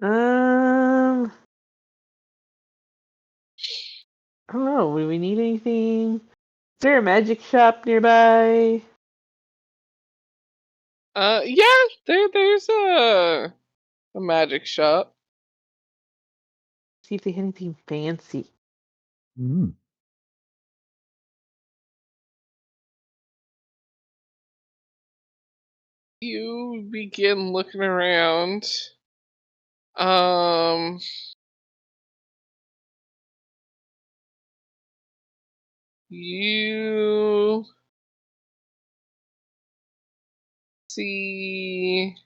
I don't know. Do we need anything? Is there a magic shop nearby? Yeah, there's a magic shop. See if they have anything fancy. Mm. you begin looking around, you see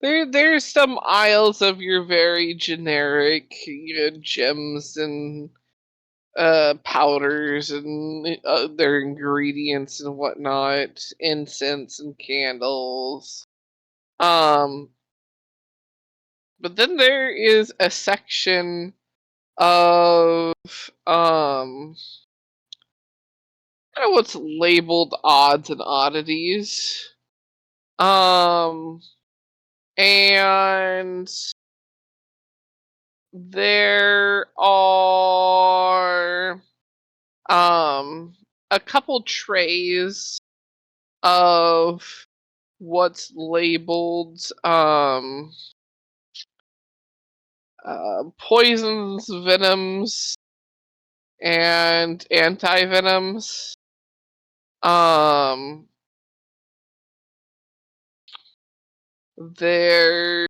there's some aisles of your very generic gems and powders and their ingredients and whatnot, incense and candles. But then there is a section of kind of what's labeled odds and oddities. And there are a couple trays of what's labeled poisons, venoms, and anti-venoms. There's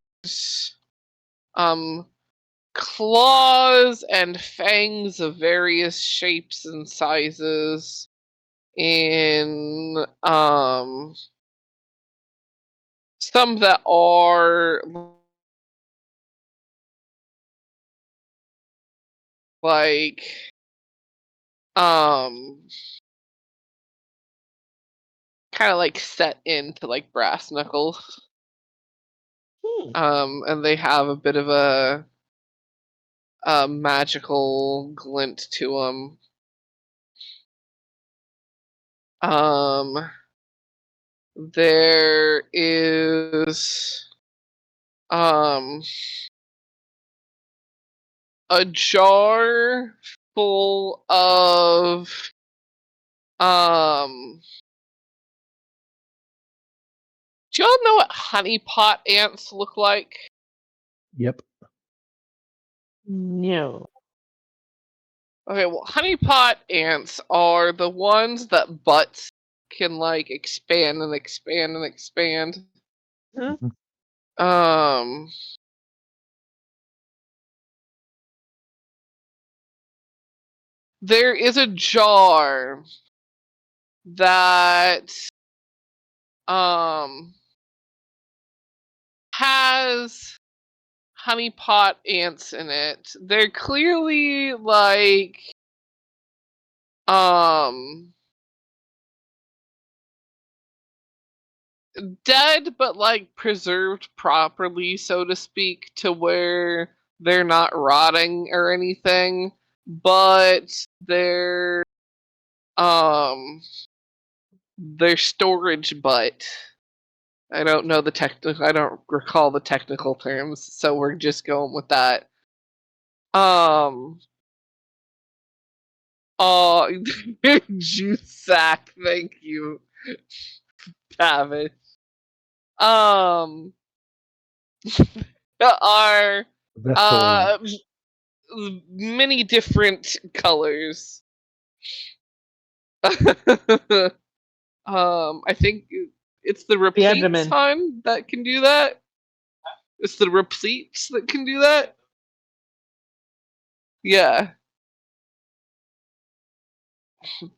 claws and fangs of various shapes and sizes in some that are like kind of like set into like brass knuckles. And they have a bit of a magical glint to them. There is a jar full of do y'all know what honeypot ants look like? Yep. No. Okay, well, honeypot ants are the ones that butts can like expand and expand and expand. Mhm. There is a jar that has honeypot ants in it. They're clearly like dead, but like preserved properly, so to speak, to where they're not rotting or anything, but they're storage butt. I don't know the technical. I don't recall the technical terms, so we're just going with that. Oh, juice sack. Thank you, Tavish. Are Vessel. many different colors. I think it's the repletes abdomen. time that can do that. It's the repletes that can do that. Yeah.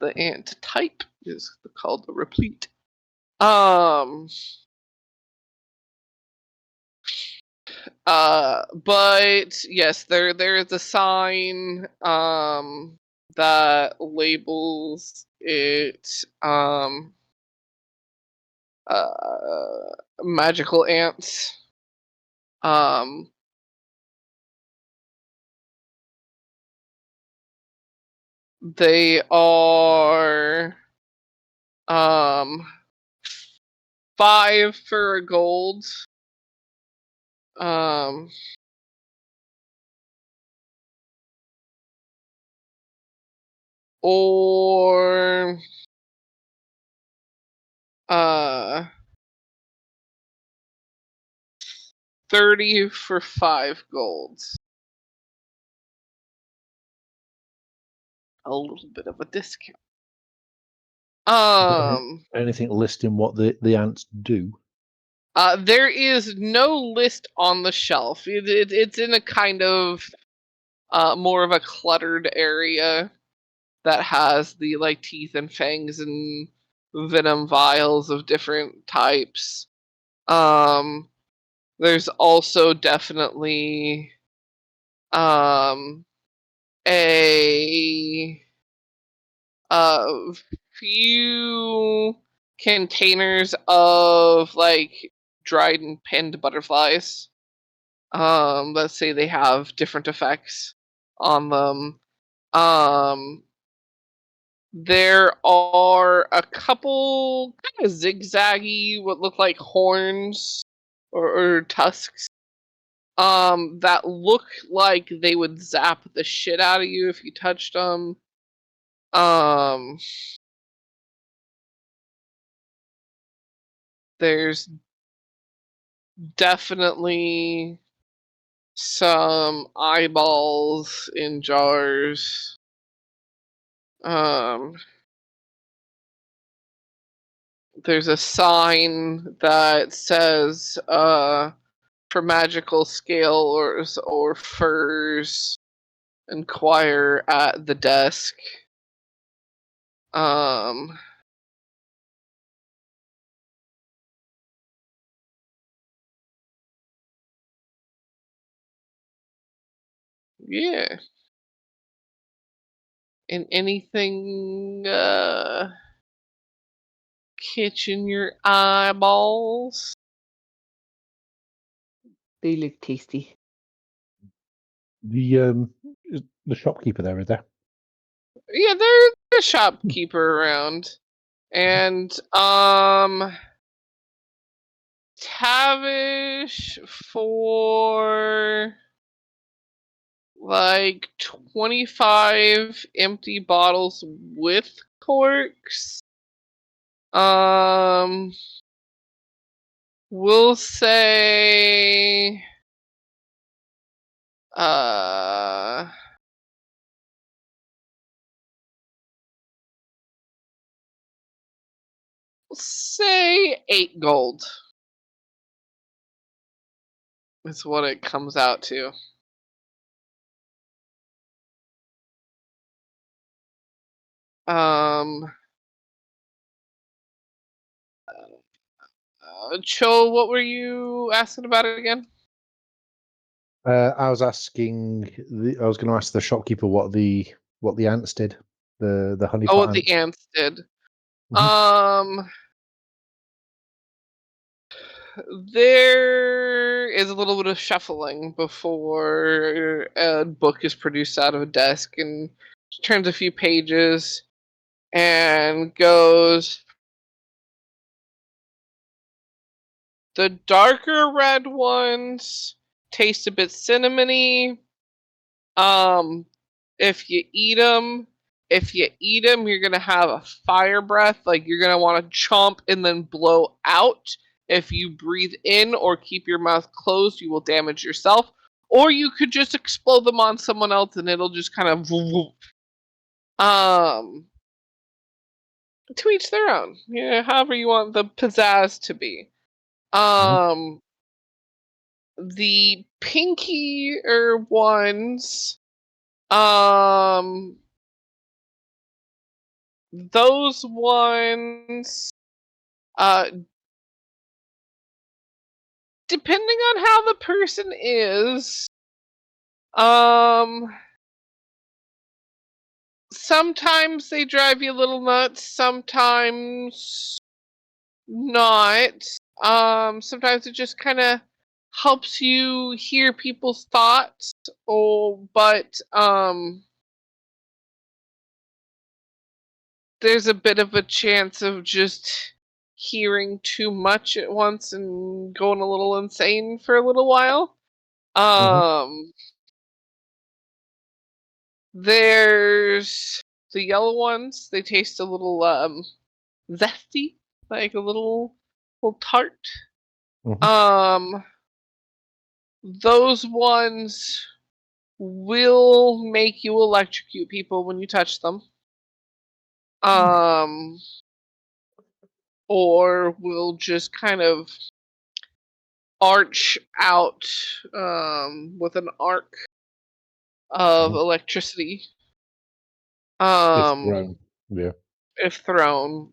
The ant type is called the replete. But yes, there is a sign that labels it magical ants. They are 5 for a gold. Or 30 for 5 golds. A little bit of a discount. Anything listing what the ants do? There is no list on the shelf. It's in a kind of more of a cluttered area that has the like teeth and fangs and venom vials of different types. There's also definitely a few containers of like dried and pinned butterflies. Let's say they have different effects on them. There are a couple kind of zigzaggy, what look like horns or tusks, that look like they would zap the shit out of you if you touched them. There's definitely some eyeballs in jars. There's a sign that says for magical scales or furs, inquire at the desk. Yeah. And anything catching your eyeballs? They look tasty. The shopkeeper there is there. Yeah, there's a shopkeeper around. And Tavish for like 25 empty bottles with corks. We'll say say 8 gold is what it comes out to. Chou, what were you asking about it again? I was asking. I was going to ask the shopkeeper what the ants did. The honey Oh, pot what the ants did. Mhm. There is a little bit of shuffling before a book is produced out of a desk and turns a few pages and goes, the darker red ones taste a bit cinnamony. If you eat them, you're gonna have a fire breath. Like you're gonna want to chomp and then blow out. If you breathe in or keep your mouth closed, you will damage yourself. Or you could just explode them on someone else and it'll just kind of to each their own. Yeah, however you want the pizzazz to be. The pinkier ones, those ones, depending on how the person is, sometimes they drive you a little nuts, sometimes not. Sometimes it just kind of helps you hear people's thoughts, but there's a bit of a chance of just hearing too much at once and going a little insane for a little while. There's the yellow ones. They taste a little zesty, like a little tart. Those ones will make you electrocute people when you touch them. Or will just kind of arch out with an arc of electricity. If thrown. Yeah. If thrown.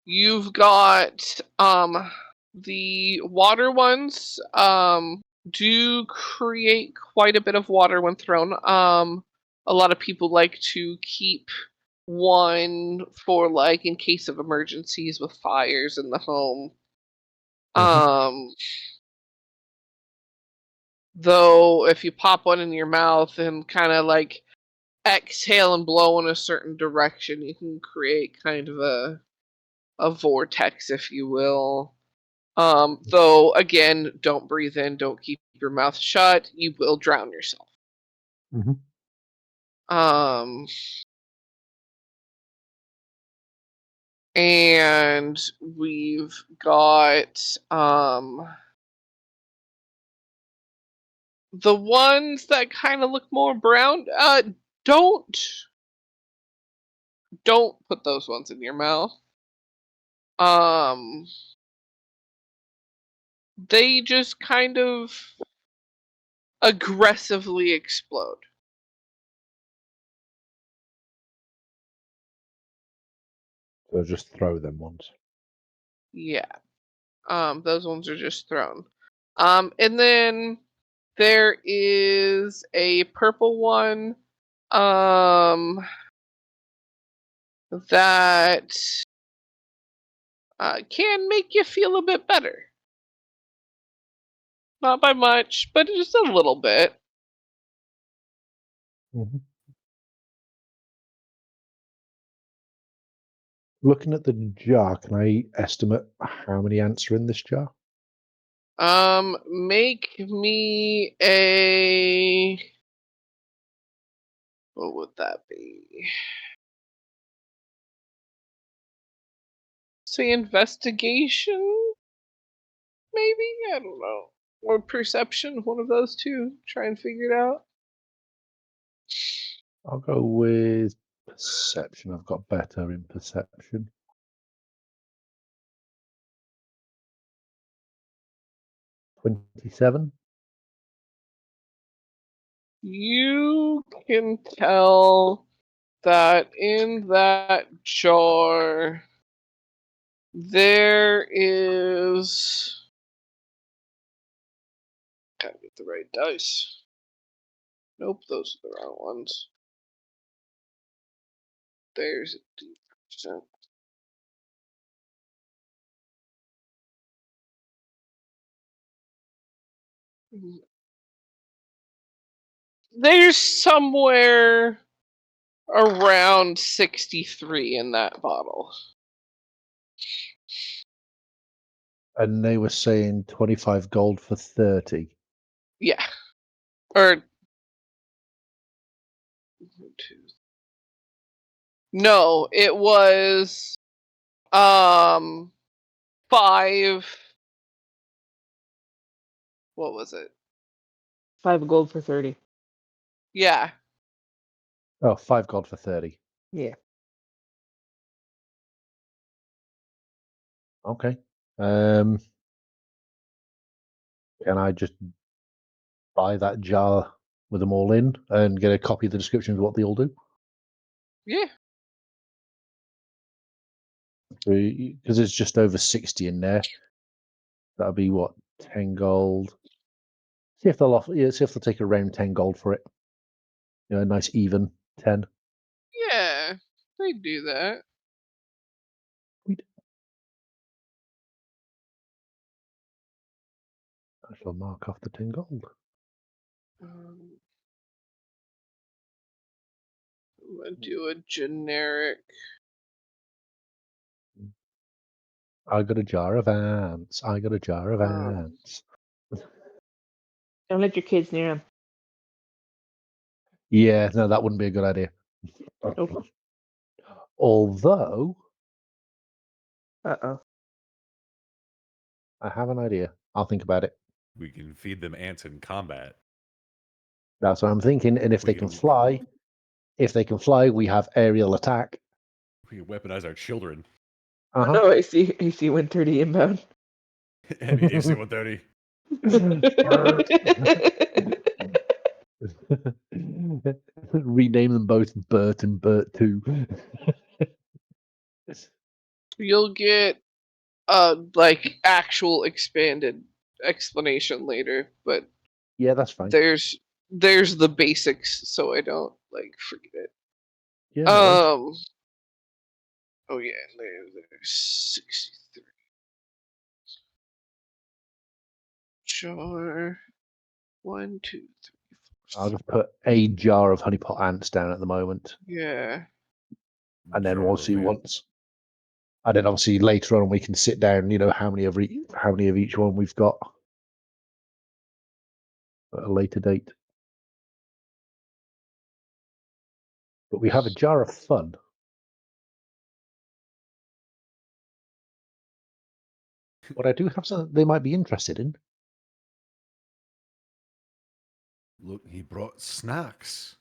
You've got the water ones do create quite a bit of water when thrown. A lot of people like to keep one for like in case of emergencies with fires in the home. Though if you pop one in your mouth and kind of like exhale and blow in a certain direction, you can create kind of a vortex, if you will. Though again, don't breathe in, don't keep your mouth shut, you will drown yourself. And we've got the ones that kind of look more brown. Don't put those ones in your mouth. They just kind of aggressively explode. So just throw them once. Yeah. Those ones are just thrown. And then there is a purple one that can make you feel a bit better. Not by much, but just a little bit. Looking at the jar, can I estimate how many ants are in this jar? Make me a... What would that be? Say investigation? Maybe? I don't know. Or perception, one of those two. Try and figure it out. I'll go with perception. I've got better in perception. 27. You can tell that in that jar there is... Gotta get the right dice. Nope, those are the wrong ones. There's a D%. There's somewhere around 63 in that bottle. And they were saying 25 gold for 30. Yeah. Or... No, it was... 5... What was it? 5 gold for 30. Yeah. Oh, 5 gold for 30. Yeah. Okay. Can I just buy that jar with them all in and get a copy of the description of what they all do? Yeah. Because it's just over 60 in there. That'll be what, 10 gold. See if they'll offer. Yeah, see if they'll take around 10 gold for it. You know, a nice even 10. Yeah. They do that. I shall mark off the 10 gold. I'm gonna do a generic. I got a jar of ants. I got a jar of ants. Don't let your kids near them. Yeah, no, that wouldn't be a good idea. Nope. Although, Uh-oh. I have an idea. I'll think about it. We can feed them ants in combat. That's what I'm thinking. And if they can fly, we have aerial attack. We can weaponize our children. Uh-huh. No, AC 130 inbound. Any AC 130. Rename them both Bert and Bert 2. You'll get like actual expanded explanation later, but Yeah, that's fine. there's the basics, so I don't like forget it. Yeah, no worries. Oh yeah, there's 63. Jar 1, 2, 3, 4. I'll just put a jar of honeypot ants down at the moment, Yeah. and then Jar we'll of see ant. once. And then obviously later on we can sit down. You know how many of each one we've got at a later date. But we have a jar of fun. But I do have something they might be interested in. Look, he brought snacks.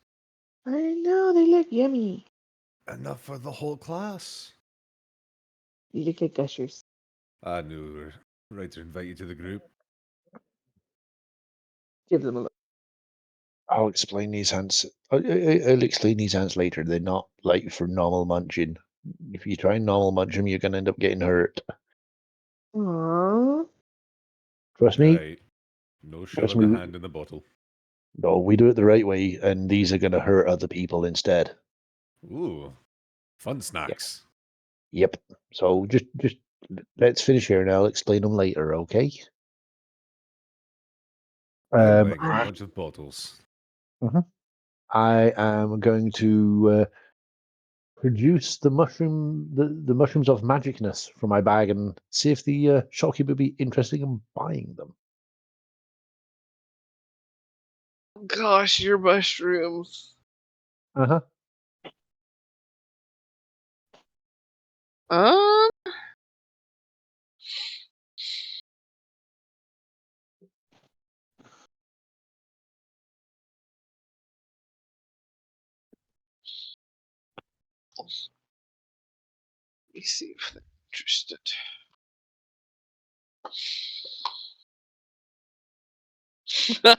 I know, they look yummy. Enough for the whole class. You look like gushers. I knew we were right to invite you to the group. Give them a look. I'll explain these ants. I'll explain these ants later. They're not like for normal munching. If you try and normal munch them, you're going to end up getting hurt. Aww. Trust me. Right. No Trust shoving the me. hand in the bottle. No, we do it the right way, and these are going to hurt other people instead. Ooh. Fun snacks. Yep. So just let's finish here, and I'll explain them later. Okay. I'm buying a I, bunch of bottles. I am going to produce the mushrooms of magicness from my bag and see if the shopkeeper would be interested in buying them. Gosh, your mushrooms. Uh-huh. Uh Let me see if they're interested.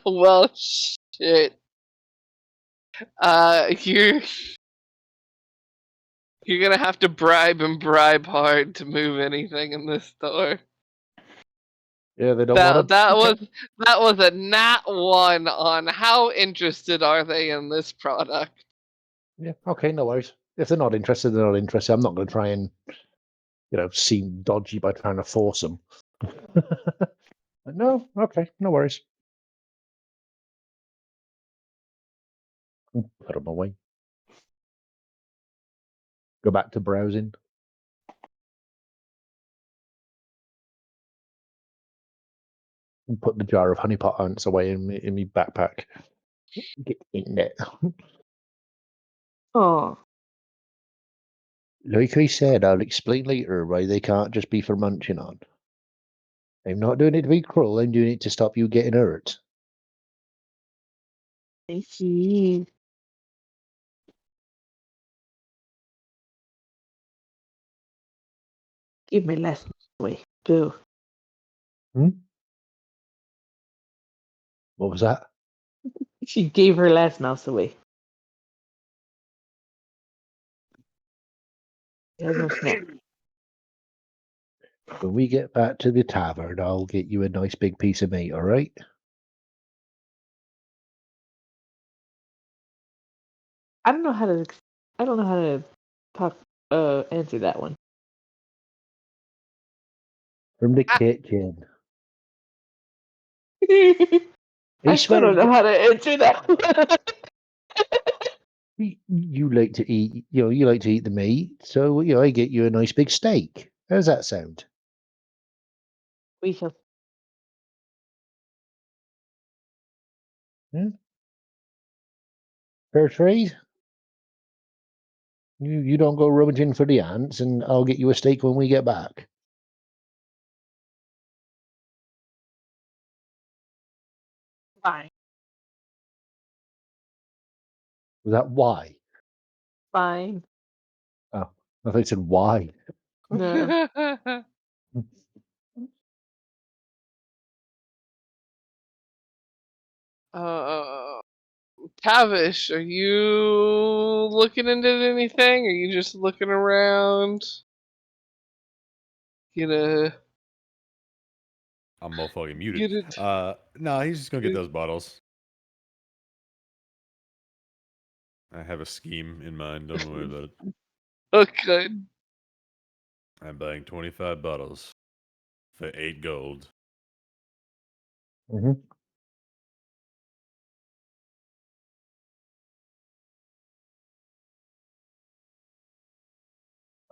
Well, shit. You're gonna have to bribe hard to move anything in this store. Yeah, they don't want to. That was a nat 1 on how interested are they in this product. Yeah. Okay. No worries. If they're not interested, they're not interested. I'm not going to try and seem dodgy by trying to force them. No. Okay. No worries. Put them away. Go back to browsing. And put the jar of honeypot ants away in my backpack. Get in there. Oh, Like I said, I'll explain later why they can't just be for munching on. I'm not doing it to be cruel. I'm doing it to stop you getting hurt. I see. Give my last away. Boo. What was that? She gave her last mouse away. There's no snack. When we get back to the tavern, I'll get you a nice big piece of meat, all right? I don't know how to talk. Answer that one. From the kitchen. I I still swear, don't know how to answer that one. you like to eat, you like to eat the meat, so I get you a nice big steak. How's that sound? We shall. Fair trade? You don't go rummaging for the ants, and I'll get you a steak when we get back. Fine. Was that why? Fine. Oh, I thought you said why. No. Tavish, are you looking into anything? Are you just looking around? Gonna I'm motherfucking muted. get it? No, he's just gonna get those bottles. I have a scheme in mind. Don't worry about it. Okay. I'm buying 25 bottles for 8 gold. Mm-hmm.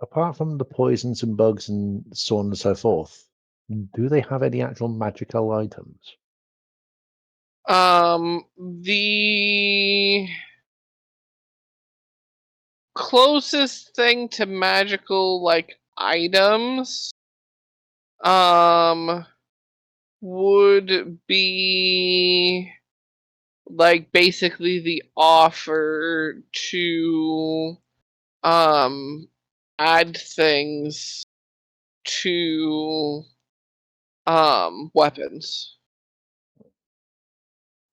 Apart from the poisons and bugs and so on and so forth, do they have any actual magical items? The closest thing to magical like items would be like basically the offer to add things to weapons.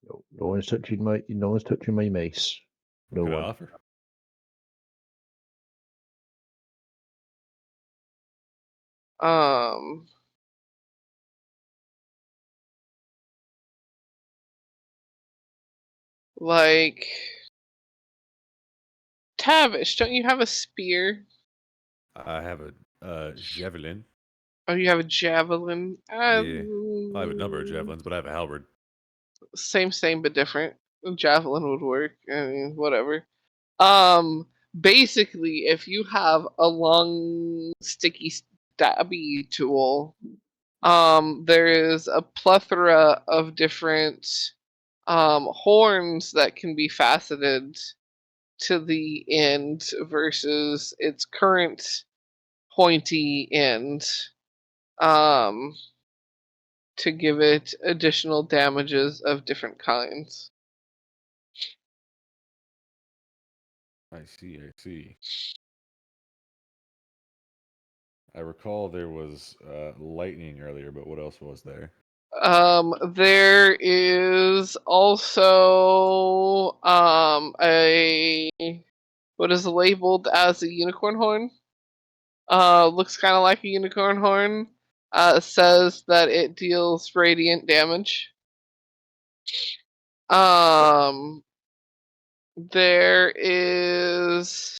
No one's touching my mace. What No can I one. offer? Um like Tavish, don't you have a spear? I have a javelin. Oh, you have a javelin. Yeah, I have a number of javelins, but I have a halberd. Same, but different. A javelin would work. I mean, whatever. Basically, if you have a long, sticky, stabby tool, there is a plethora of different horns that can be faceted to the end versus its current pointy end. To give it additional damages of different kinds. I see. I recall there was lightning earlier, but what else was there? There is also a what is labeled as a unicorn horn. Looks kind of like a unicorn horn. Says that it deals radiant damage. There is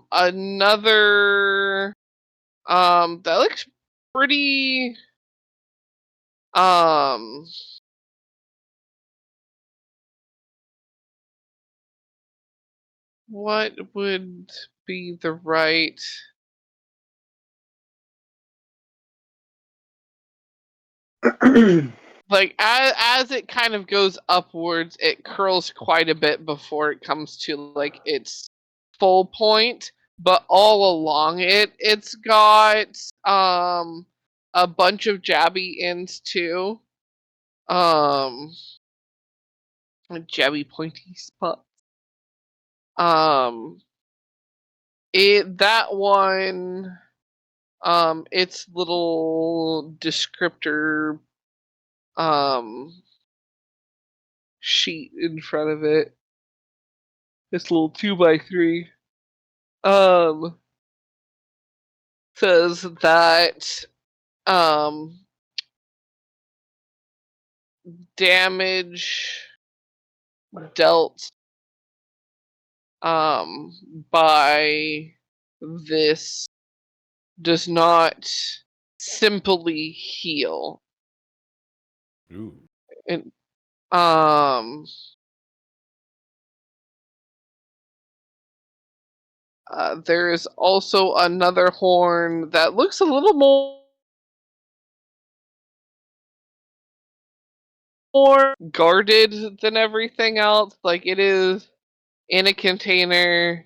another that looks pretty what would be the right like as it kind of goes upwards, it curls quite a bit before it comes to like its full point, but all along it's got a bunch of jabby ends too. Jabby pointy spots. That one its little descriptor sheet in front of it, this little 2x3 says that damage dealt by this does not simply heal. Ooh. And there is also another horn that looks a little more guarded than everything else. Like it is in a container,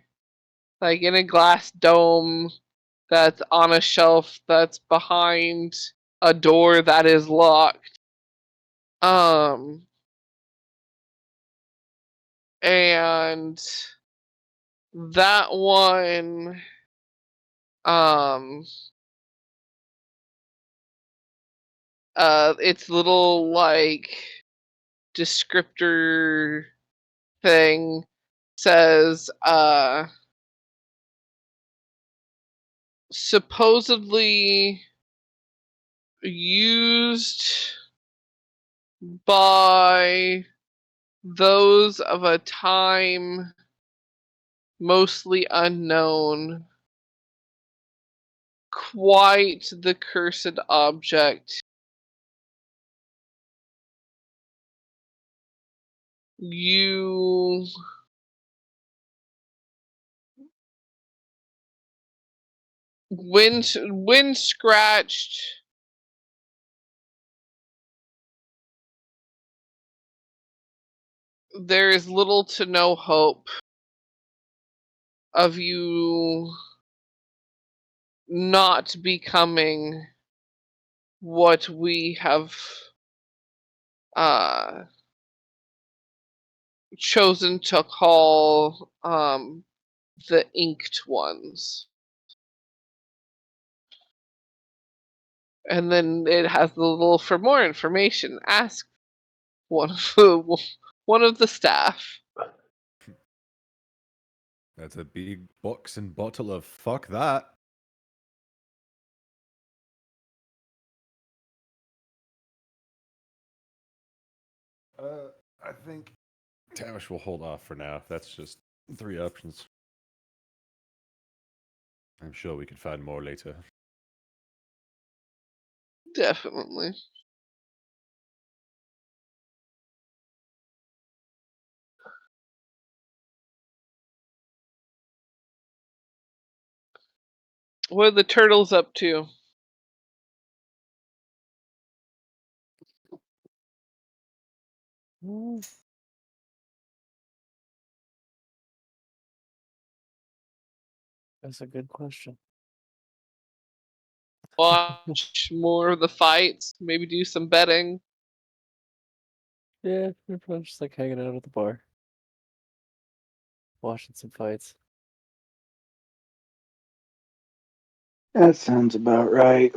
like in a glass dome that's on a shelf that's behind a door that is locked. And that one its little like descriptor thing says supposedly used by those of a time mostly unknown, quite the cursed object. You when scratched, there is little to no hope of you not becoming what we have chosen to call the inked ones. And then it has the little, for more information, ask one of the staff. That's a big box and bottle of fuck that. I think Tavish will hold off for now. That's just 3 options. I'm sure we can find more later. Definitely. What are the turtles up to? That's a good question. Watch more of the fights, maybe do some betting. Yeah, we're probably just like hanging out at the bar, watching some fights. That sounds about right.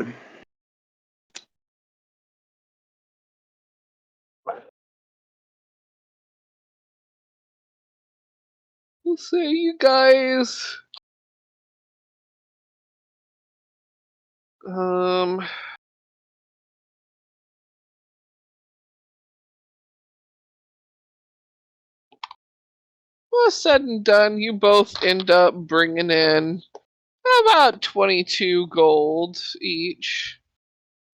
We'll say you guys well, said and done, you both end up bringing in about 22 gold each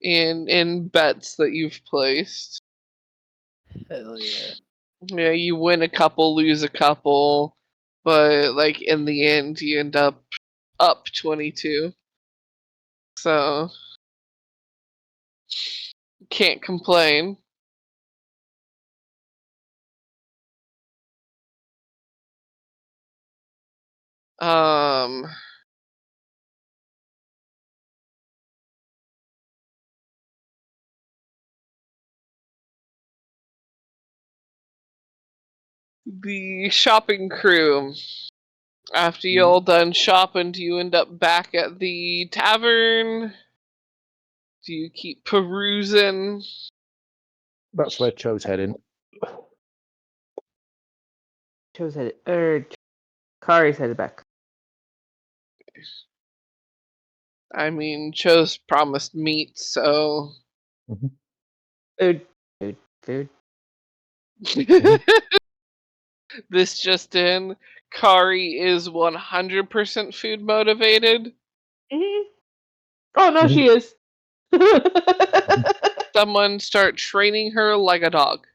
in bets that you've placed. Hell yeah. Yeah, you win a couple, lose a couple, but like in the end you end up 22. So can't complain. Um the shopping crew. After you all done shopping, do you end up back at the tavern? Do you keep perusing? That's where Chou's heading. Chou's headed. Kari's headed back. I mean, Chou's promised meat, so. Food. This just in, Kari is 100% food motivated. Mm-hmm. Oh no, she is. Someone start training her like a dog.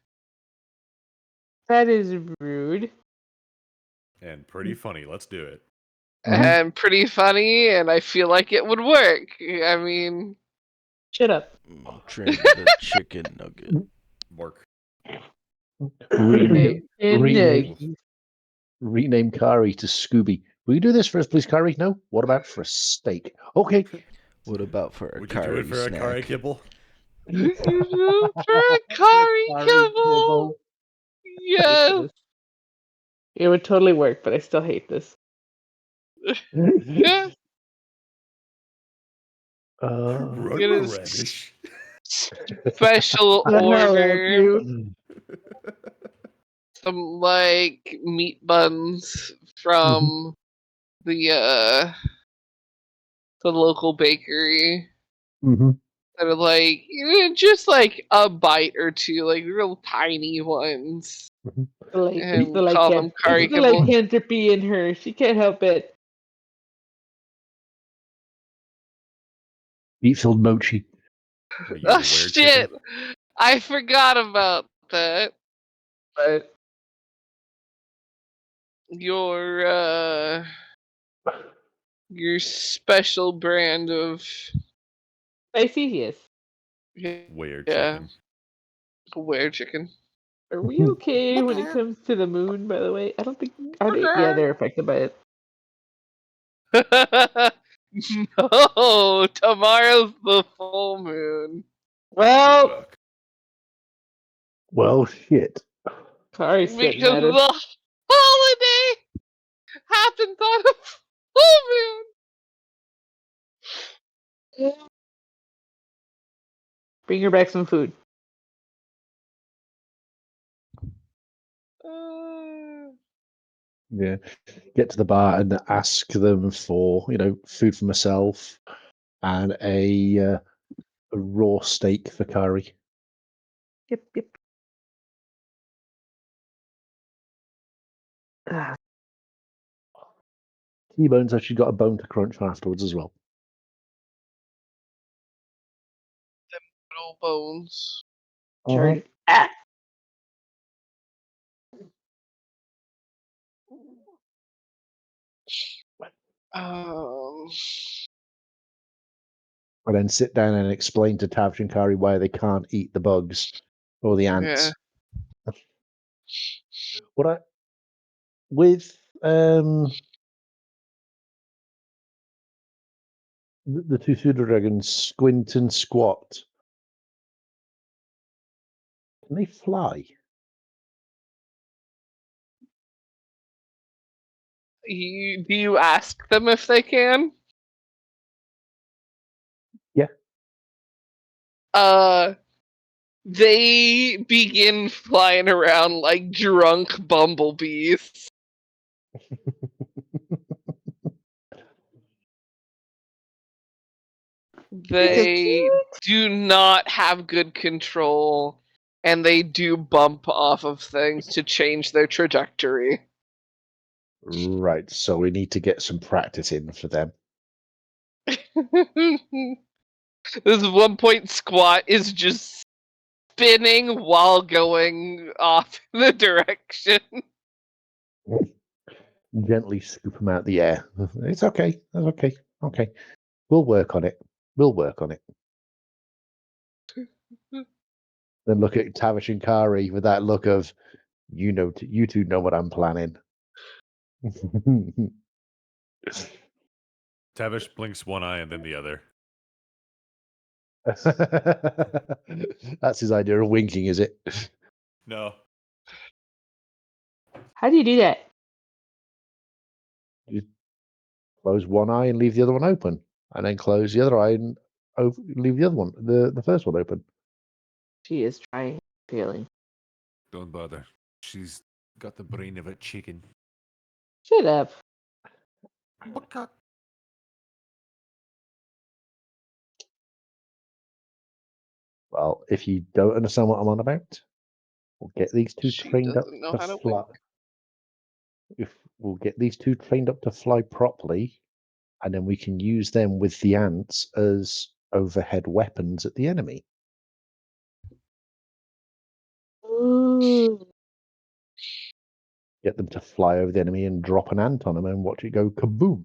That is rude. And pretty funny. Let's do it. And pretty funny, and I feel like it would work. I mean, shut up. Train the chicken nugget. Work. Rename Kari to Scooby. Will you do this for us, please, Kari? No? What about for a steak? Okay. What about for a Would Kari you do it for snack? a Kari kibble? for a Kari kibble. Yes. It would totally work, but I still hate this. Yeah. Run radish. Special The hell out of order you. some like meat buns from the local bakery Mm-hmm. that are like just like a bite or two, like real tiny ones, Like, and the like, call them Kari the like kibble. entropy in her. She can't help it. Meat-filled mochi. What, you Oh wear shit! chicken? I forgot about that. But Your special brand of Spicy, yes. Wear yeah, chicken. were chicken. Are we okay when it comes to the moon, by the way? I don't think. Are they? Yeah, they're affected by it. No, tomorrow's the full moon. Good Well, luck. Well, shit. Kari's sitting Because at him. the holiday happens on a full moon. Bring her back some food. Yeah. Get to the bar and ask them for, food for myself and a raw steak for Kari. Yep. Ah, T-Bone's actually got a bone to crunch afterwards as well. Little bones. Sure. Ah. Um, And then sit down and explain to Tavish and Kari why they can't eat the bugs or the ants. With the two pseudo dragons, Squint and Squat, can they fly? do you ask them if they can? Yeah. They begin flying around like drunk bumblebees. They do not have good control, and they do bump off of things to change their trajectory. Right, so we need to get some practice in for them. This one point Squat is just spinning while going off in the direction. Gently scoop them out the air. It's okay. That's okay. Okay. We'll work on it. Then look at Tavish and Kari with that look of, you two know what I'm planning. Tavish blinks one eye and then the other. That's his idea of winking, is it? No. How do you do that? You close one eye and leave the other one open, and then close the other eye and leave the other one, the first one open. She is trying, failing. Don't bother. She's got the brain of a chicken. Shut up. Well, if you don't understand what I'm on about, we'll get these two She trained up doesn't know to how to fly. wink. If we'll get these two trained up to fly properly, and then we can use them with the ants as overhead weapons at the enemy. Ooh. Get them to fly over the enemy and drop an ant on them and watch it go kaboom.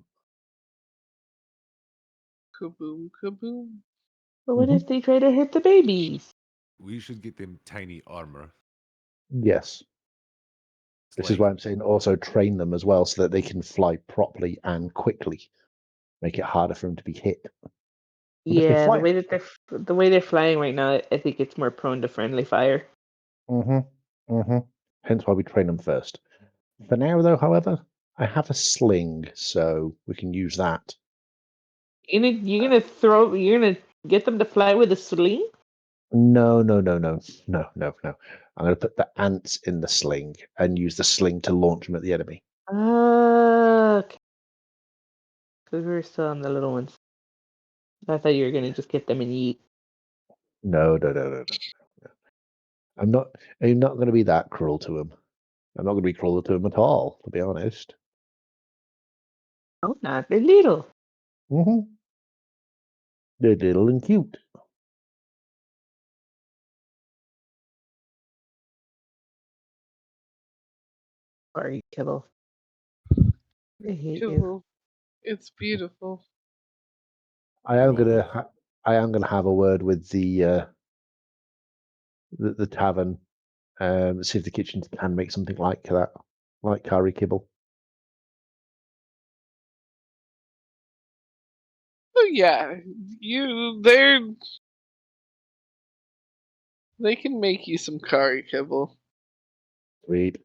Kaboom, kaboom. But what if they try to hurt the babies? We should get them tiny armor. Yes. This is why I'm saying also train them as well so that they can fly properly and quickly. Make it harder for them to be hit. Yeah, the way they're flying right now, I think it's more prone to friendly fire. Hence why we train them first. For now, though, however, I have a sling, so we can use that. You're gonna get them to fly with a sling? No. I'm going to put the ants in the sling and use the sling to launch them at the enemy. Okay. Because we're still on the little ones. I thought you were gonna just get them and eat. No. I'm not going to be that cruel to them. I'm not going to be cruel to them at all, to be honest. Oh, not they're little. Mm-hmm. They're little and cute. Sorry, Kibble. I hate you. Cool. It's beautiful. I am going to have a word with the tavern, see if the kitchen can make something like that, like Kari kibble. Oh yeah, they can make you some Kari kibble. Sweet.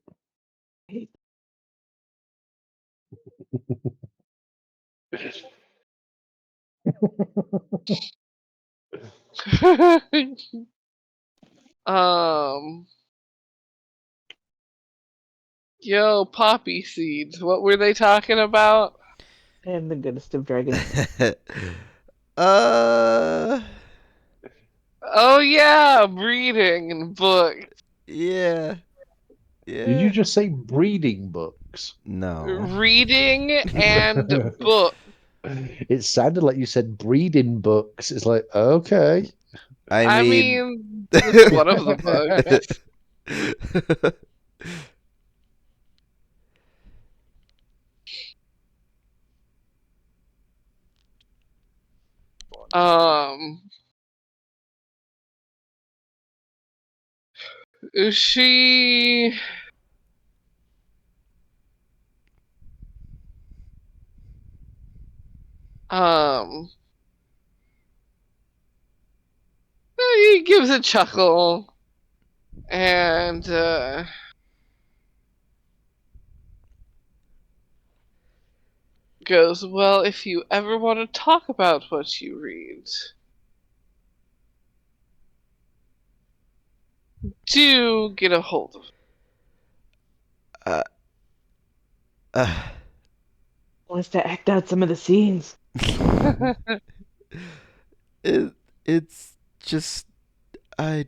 um, yo, poppy seeds. What were they talking about? I am the goodest of dragons. uh, Oh yeah, breeding and books. yeah. Did you just say breeding books? No. Reading and book. It sounded like you said breeding books. It's like, okay. I mean, it's one of the books. She he gives a chuckle and goes, well, if you ever want to talk about what you read, do get a hold of it. Wants to act out some of the scenes. It's just I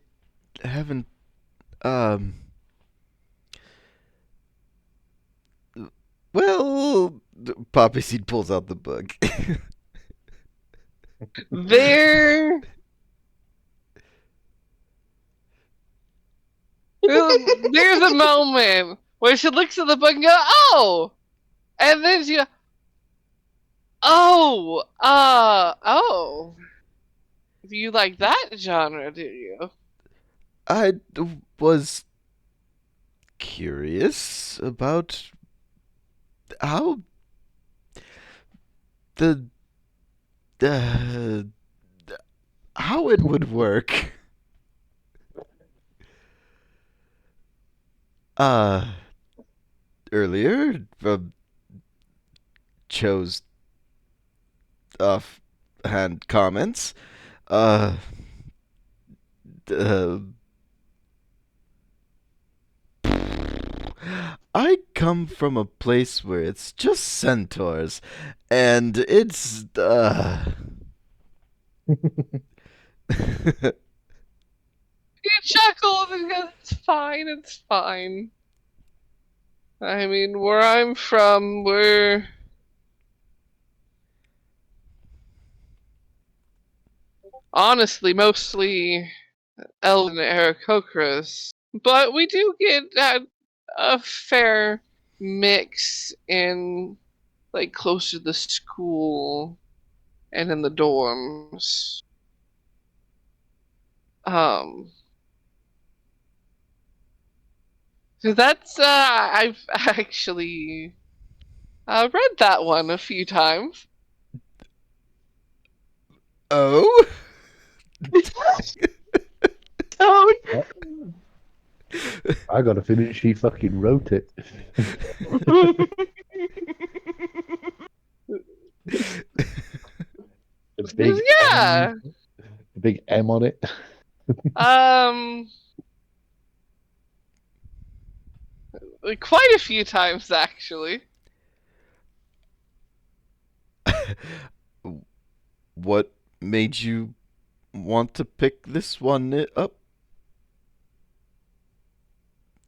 haven't well, Poppyseed pulls out the book. There's a moment where she looks at the book and goes, oh! And then she goes, oh. Do you like that genre, do you? I was curious about how how it would work. Earlier, Chou's offhand comments. I come from a place where it's just centaurs, and it's He chuckled and goes, it's fine. I mean, where I'm from, we're honestly mostly Elven Aarakocras, but we do get a fair mix in, like, close to the school and in the dorms. So that's I've actually read that one a few times. Oh? Toad! I gotta finish. She fucking wrote it. Big Yeah. M, big M on it. Quite a few times actually. What made you want to pick this one up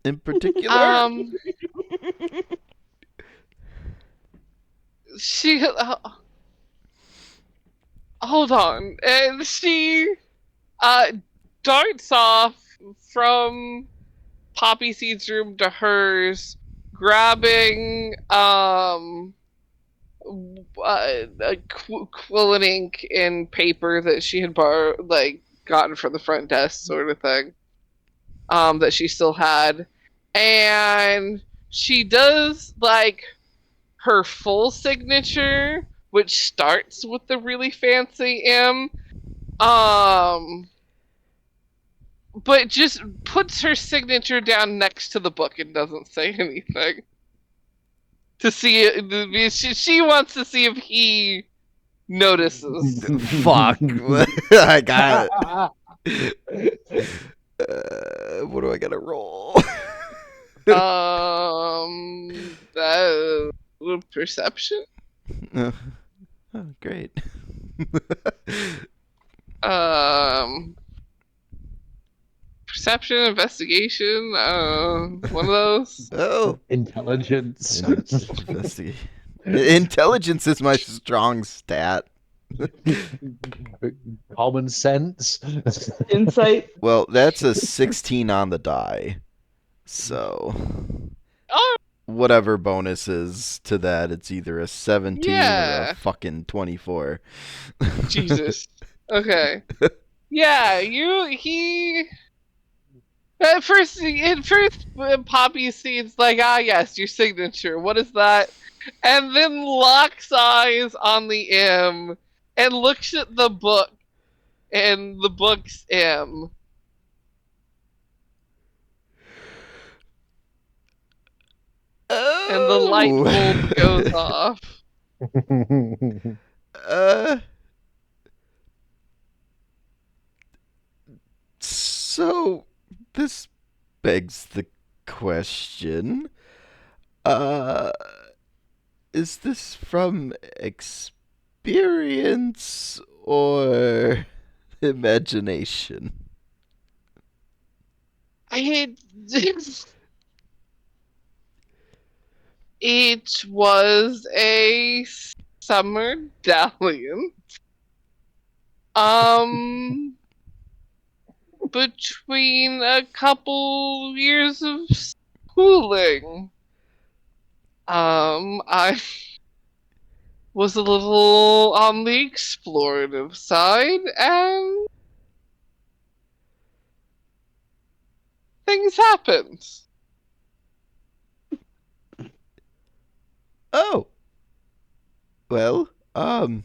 in particular? She hold on, and she darts off from Poppyseed's room to hers, grabbing a quill and ink and paper that she had borrowed, like gotten from the front desk, sort of thing. That she still had, and she does like her full signature, which starts with the really fancy M. But just puts her signature down next to the book and doesn't say anything. To see it, she wants to see if he notices. Fuck. I got it. What do I gotta roll? Perception. Oh, great. Perception, investigation, one of those. Oh, Intelligence. Intelligence is my strong stat. Common sense. Insight. Well, that's a 16 on the die. So, Oh, whatever bonus is to that, it's either a 17 or Yeah. a fucking 24. Jesus. Okay. Yeah, he. At first, Poppyseed's like, yes, your signature. What is that? And then locks eyes on the M and looks at the book, and the book's M. And the light bulb goes off. So, this begs the question. Is this from experience or imagination? It was a summer dalliance. Between a couple years of schooling. I was a little on the explorative side, and things happened. Oh. Well, I'm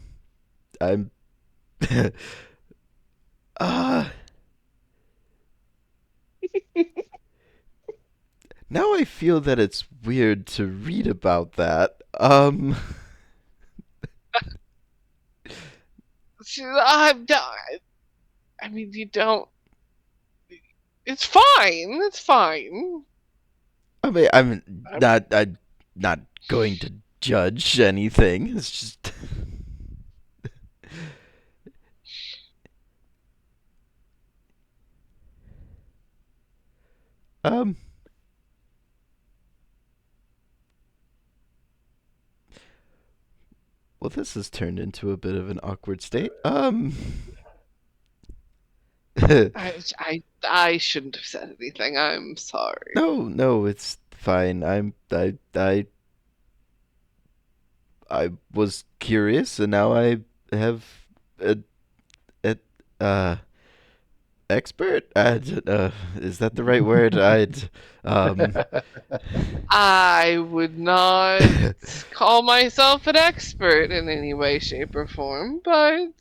now I feel that it's weird to read about that. I mean, you don't. It's fine. It's fine. I mean, I'm not going to judge anything. It's just well, this has turned into a bit of an awkward state. I shouldn't have said anything. I'm sorry. No, it's fine. I was curious, and now I have a expert. Is that the right word? I would not call myself an expert in any way, shape, or form, but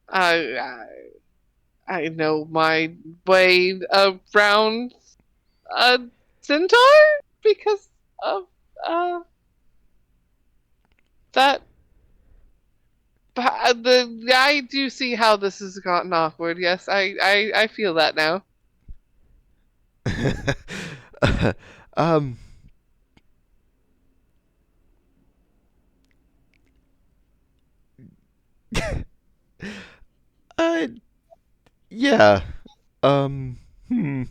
I know my way around a Centaur because of That I do see how this has gotten awkward. Yes, I feel that now. um. Uh, yeah. Um. Hmm.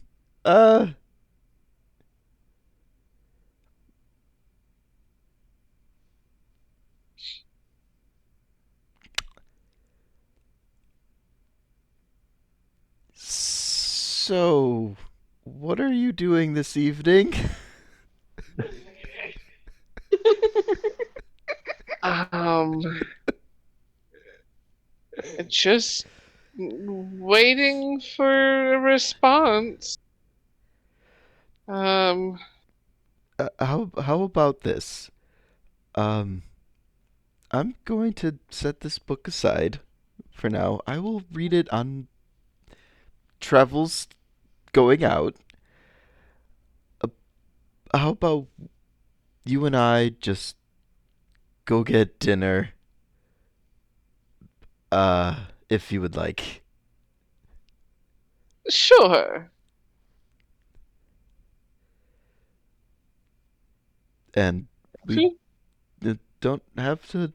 Uh. So, what are you doing this evening? Just waiting for a response. How about this? I'm going to set this book aside for now. I will read it on travels going out. How about you and I just go get dinner? If you would like. Sure. And we don't have to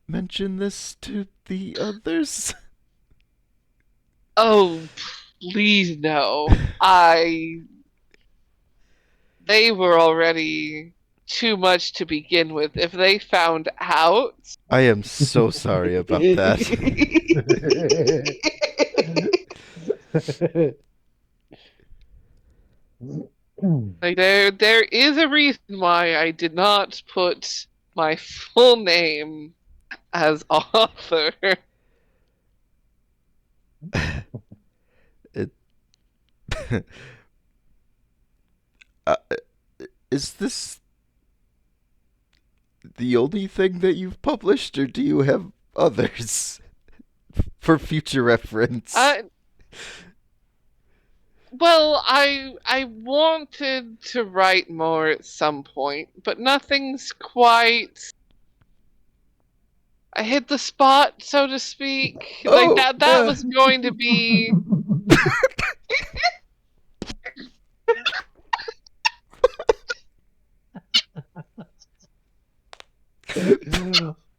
mention this to the others. Oh, please no. They were already too much to begin with. If they found out. I am so sorry about that. Like there is a reason why I did not put my full name as author. Is this the only thing that you've published, or do you have others for future reference? Well, I wanted to write more at some point, but nothing's quite. I hit the spot, so to speak. Like that was going to be.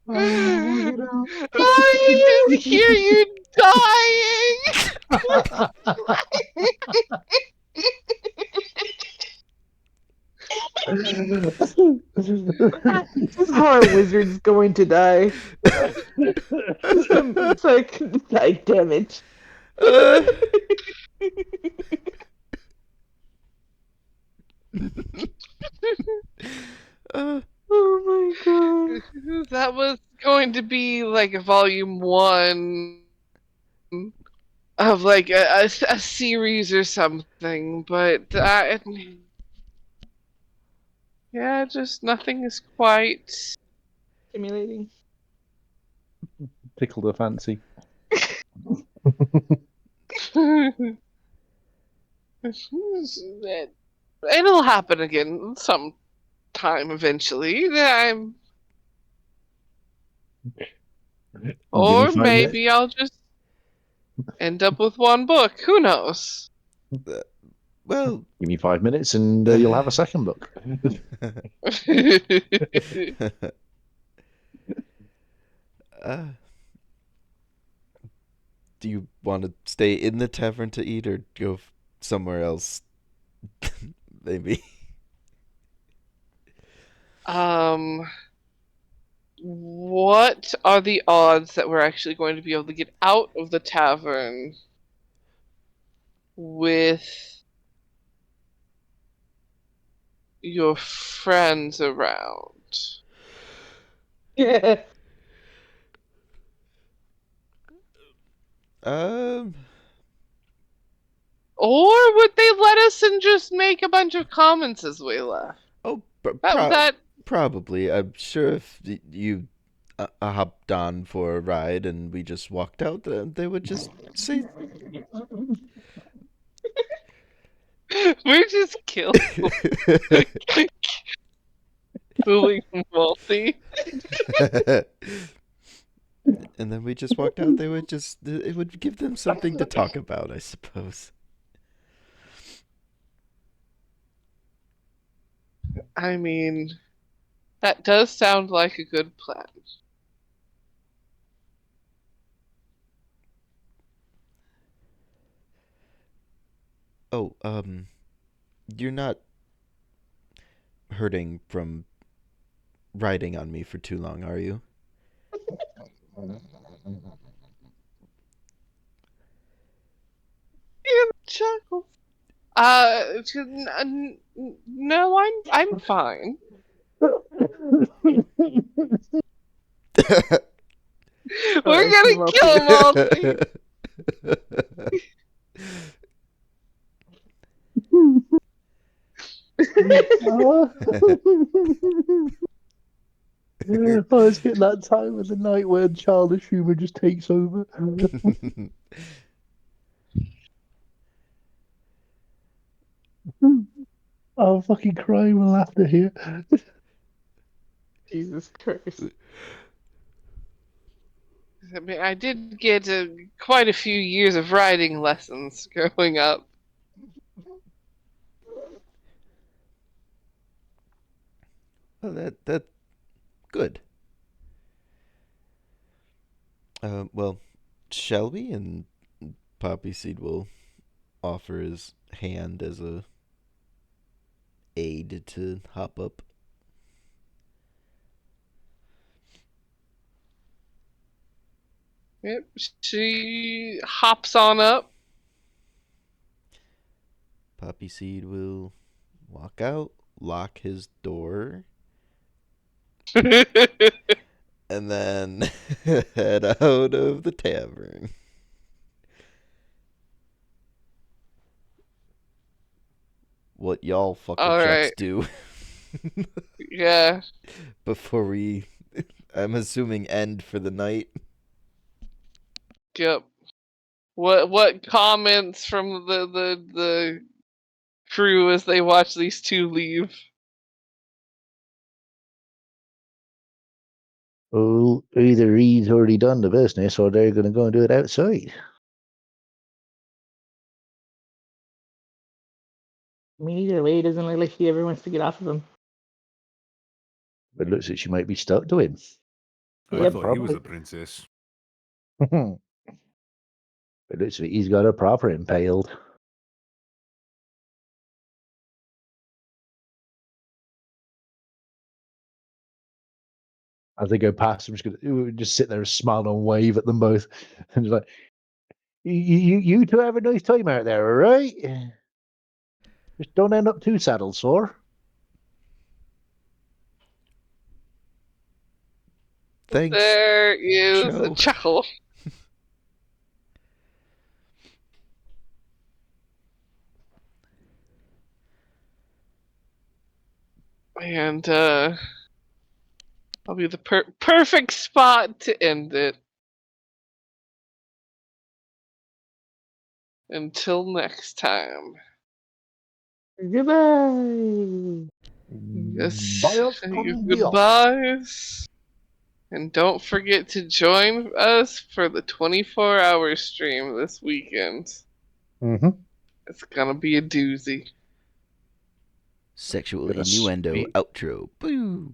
I just hear you dying. This is how our wizard's going to die. It's like damage. Oh my god. That was going to be like a volume 1 of like a series or something, but yeah, just nothing is quite stimulating. Tickled her fancy. It'll happen again sometime eventually. Or maybe I'll just end up with one book. Who knows? Well, give me 5 minutes and you'll have a second book. Do you want to stay in the tavern to eat, or go somewhere else? Maybe. What are the odds that we're actually going to be able to get out of the tavern with your friends around? Yeah. Or would they let us and just make a bunch of comments as we left? Oh, probably. I'm sure if you hopped on for a ride and we just walked out, they would just say... We're just killed. Cooling multi. And then we just walked out. It would give them something to talk about, I suppose. I mean, that does sound like a good plan. Oh, you're not hurting from riding on me for too long, are you? Chuckles. No, I'm fine. We're gonna kill Multi. Oh, it's getting that time of the night where childish humor just takes over. I'm fucking crying with laughter here. Jesus Christ. I mean, I did get quite a few years of riding lessons growing up. Well, that good. Well, shall we? And Poppyseed will offer his hand as a aid to hop up. Yep, she hops on up. Poppyseed will walk out, lock his door, and then head out of the tavern. What y'all fucking checks do. Yeah. Before we, I'm assuming, end for the night. Yep. What comments from the crew as they watch these two leave? Well, either he's already done the business or they're going to go and do it outside. I mean, either way, it doesn't look like he ever wants to get off of him. It looks like she might be stuck to him. I thought he was a princess. It looks like he's got her proper impaled. As they go past, I'm just sit there and smile and wave at them both, and just like, you two have a nice time out there, all right? Just don't end up too saddle sore. Thanks. There is Chou. a chuckle. And I'll be the perfect spot to end it. Until next time. Goodbye. Yes. Bios con Dios. Goodbyes. And don't forget to join us for the 24-hour stream this weekend. Mm-hmm. It's gonna be a doozy. Sexual Gonna innuendo speak. outro. Boo.